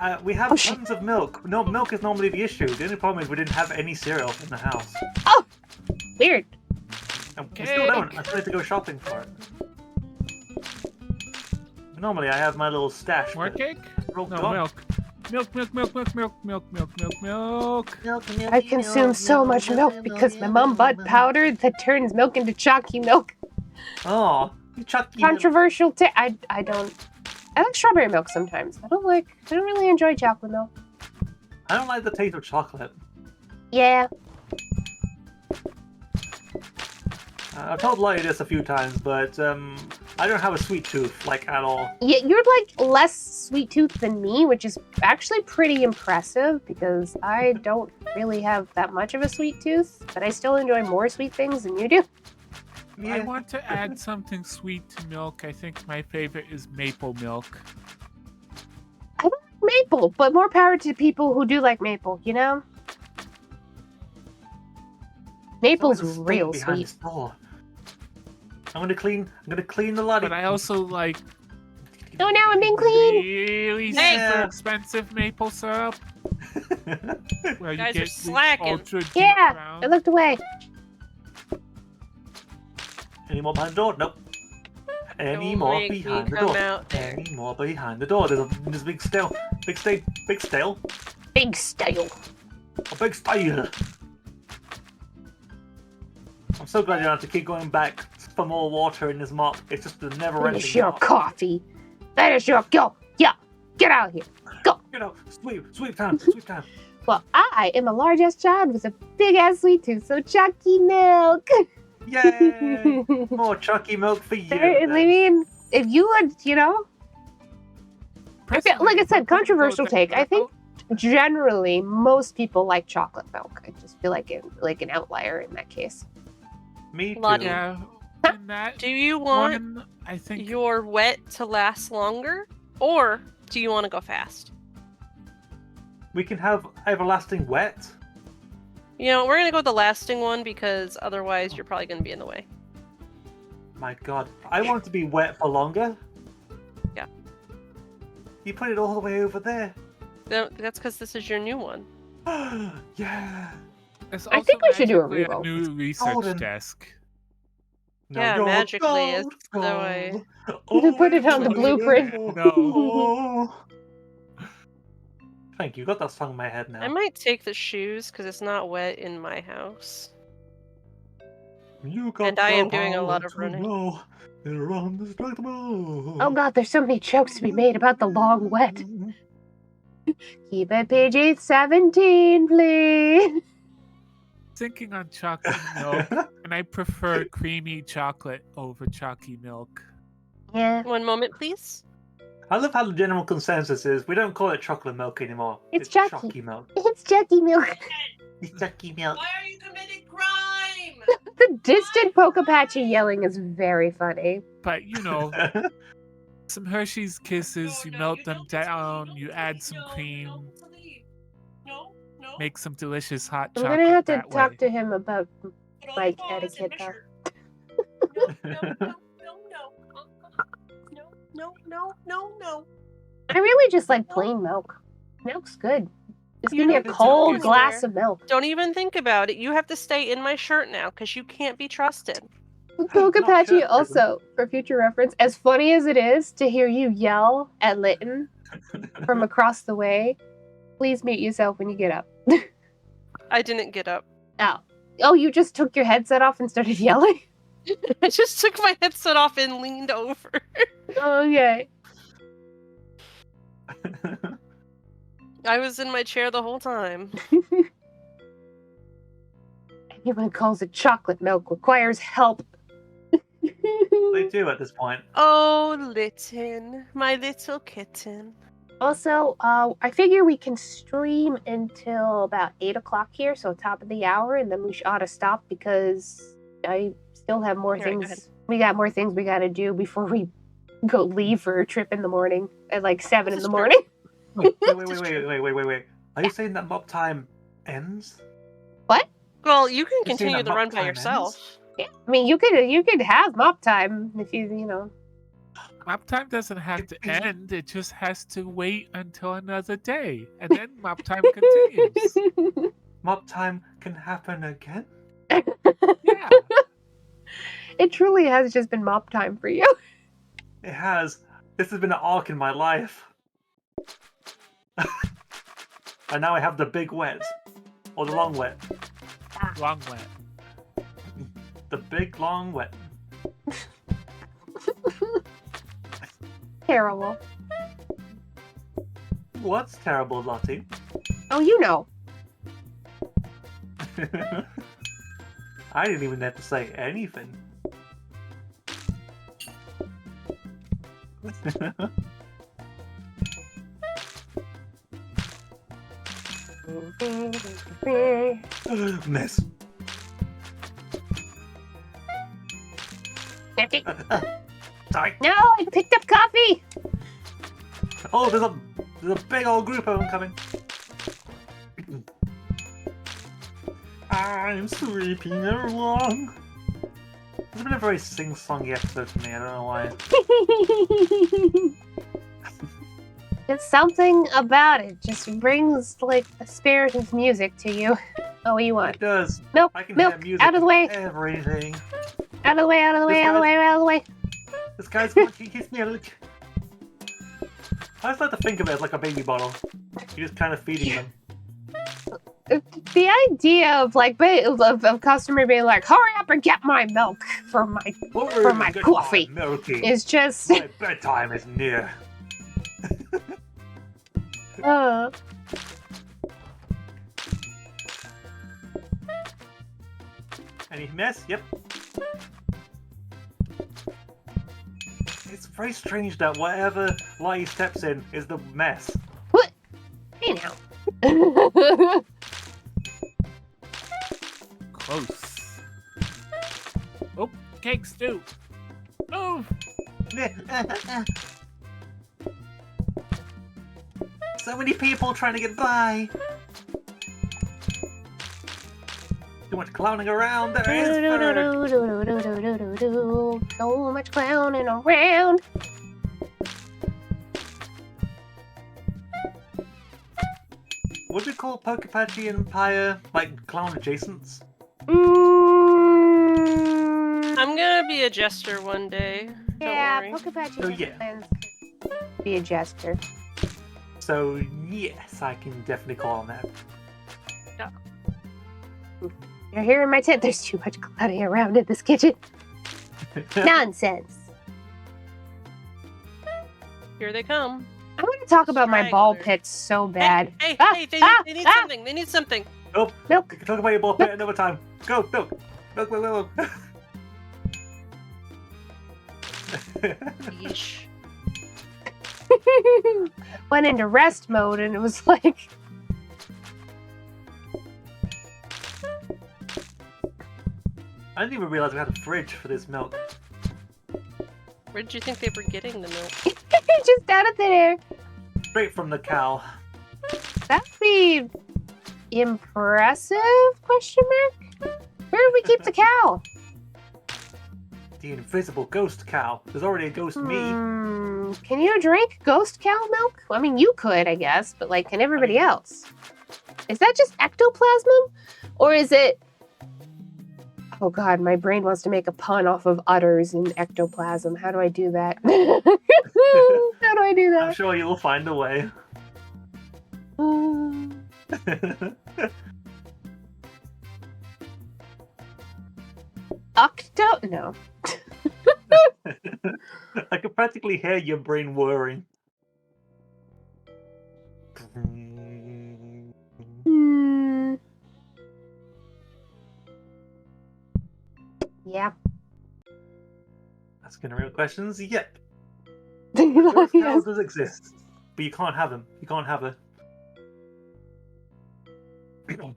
And we have tons of milk. No, milk is normally the issue. The only problem is we didn't have any cereal in the house. Oh, weird. And we still don't. I still need to go shopping for it. Normally I have my little stash. More but cake? it's all No, gone. milk. Milk. I consume so much milk because my mom bought powder that turns milk into chalky milk. Oh, you chucky. Controversial. I don't. I like strawberry milk sometimes. I don't really enjoy chocolate milk. I don't like the taste of chocolate. Yeah. I've told Lottie this a few times, but I don't have a sweet tooth, like, at all. Yeah, you're like less sweet tooth than me, which is actually pretty impressive because I don't really have that much of a sweet tooth, but I still enjoy more sweet things than you do. Yeah. I want to add something sweet to milk. I think my favorite is maple milk. I don't like maple, but more power to people who do like maple, you know? Maple's Someone's real behind sweet. this door. I'm gonna clean the Lottie. But I also like Oh, now I'm being clean! really Yeah. super expensive maple syrup. Where you Guys are get the slacking. ultra deep Yeah, brown. I looked away. Any more behind the door? Nope. Any Don't more make me behind the come door? out there. Any more behind the door? There's a big stale. Big stale. Big stale. A big stale. I'm so glad you don't have to keep going back for more water in this mop. It's just a never-ending Finish your mop. coffee. That is your go. Yeah, get out of here. Go. You know, sweep time, sweep time. Well, I am a large-ass child with a big-ass sweet tooth, so chalky milk. Yay! More chalky milk for you. I mean, if you would, you know, Personally, like I said, controversial those take. I that think generally most people like chocolate milk. I just feel like an outlier in that case. Me too. Lottie. Yeah. In that Do you want one, I think your wet to last longer, or do you want to go fast? We can have everlasting wet. You know, we're gonna go with the lasting one because otherwise you're probably gonna be in the way. My god. I want it to be wet for longer. Yeah. You put it all the way over there. No, that's because this is your new one. Yeah. it's I also think we should do a magically reroll. new research Golden. desk. Now Yeah, you're magically, gold, it's the way. gold. You put it on the Oh, blueprint. No. Thank you. Got that song in my head now. I might take the shoes because it's not wet in my house. You got And I am the doing a lot power of to running. know you're undestructible. Oh god, there's so many jokes to be made about the long wet. Keep it PG-17, please. Thinking on chocolate milk, and I prefer creamy chocolate over chalky milk. Yeah. One moment, please. I love how the general consensus is we don't call it chocolate milk anymore. It's chalky milk. It's Chucky milk. It's chalky milk. Why are you committing crime? The distant Pokapachi yelling is very funny. But some Hershey's Kisses, you melt them down, you add some cream, make some delicious hot I'm chocolate gonna have to that talk way. to him about Mike etiquette, though. No. I really just like plain milk. Milk's good. Just You give me a don't cold go glass anywhere. of milk. Don't even think about it. You have to stay in my shirt now because you can't be trusted. Pokapachi shirt also, for future reference, as funny as it is to hear you yell at Lytton from across the way, please mute yourself when you get up. I didn't get up. Oh, you just took your headset off and started yelling? I just took my headset off and leaned over. Okay. I was in my chair the whole time. Anyone calls it chocolate milk requires help. They do at this point. Oh, Lytton, my little kitten. Also, I figure we can stream until about 8 o'clock here, so top of the hour, and then we ought to stop because I still have more All right, go things. ahead. We got more things we gotta do before we go leave for a trip in the morning at like 7 in This the is morning. Wait. Are you saying that mob time ends? Well, you can You're saying continue that the mob run by time yourself. Yeah, I mean, you could have mop time if you know. Mop time doesn't have to end, it just has to wait until another day. And then mop time continues. Mob time can happen again? Yeah. It truly has just been mop time for you. It has. This has been an arc in my life. And now I have the big wet. Or the long wet. Long wet. The big long wet. Terrible. What's terrible, Lottie? Oh, you know. I didn't even have to say anything. Miss. Empty. Sorry. No, I picked up coffee. Oh, there's a big old group of them coming. I'm sweeping along. It's been a very sing-songy episode for me. I don't know why. It's something about it. Just brings like a spirit of music to you. Oh, what do you want? It does. Milk, I can milk, hear music out of the way. Everything. Out of the way, out of the way, out of the way, out of the way. This guy's going to kiss me a lick. I just like to think of it as like a baby bottle. You're just kind of feeding them. The idea of like of customer being like, hurry up and get my milk for my coffee Milky. is just My bedtime is near. Any mess? Yep. It's very strange that whatever light he steps in is the mess. what? Hey now. Close. Oh, cake stew. Move. So many people trying to get by. Too much clowning around. There is bird. So much clowning around. Would we call Pokapachi Empire like clown adjacents? I'm gonna be a jester one day. Yeah, Don't worry. Pokapachi Oh, has yeah. plans to be a jester. So yes, I can definitely call on that. You're hearing my tent. There's too much clowning around in this kitchen. Nonsense. Here they come. I want to talk about my ball Straggler. pits so bad. Hey, Ah, hey, they ah, need ah! something. They need something. Oh, Milk. we can talk about your ball pit another time. Go, milk. Milk, milk, milk, milk. Yeesh. Went into rest mode and it was like... I didn't even realize we had a fridge for this milk. Where did you think they were getting the milk? Just out of thin air. Straight from the cow. That'd be impressive? Question mark. Where did we keep the cow? The invisible ghost cow. There's already a ghost me. Can you drink ghost cow milk? I mean, you could, I guess, but like, can everybody else? Is that just ectoplasm, or is it? Oh God, my brain wants to make a pun off of udders and ectoplasm. How do I do that? How do I do I'm that? sure you'll find a way. No. I could practically hear your brain whirring. Yeah. Asking real questions? Yep. Yes. Ghost cow does exist, but you can't have him. You can't have her.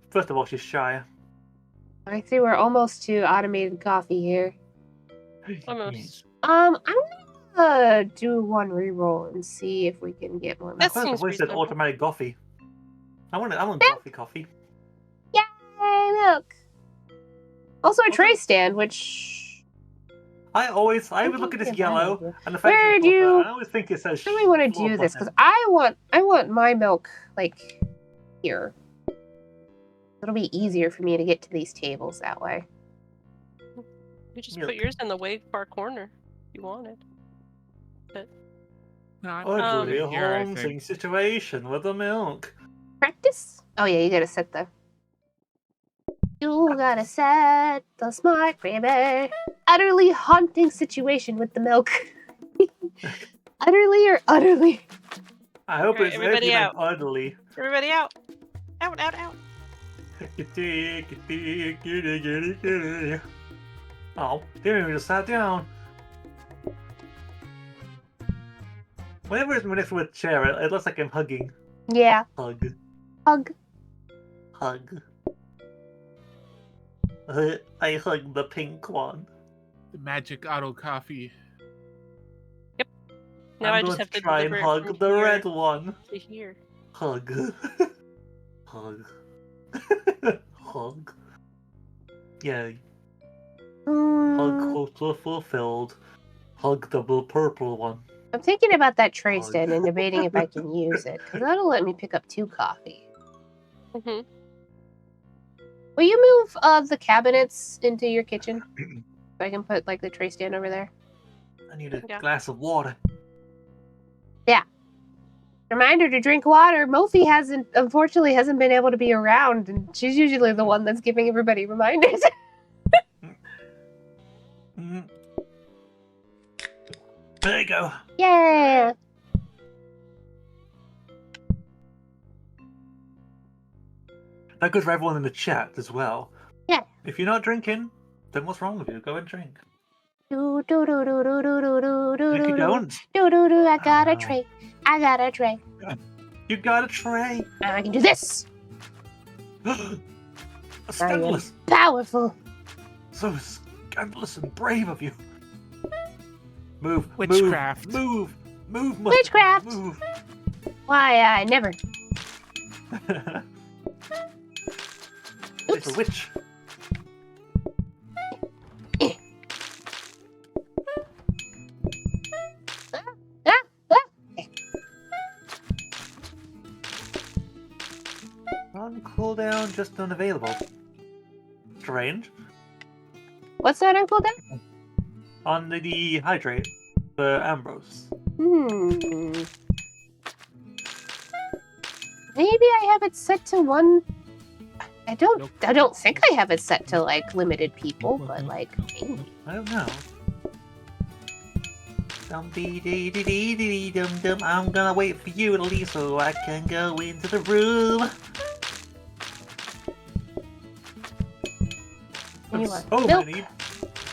First of all, she's shy. I see we're almost to automated coffee here. Almost. I'm gonna do one reroll and see if we can get more. That First seems of all, he said reasonable. automatic coffee. I want coffee. Yay, milk! Also a tray stand, which I would look at this yellow and the fact Where that do you- I always think it says. I really want to do this because I want my milk like here. It'll be easier for me to get to these tables that way. You just Milk. put yours in the way far corner if you wanted. No, I'm Oh, putting it really here, I haunting think. situation with the milk. Practice? Oh yeah, you gotta set the. You gotta set the smart baby. Utterly haunting situation with the milk. Utterly or utterly? I hope Alright, it's everybody everything out. utterly. Everybody out! Out, out, out! Oh, Damien just sat down. Whenever it's next to a chair, it looks like I'm hugging. Yeah. Hug. Hug. Hug. I hug the pink one. The magic auto coffee. Now I'm I just going have to to try and deliver it hug from the here red one. to here. Hug. Hug. Hug. Yeah. Hug quota fulfilled. Hug the purple one. I'm thinking about that tray Hug. stand and debating if I can use it because that'll let me pick up 2 coffee. Mm-hmm. Will you move the cabinets into your kitchen so I can put like the tray stand over there? I need a Yeah. glass of water. Reminder to drink water. Mophie unfortunately hasn't been able to be around, and she's usually the one that's giving everybody reminders. Mm. There you go. Yeah. That goes for everyone in the chat as well. Yeah. If you're not drinking, then what's wrong with you? Go and drink. Do do do do do do do do do If you do don't, do do do. I got a no. tray. I got a tray. you got a tray. Now I can do this. Scandalous. Powerful. So scandalous and brave of you. Move. Witchcraft. Move. Move. Move. Witchcraft. Move. Why I never. It's a witch. On cooldown, just unavailable. Strange. What's that, Uncle Dan? On the dehydrate for Ambrose. Maybe I have it set to 1. I don't think I have it set to like limited people, but like maybe. I don't know. Dum dee dee dee dee dee dum dum. I'm gonna wait for you to leave so I can go into the room. You There's want so milk? many.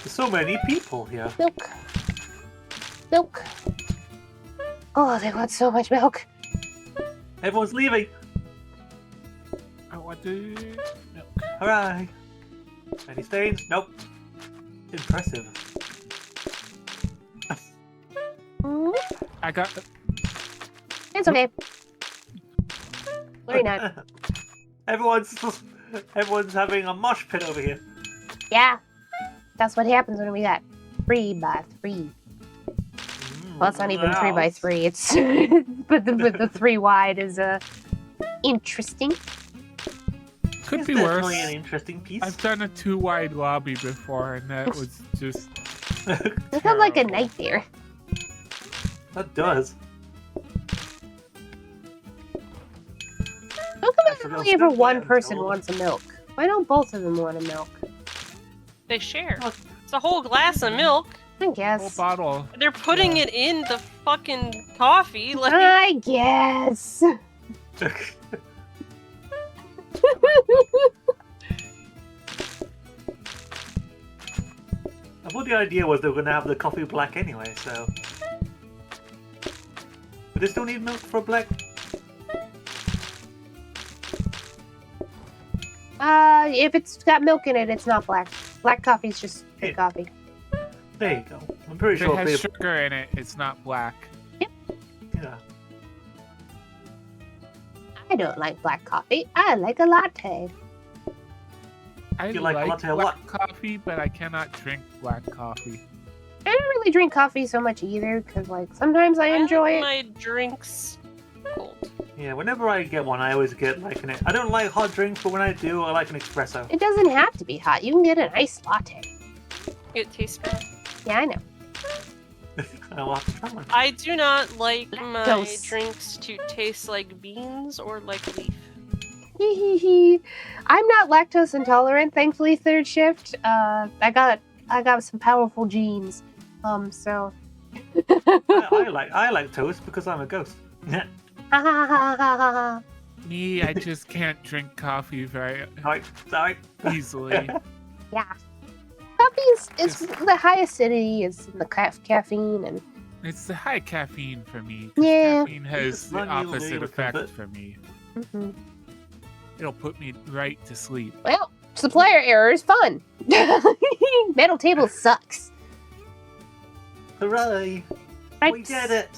There's so many people here. Milk. Milk. Oh, they want so much milk. Everyone's leaving. I want the milk. Hooray! Any stains? Nope. Impressive. Mm, I got. It's okay. 39. Everyone's having a mosh pit over here. Yeah. That's what happens when we got 3 by 3. Well, it's not even 3 by 3. It's but the 3 wide is interesting. Could It's be worse. definitely an interesting piece. I've done a 2 wide lobby before, and that was just. It sounds like a terrible. nightmare. That does. How come Actually, only ever I'll one step person down. wants a milk? Why don't both of them want a milk? They share. Oh. It's a whole glass of milk. I Whole guess. bottle. They're putting it in the fucking coffee. Like, I guess. I thought the idea was they were going to have the coffee black anyway, so... But they still need milk for black? If it's got milk in it, it's not black. Black coffee's just good coffee. There you go. I'm pretty If it sure has if sugar in it, it's not black. yeah. I don't like black coffee. I like a latte. I You like latte a black lot? coffee, but I cannot drink black coffee. I don't really drink coffee so much either, because, like, sometimes I enjoy it. my drinks cold. Yeah, whenever I get one, I always get like an... I don't like hot drinks, but when I do, I like an espresso. It doesn't have to be hot. You can get an iced latte. It tastes bad. Yeah, I know. I'll have to try one. I do not like my Lactose. drinks to taste like beans or like leaf. Hee hee hee. I'm not lactose intolerant, thankfully. Third shift. I got some powerful genes. So. I like toast because I'm a ghost. Ha ha ha ha ha ha. Me, I just can't drink coffee very Sorry. easily. Yeah. Coffee is the high acidity is in the caffeine and It's the high caffeine for me. 'Cause Yeah. Caffeine has the Run you opposite leave a effect bit. for me. mhm. It'll put me right to sleep. Well, supplier error is fun. Metal table sucks. Hooray! Right. We did it!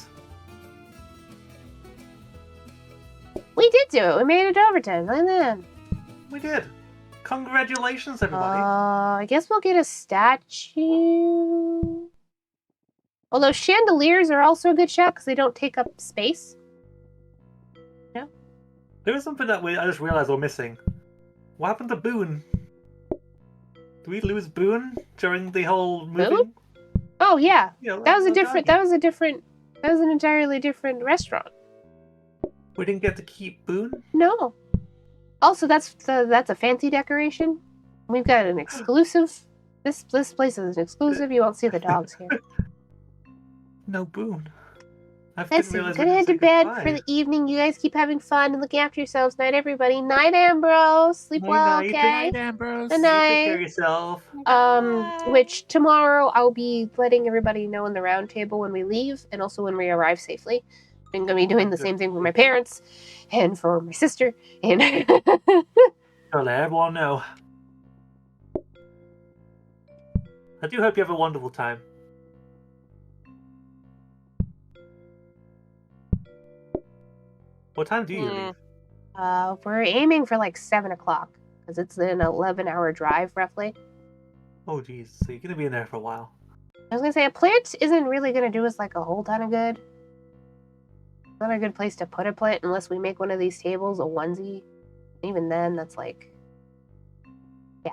We did do it. We made it to overtime. Look at that. We did! Congratulations, everybody! I guess we'll get a statue. Although chandeliers are also a good shot because they don't take up space. There is something that I just realized we're missing. What happened to Boone? Did we lose Boone during the whole movie? Boone? Oh yeah, Yeah, that was a that different. guy. That was an entirely different restaurant. We didn't get to keep Boone? No. Also, that's a fancy decoration. We've got an exclusive. This place is an exclusive. You won't see the dogs here. No Boone. I didn't Listen, realize we gonna head didn't to say bed goodbye. for the evening. You guys keep having fun and looking after yourselves. Night, everybody. Night, Ambrose. Sleep well, Night-night. okay? Night, Ambrose. Good You night. take care of yourself. Which tomorrow I'll be letting everybody know in the round table when we leave and also when we arrive safely. I'm gonna be doing the same thing for my parents and for my sister and I'll let everyone know. I do hope you have a wonderful time. What time do you leave? we're aiming for like 7 o'clock because it's an 11-hour drive roughly. Oh geez, so you're gonna be in there for a while. I was gonna say a plant isn't really gonna do us like a whole ton of good. It's not a good place to put a plant unless we make one of these tables a onesie. Even then, that's like, yeah.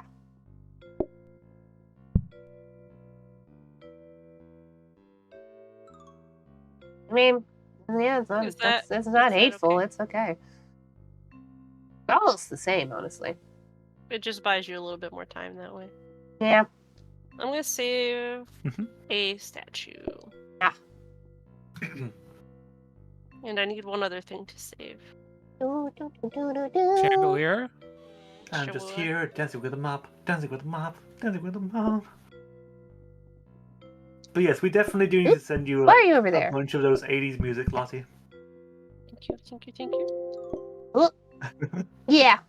I mean, yeah, it's not. Is that- It's not is that hateful. okay? It's okay. It's almost the same, honestly. It just buys you a little bit more time that way. Yeah. I'm gonna save Mhm. a statue. And I need one other thing to save. Chandelier? I'm just Sure. here dancing with a mop, dancing with a mop, dancing with a mop. But yes, we definitely do need to send you Why are like you over a there? bunch of those 80s music, Lottie. Thank you, thank you, thank you. Yeah.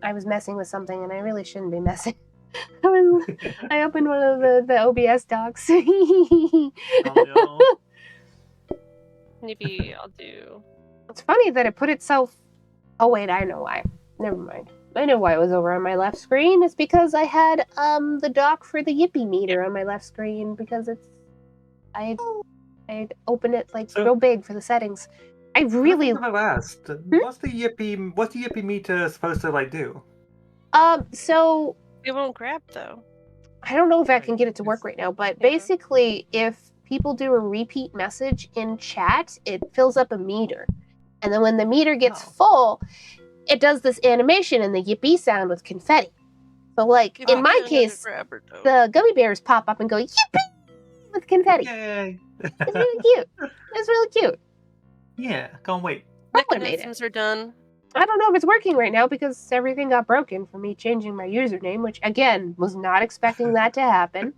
I was messing with something and I really shouldn't be messing. I opened one of the OBS docs. Oh no. Maybe I'll do. It's funny that it put itself. Oh wait, I know why. Never mind. I know why it was over on my left screen. It's because I had the dock for the Yippee meter on my left screen because I opened it like real big for the settings. I really I've asked. What's the Yippee meter supposed to like do? so It won't grab though. I don't know if I can Right, get it to work right now, but Yeah. basically if people do a repeat message in chat, it fills up a meter. And then when the meter gets full, it does this animation and the yippee sound with confetti. So, like, in my case, the gummy bears pop up and go, yippee! With confetti. Yay! It's really cute. It's really cute. Yeah, can't wait. Someone made it. Mechanisms are done. I don't know if it's working right now because everything got broken from me changing my username, which, again, was not expecting that to happen.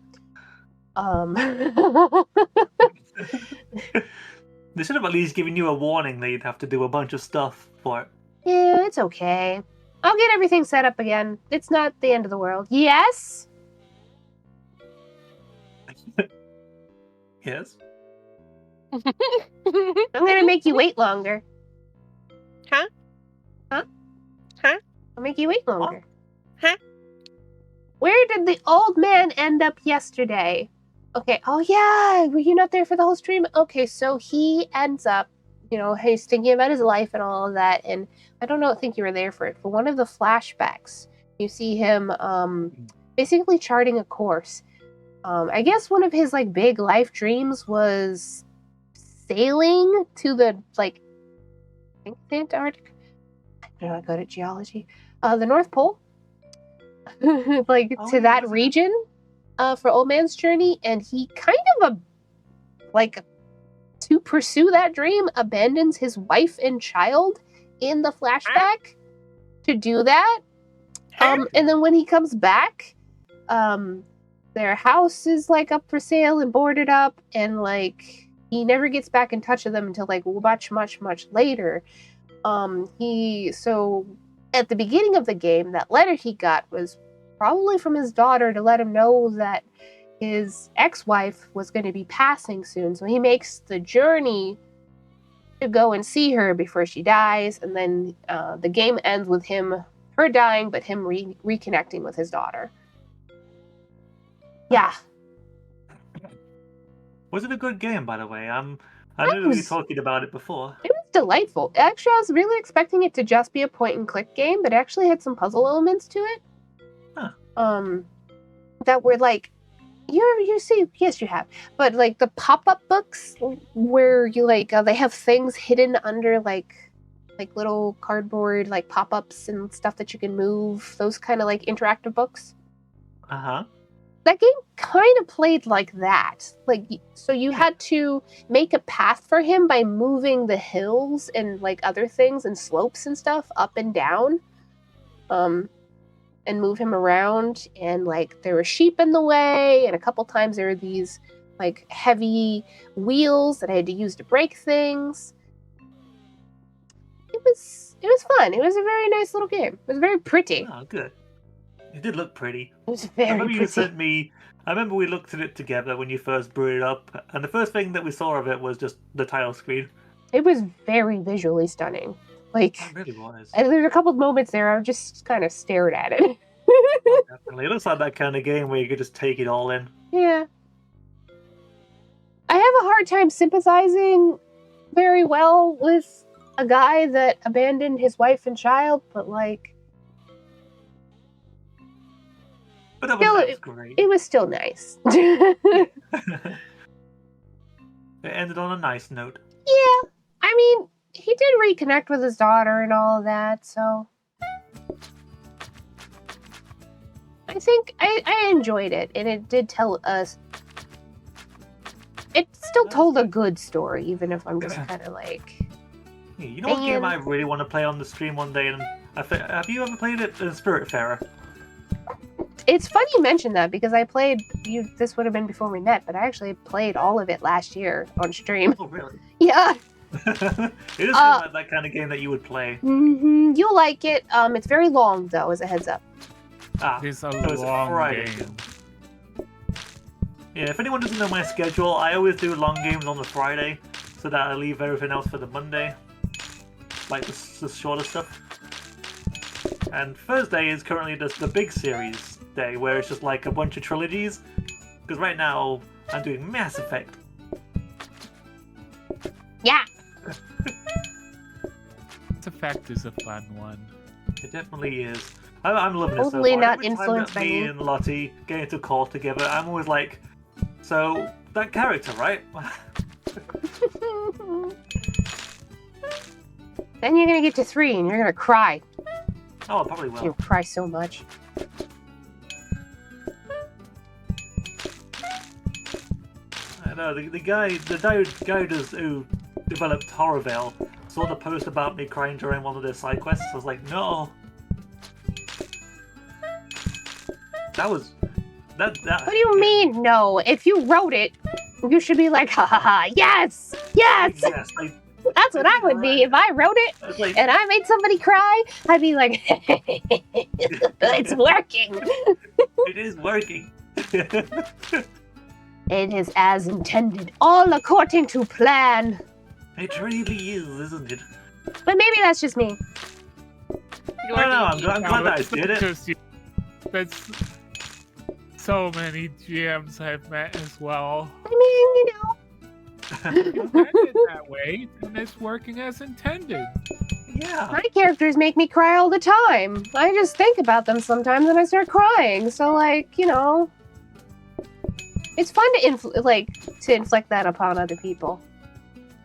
They should have at least given you a warning that you'd have to do a bunch of stuff for it. Yeah, it's okay. I'll get everything set up again. It's not the end of the world. Yes? Yes? I'm gonna make you wait longer. Huh? Huh? Huh? I'll make you wait longer. Huh? Where did the old man end up yesterday? Okay, oh yeah, were you not there for the whole stream? Okay, so he ends up, he's thinking about his life and all of that, and I think you were there for it. For one of the flashbacks, you see him basically charting a course. I guess one of his like big life dreams was sailing to the I think the Antarctic. I'm not good at geology. The North Pole, to that region, for Old Man's Journey, and he kind of to pursue that dream abandons his wife and child in the flashback to do that. And then when he comes back, their house is up for sale and boarded up, and he never gets back in touch with them until much later. So at the beginning of the game, that letter he got was probably from his daughter to let him know that his ex-wife was going to be passing soon. So he makes the journey to go and see her before she dies, and then the game ends with her dying, but him reconnecting with his daughter. Yeah. Was it a good game, by the way? I know we were talking about it before. It was delightful. Actually, I was really expecting it to just be a point-and-click game, but it actually had some puzzle elements to it. Huh. That were you see, yes, you have, but the pop-up books where you they have things hidden under little cardboard pop-ups and stuff that you can move. Those kind of interactive books. That game kind of played like that. So you had to make a path for him by moving the hills and other things and slopes and stuff up and down. And move him around, and there were sheep in the way, and a couple times there were these heavy wheels that I had to use to break things. It was fun. It was a very nice little game. It was very pretty. Oh, good. It did look pretty. It was very I remember pretty. You sent me. I remember we looked at it together when you first brought it up, and the first thing that we saw of it was just the title screen. It was very visually stunning. It really was. And there's a couple of moments there I just kind of stared at it. Oh, definitely. It looks like that kind of game where you could just take it all in. Yeah. I have a hard time sympathizing very well with a guy that abandoned his wife and child, but But that was great. It was still nice. It ended on a nice note. Yeah. I mean, he did reconnect with his daughter and all of that, so I think I enjoyed it, and it did tell us. it still That's told a good. good story, even if I'm just kind of like. Yeah, you know what game Man. I really want to play on the stream one day? And have you ever played it? Spiritfarer. It's funny you mentioned that because I played you. This would have been before we met, but I actually played all of it last year on stream. Oh, really? Yeah. It is like that kind of game that you would play. You'll like it. It's very long though, as a heads up. It's a so it's a long Friday. game. Yeah, if anyone doesn't know my schedule, I always do long games on the Friday, so that I leave everything else for the Monday, like the shorter stuff. And Thursday is currently the big series day, where it's just like a bunch of trilogies. Because right now I'm doing Mass Effect. Yeah. Mass Effect is a fun one. It definitely is. I'm loving it so Totally far. not Every time influenced that by me me. and Lottie get into call together, I'm always like, so that character, right? Then you're gonna get to 3 and you're gonna cry. Oh, I probably will. You'll cry so much. I know the guy who developed Horrorvale saw the post about me crying during one of their side quests. I was like, no. That was that. What do you mean, no? If you wrote it, you should be like, ha ha ha, yes! Yes! Yes, That's what I would be if I wrote it like, and I made somebody cry. I'd be like, it's working. it is working. It is as intended, all according to plan. It really is, isn't it? But maybe that's just me. No, I'm glad that I did it. Just you. That's so many GMs I've met as well. I mean, you know. You read it that way, and it's working as intended. Yeah. My characters make me cry all the time. I just think about them sometimes and I start crying. So, like, you know, it's fun to inflict that upon other people.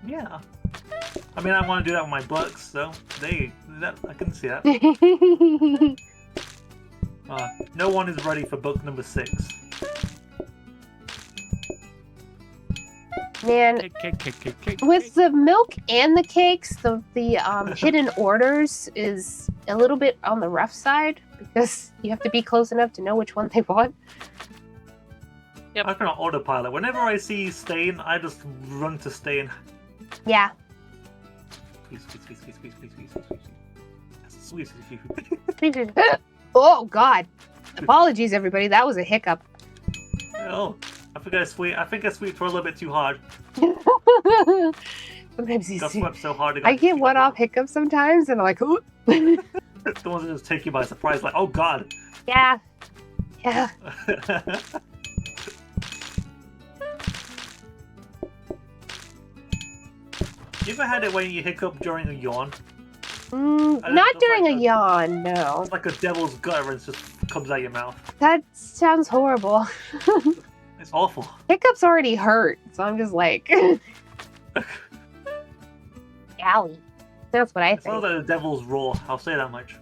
Yeah. I mean, I want to do that with my books, so I can see that. No one is ready for book number 6. Man, with the milk and the cakes, the hidden orders is a little bit on the rough side because you have to be close enough to know which one they want. Yep. I cannot autopilot. Whenever I see Stain, I just run to Stain. Yeah. Sweet. Oh God! Apologies, everybody. That was a hiccup. Oh, I think I sweeped for a little bit too hard. Sometimes Got swept so hard. I get one-off hiccups sometimes, and I'm like, ooh. The ones that just take you by surprise, like, oh God. Yeah. Yeah. You ever had it when you hiccup during a yawn? Not during a yawn, no. It's like a devil's gut and it just comes out your mouth. That sounds horrible. It's awful. Hiccups already hurt, so I'm just like... Golly. That's what I It's think. all the devil's roar, I'll say that much.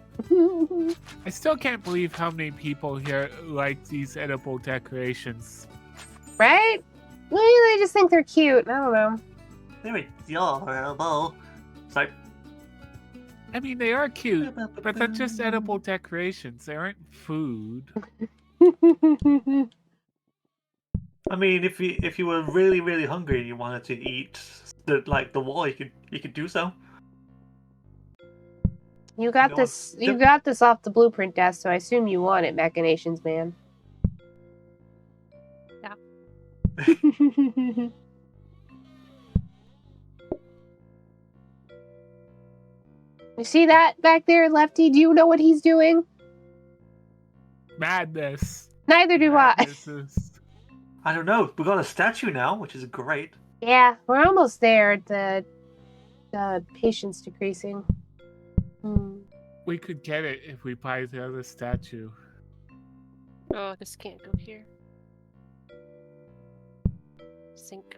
I still can't believe how many people here like these edible decorations. Right? Maybe they just think they're cute. I don't know. They're adorable. Sorry. I mean, they are cute, but they're just edible decorations. They aren't food. I mean, if you were really, really hungry and you wanted to eat the wall, you could do so. You got this. You got this off the blueprint desk, so I assume you want it, Machinations Man. Yeah. You see that back there, Lefty? Do you know what he's doing? Madness. Neither do Madness I. I don't know. We got a statue now, which is great. Yeah, we're almost there. The patience decreasing. We could get it if we buy the other statue. Oh, this can't go here. Sync.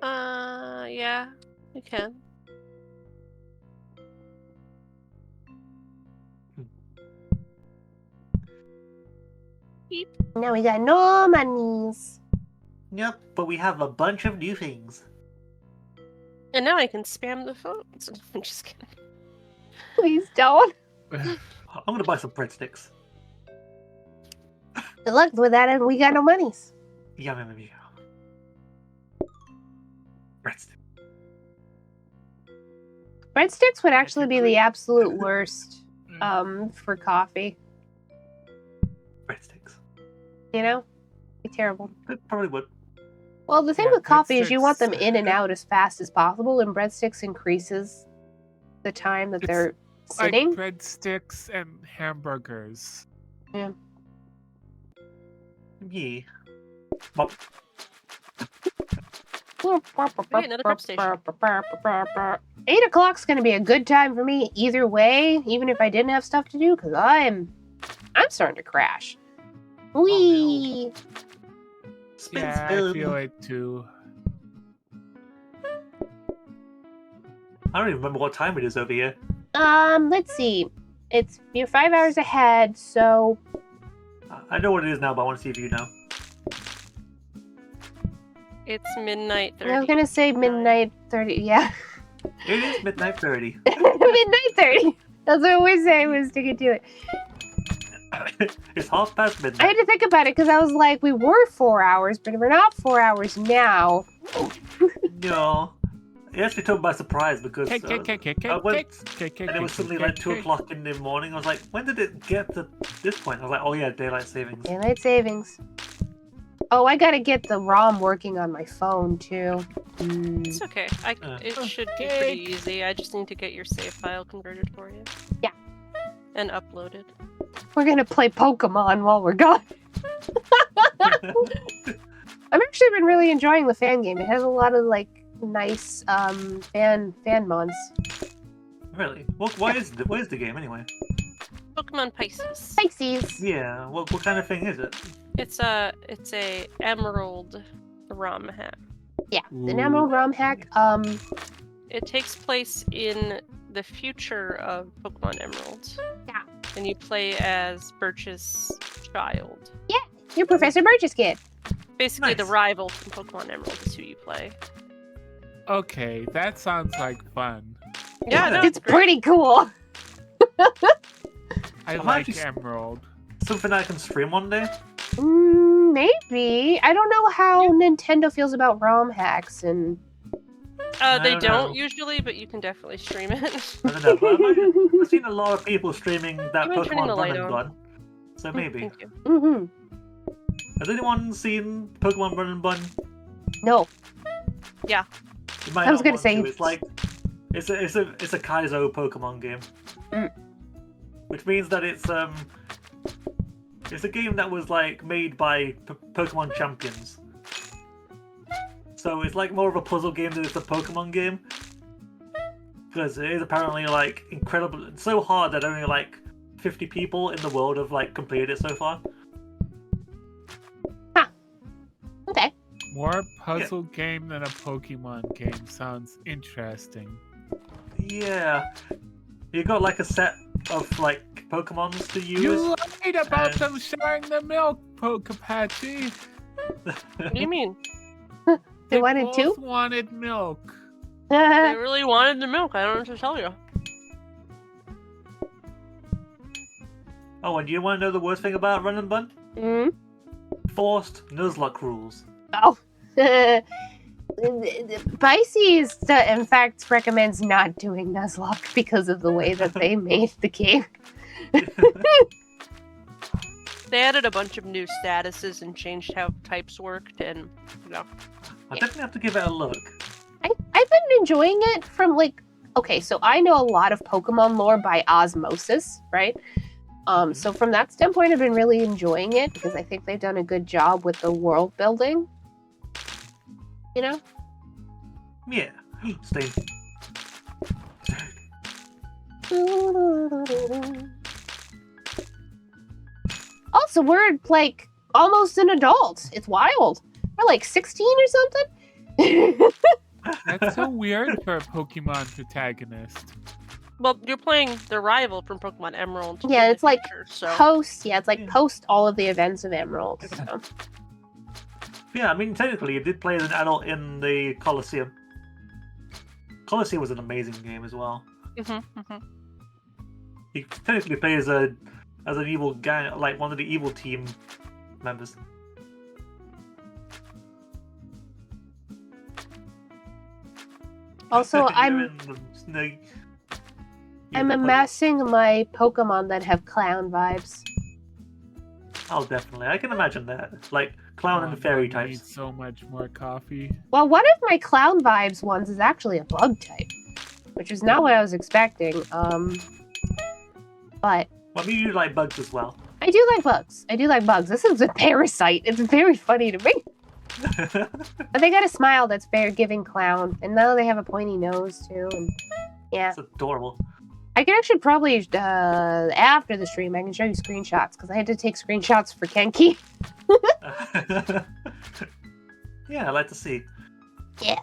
Yeah, you can. Now we got no monies. Yep, but we have a bunch of new things. And now I can spam the phones. I'm just kidding. Please don't. I'm gonna buy some breadsticks. Good luck with that, and we got no monies. Yum. Breadsticks. Breadsticks would actually be the absolute worst for coffee. Breadsticks. You know? Be terrible. It probably would. Well, the thing Yeah, with coffee is you want them breadsticks. in and out as fast as possible, and breadsticks increases the time that It's they're Like sitting. breadsticks and hamburgers. Yeah. Well, Hey, another prep station. 8 o'clock's gonna be a good time for me either way, even if I didn't have stuff to do, because I'm starting to crash. Whee! spin, Yeah, spin. I feel it too. I don't even remember what time it is over here. Let's see. You're 5 hours ahead, so I know what it is now, but I want to see if you know. It's midnight 30. I was gonna say midnight 30. Yeah, It is midnight 30. midnight 30. That's what we're saying. We're sticking to it. It's half past I midnight. had to think about it because I was like, we were 4 hours, but we're not 4 hours now. No. It actually took me by surprise because Cake. I went and it was suddenly like 2 o'clock in the morning. I was like, when did it get to this point? I was like, oh yeah, daylight savings. Daylight savings. Oh, I gotta get the ROM working on my phone too. It's okay. It should be pretty easy. I just need to get your save file converted for you. Yeah. And uploaded. We're gonna play Pokemon while we're gone. I've actually been really enjoying the fan game. It has a lot of like nice fan mods. Really? What is the game anyway? Pokemon Pisces. Pisces. Yeah. What kind of thing is it? It's a Emerald ROM hack. Yeah, the Emerald ROM hack. It takes place in the future of Pokemon Emerald. Yeah. And you play as Birch's child. You're Professor Birch's kid. Basically, the Nice. rival from Pokemon Emerald is who you play. Okay, that sounds like fun. Yeah, no, It's great. pretty cool. I I'm like actually- Emerald. Something I can stream one day? Maybe. I don't know how Nintendo feels about ROM hacks and. They don't don't know. usually, but you can definitely stream it. I don't know. But I've seen a lot of people streaming that You mind turning Pokemon the Run light and on? Gun. So maybe. Thank you. Mm-hmm. Has anyone seen Pokemon Run and Gun? No. You might I was not gonna want say- to. It's like it's a Kaizo Pokemon game. Mm. Which means that it's a game that was like made by Pokemon champions. So it's like more of a puzzle game than it's a Pokemon game. Because it is apparently like incredible. It's so hard that only like 50 people in the world have like completed it so far. Okay. More puzzle game than a Pokemon game sounds interesting. Yeah. You got like a set of like Pokemons to use. You lied about and- them sharing the milk, Pokapachi. What do you mean? They wanted to? both wanted milk. They really wanted the milk. I don't know what to tell you. Oh, and you want to know the worst thing about Run and Bun? Mm. Forced Nuzlocke rules. Oh. Pisces, in fact, recommends not doing Nuzlocke because of the way that they made the game. They added a bunch of new statuses and changed how types worked, and I definitely have to give it a look. I've been enjoying it from like, okay, so I know a lot of Pokemon lore by osmosis, right? So from that standpoint, I've been really enjoying it because I think they've done a good job with the world building. You know? Yeah. Stay. Also, we're like almost an adult. It's wild. We're like 16 or something. That's so weird for a Pokemon protagonist. well, you're playing the rival from Pokemon Emerald. Yeah, in the it's like future, so Post, yeah, it's like Yeah. post all of the events of Emerald. So. Yeah, I mean, technically, you did play as an adult in the Colosseum. Colosseum was an amazing game as well. You technically play as an evil gang, like one of the evil team members. Also, You're I'm amassing my Pokemon that have clown vibes. Oh, definitely. I can imagine that. Like clown and fairy I need types. so much more coffee. Well, one of my clown vibes ones is actually a bug type, which is not what I was expecting. But Well, maybe you like bugs as well. I do like bugs. I do like bugs. This is a parasite. It's very funny to me. But they got a smile that's very giving clown, and now they have a pointy nose too. And yeah, It's adorable. I can actually probably after the stream I can show you screenshots because I had to take screenshots for Kenki. Yeah, I'd like to see. Yeah.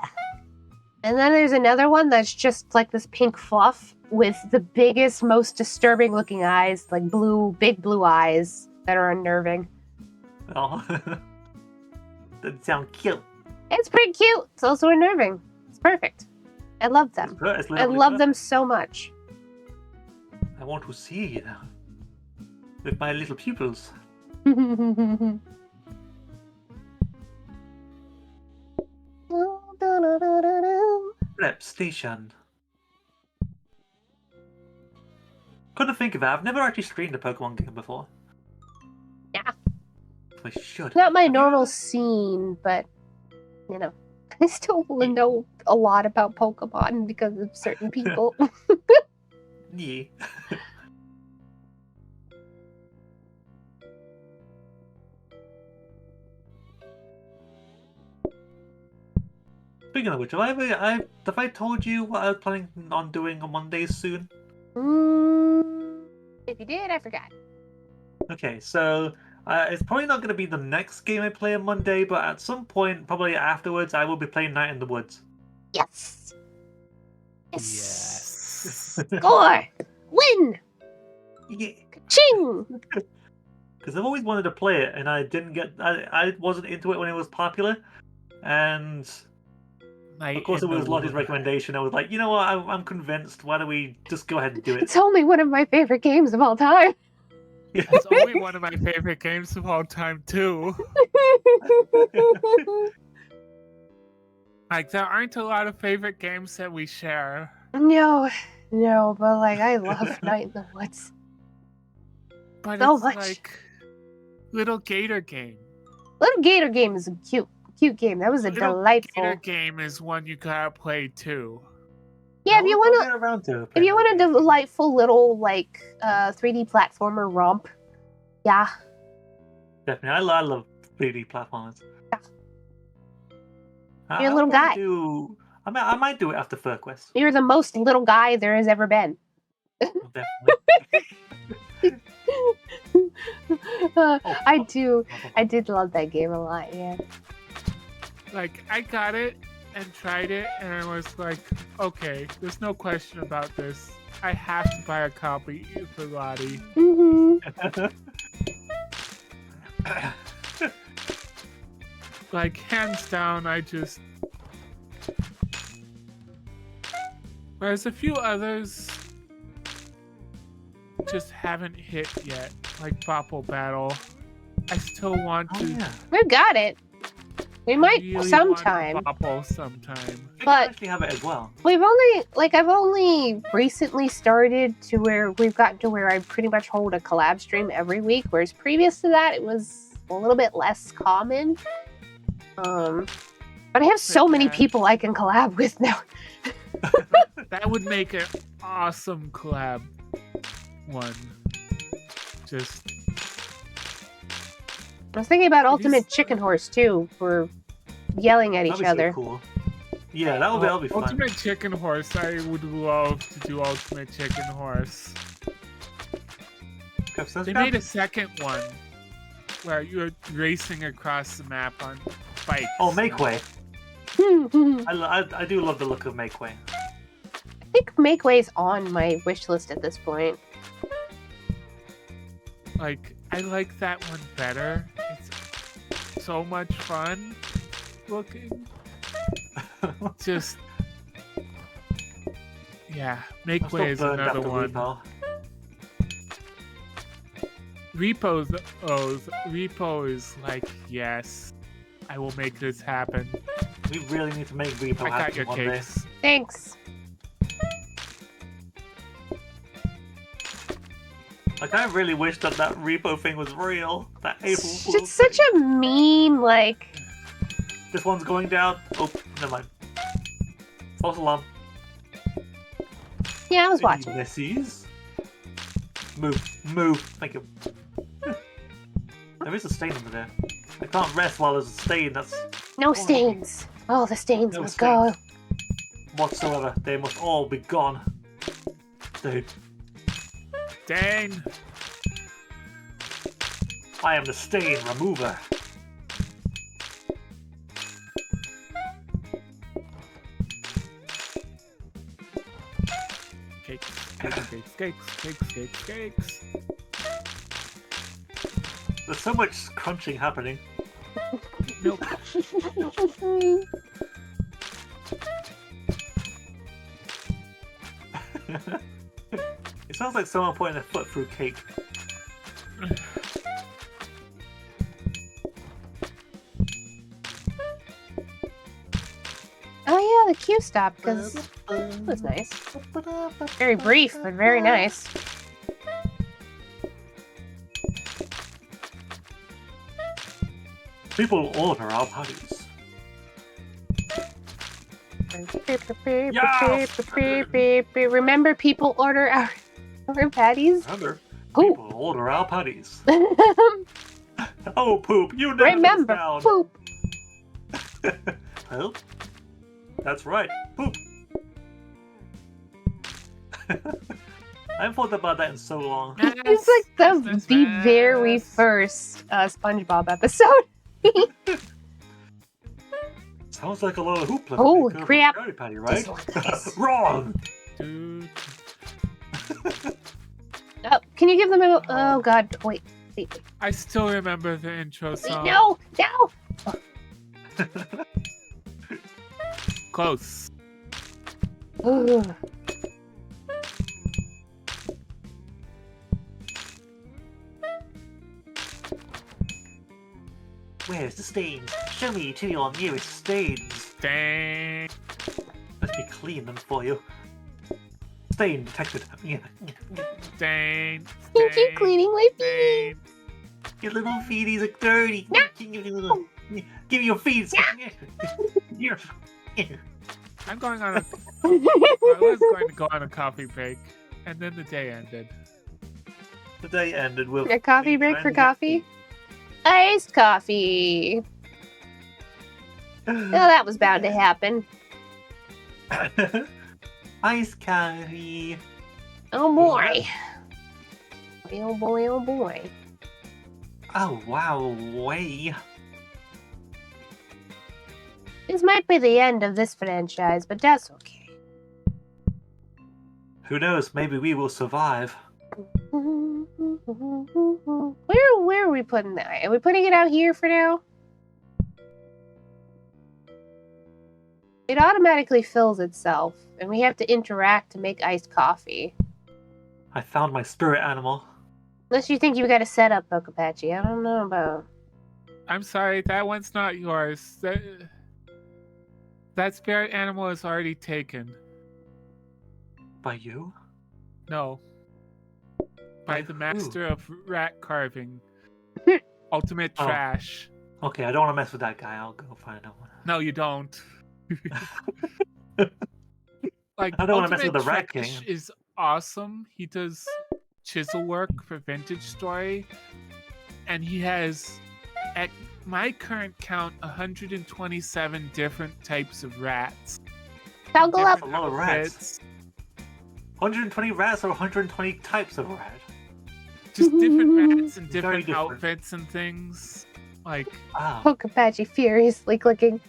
And then there's another one that's just like this pink fluff with the biggest, most disturbing looking eyes, like big blue eyes that are unnerving. Oh, that sounds cute. It's pretty cute. It's also unnerving. It's perfect. I love them. It's I literally love perfect. them so much. I want to see with my little pupils. Rep station. Couldn't think of it. I've never actually streamed a Pokemon game before. Yeah. We should. Not my Have you normal ever- scene, but you know, I still know a lot about Pokemon because of certain people. Yeah. Speaking of which, have I told you what I was planning on doing on Mondays soon? If you did, I forgot. Okay, so it's probably not going to be the next game I play on Monday, but at some point, probably afterwards, I will be playing Night in the Woods. Yes. Yes. Score. Win. Yeah, Ching. because I've always wanted to play it, and I wasn't into it when it was popular, and of course it was Lottie's recommendation. I was like, you know what, I'm convinced. Why don't we just go ahead and do it? It's only one of my favorite games of all time. It's only one of my favorite games of all time, too. Like, there aren't a lot of favorite games that we share. No, but like I love Night in the Woods. But So it's much. like Little Gator Game. Little Gator Game is a cute game. That was a Little delightful. Gator Game is one you gotta play too. Yeah, if you want to, get around to if you want a delightful little like 3D platformer romp, yeah. definitely, I love 3D platformers. Yeah. I You're a little guy. I might do it after Fur Quest. You're the most little guy there has ever been. Definitely. I did love that game a lot. Yeah. Like, I got it and tried it, and I was like, okay, there's no question about this. I have to buy a copy for Lottie. Like, hands down, Whereas a few others just haven't hit yet, like Bopple Battle. I still want Oh to. yeah. We've got it. We might really sometime. Want Bopple sometime. I But- can actually have it as well. I've only recently started to where we've gotten to where I pretty much hold a collab stream every week, whereas previous to that it was a little bit less common. But I have so many yeah. people I can collab with now. That would make an awesome collab one. Just I was thinking about Have you Ultimate Chicken Horse too, for yelling at That'd each be so other. cool. Yeah, that'll be fun. Ultimate Chicken Horse. I would love to do Ultimate Chicken Horse. Okay, so They let's made a second one where you're racing across the map on bikes. Oh, Makeway. I I do love the look of Makeway. think Makeway's on my wish list at this point. Like, I like that one better. It's so much fun looking. Just yeah, I'm Make still Way is burned another after one. Repo is like, yes, I will make this happen. We really need to make Repo I got happen your one day. cakes. Thanks. Like, I really wish that Repo thing was real. That April It's Fool's just such thing. a mean, like... This one's going down. Oh, never mind. False alarm. Yeah, I was Hey, watching. Messies. Move. Move. Thank you. There is a stain under there. I can't rest while there's a stain. That's No stains. Oh, the stains No must stains. go. whatsoever. They must all be gone. Dude, Dang. I am the stain remover. Cakes, cakes, cakes, cakes, cakes, cakes, cakes. There's so much crunching happening. Milk. It sounds like someone putting their foot through cake. Oh yeah, the queue stopped because it was nice. Very brief, but very nice. People order our patties. Remember, people order our patties. Remember, Poop. people order our patties. Oh, poop! You never Remember, down. poop. Well, that's right, poop. I haven't thought about that in so long. It's like the very first SpongeBob episode. Sounds like a lot of hoopla. Oh, to make crap. a Krabby Patty, right? This. Wrong. Dude. Oh, can you give them a? Oh God! Wait. I still remember the intro song. No! Close. Ugh. Where's the stains? Show me to your nearest stains. Dang. Let me clean them for you. Stain detected. Dang. Keep cleaning my feet. Dang. Your little feeties are dirty. No. Give me your feet. Here. I'm going on a. I was going to go on a coffee break, and then the day ended. The day ended with A coffee break for coffee? Iced coffee. Well, that was bound to happen. Iced coffee. Oh boy. Oh boy, oh boy. Oh wow, way. This might be the end of this franchise, but that's okay. Who knows? Maybe we will survive. Where are we putting that? Are we putting it out here for now? It automatically fills itself, and we have to interact to make iced coffee. I found my spirit animal. Unless you think you got a setup, Pokepachi. I don't know about... I'm sorry, that one's not yours. That spirit animal is already taken. By you? No. By the who? master of rat carving. Ultimate Oh. trash. Okay, I don't want to mess with that guy. I'll go find another one. No, you don't. Like, I don't wanna mess with Ultimate the Rat Trash King. is awesome. He does chisel work for Vintage Story, and he has, at my current count, 127 different types of rats. Toggle up! That's a lot of rats. 120 rats or 120 types of rat? Just different rats and Very different different. outfits and things. Like, Wow. Pokepachi furiously clicking.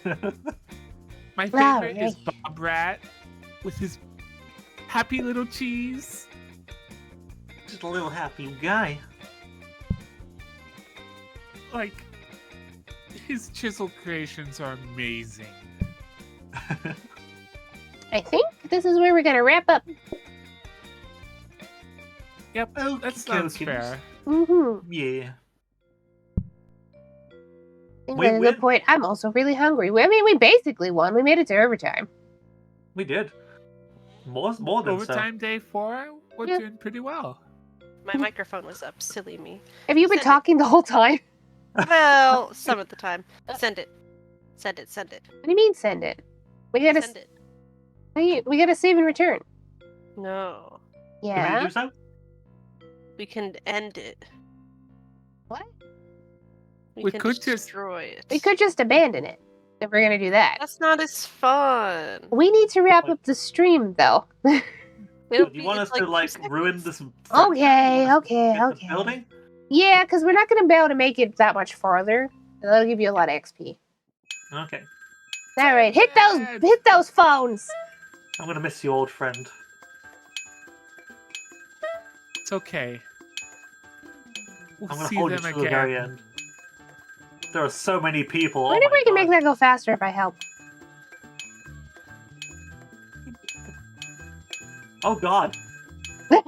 my Wow, favorite is right. Bob Rat with his happy little cheese. Just a little happy guy. like, his chisel creations are amazing. I think this is where we're gonna wrap up. Yep, that sounds Okey-dokey. fair. Mm-hmm. Yeah. I think that's a good point. I'm also really hungry. We basically won. We made it to overtime. We did. More than so. Overtime day 4, we're Yeah. doing pretty well. My microphone was up. Silly me. Have you been Send it. talking the whole time? Well, some of the time. Send it. Send it. Send it. What do you mean send it? We gotta Send it. we gotta save and return. No. Can we Yeah. do so? We can end it. What? We can could just- destroy it. We could just abandon it if we're gonna do that. That's not as fun. We need to wrap up the stream though. It'll Do you be- want it's us to like 2 ruin seconds. this? Okay, You want us to okay, get the okay. Building? Yeah, because we're not gonna be able to make it that much farther. That'll give you a lot of XP. Okay. All right, hit Dad! those phones. I'm gonna miss you, old friend. It's okay. We'll I'm gonna see hold you them to the very again. end. There are so many people. I wonder if we can make that go faster if I help. Oh god. Oh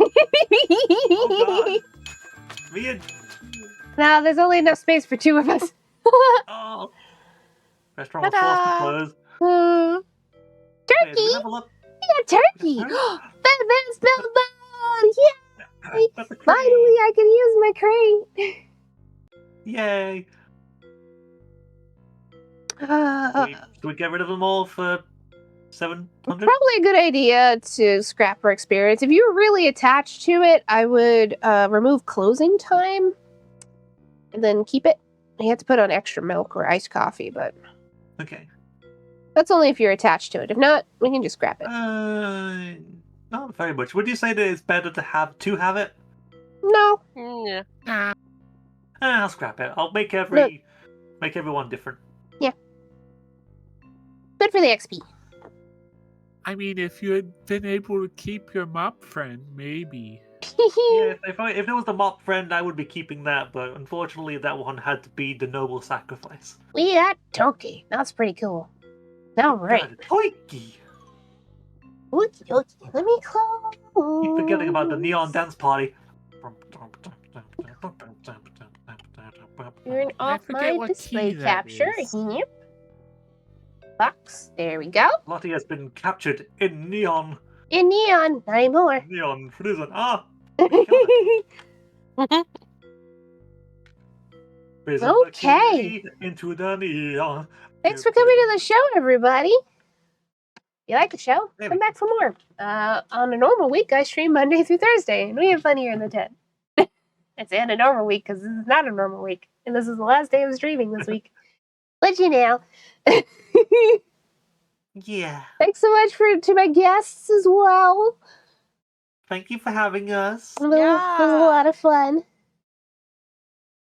god. Me and No, there's only enough space for 2 of us. oh. Restaurant was forced to Ta-da! close. Hmm. Wait, did we Turkey! have a look? We got turkey! Batman's Bellbound! Yeah! That's a crane. Finally, I can use my crane! Yay! Uh, Should we get rid of them all for 700? Probably a good idea to scrap our experience. If you're really attached to it, I would remove closing time and then keep it. You have to put on extra milk or iced coffee, but Okay. that's only if you're attached to it. If not, we can just scrap it. Not very much. Would you say that it's better to have it? No. Yeah. Ah, I'll scrap it. I'll make make everyone different. Good for the XP. I mean, if you had been able to keep your mop friend, maybe. Yeah, if it was the mop friend, I would be keeping that, but unfortunately that one had to be the noble sacrifice. We got turkey. That's pretty cool. All right. God, Toiki! Ookie, ookie. Let me close. Keep forgetting about the neon dance party. Turn I off forget my what display key that capture. is. Yep. Box. There we go. Lottie has been captured in neon. In neon. Not anymore. Neon prison. Ah! Prison Okay. into the neon. Thanks for coming to the show, everybody. You like the show? Maybe. Come back for more. On a normal week, I stream Monday through Thursday, and we have fun here in the tent. It's in a normal week because this is not a normal week, and this is the last day of streaming this week. Let you know. Yeah. Thanks so much to my guests as well. Thank you for having us. It was a lot of fun.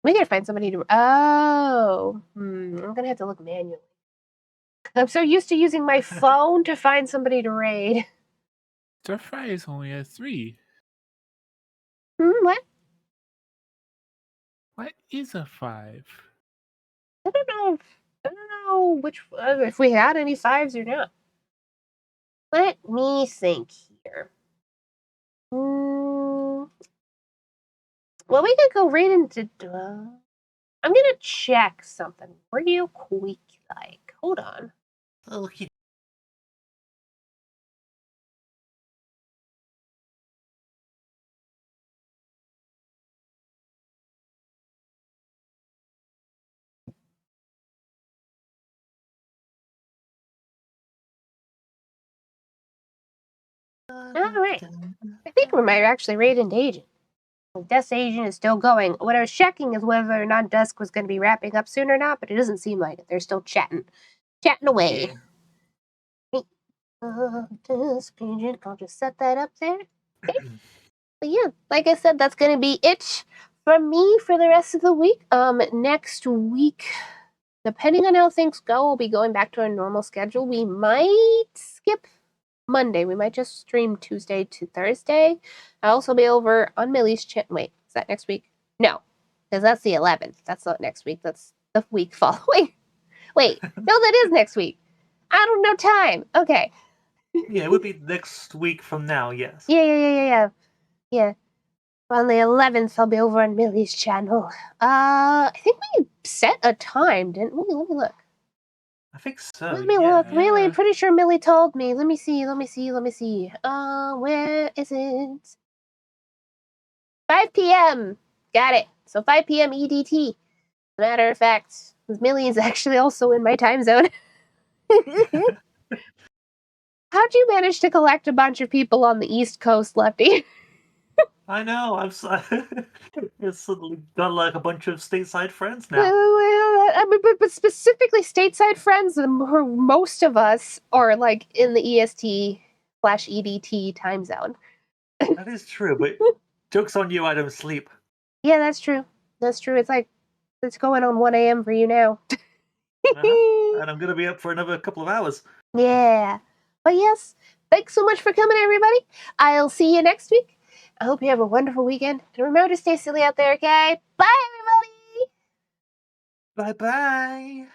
We gotta find somebody to. Oh, I'm gonna have to look manually. I'm so used to using my phone to find somebody to raid. Stir fry is only a 3. What? What is a 5? I don't know. I don't know if we had any 5s or not. Let me think here. Well, we could go right into. I'm gonna check something real quick. Like, hold on. Okay. Alright. I think we might actually raid into Agent. Death's Agent is still going. What I was checking is whether or not Dusk was going to be wrapping up soon or not, but it doesn't seem like it. They're still chatting away. Dusk Agent, I'll just set that up there. Okay. But yeah, like I said, that's going to be it from me for the rest of the week. Next week, depending on how things go, we'll be going back to our normal schedule. We might skip Monday. We might just stream Tuesday to Thursday. I'll also be over on Millie's channel. Wait, is that next week? No. Because that's the 11th. That's not next week. That's the week following. Wait, no, that is next week. I don't know time. Okay. Yeah, it would be next week from now, yes. Yeah. On the 11th, I'll be over on Millie's channel. I think we set a time, didn't we? Let me look. I think so, Let me yeah. look. Really, Yeah. pretty sure Millie told me. Let me see. Where is it? 5 p.m. Got it. So 5 p.m. EDT. Matter of fact, Millie is actually also in my time zone. How'd you manage to collect a bunch of people on the East Coast, Lefty? I know, it's suddenly got like a bunch of stateside friends Wait, now. I mean, but specifically stateside friends, most of us are like in the EST/EDT time zone. That is true, but joke's on you, I don't sleep. Yeah, that's true. That's true. It's like it's going on 1 a.m. for you now. And I'm gonna be up for another couple of hours. Yeah. But yes, thanks so much for coming, everybody. I'll see you next week. I hope you have a wonderful weekend. And remember to stay silly out there, okay? Bye, everybody! Bye bye.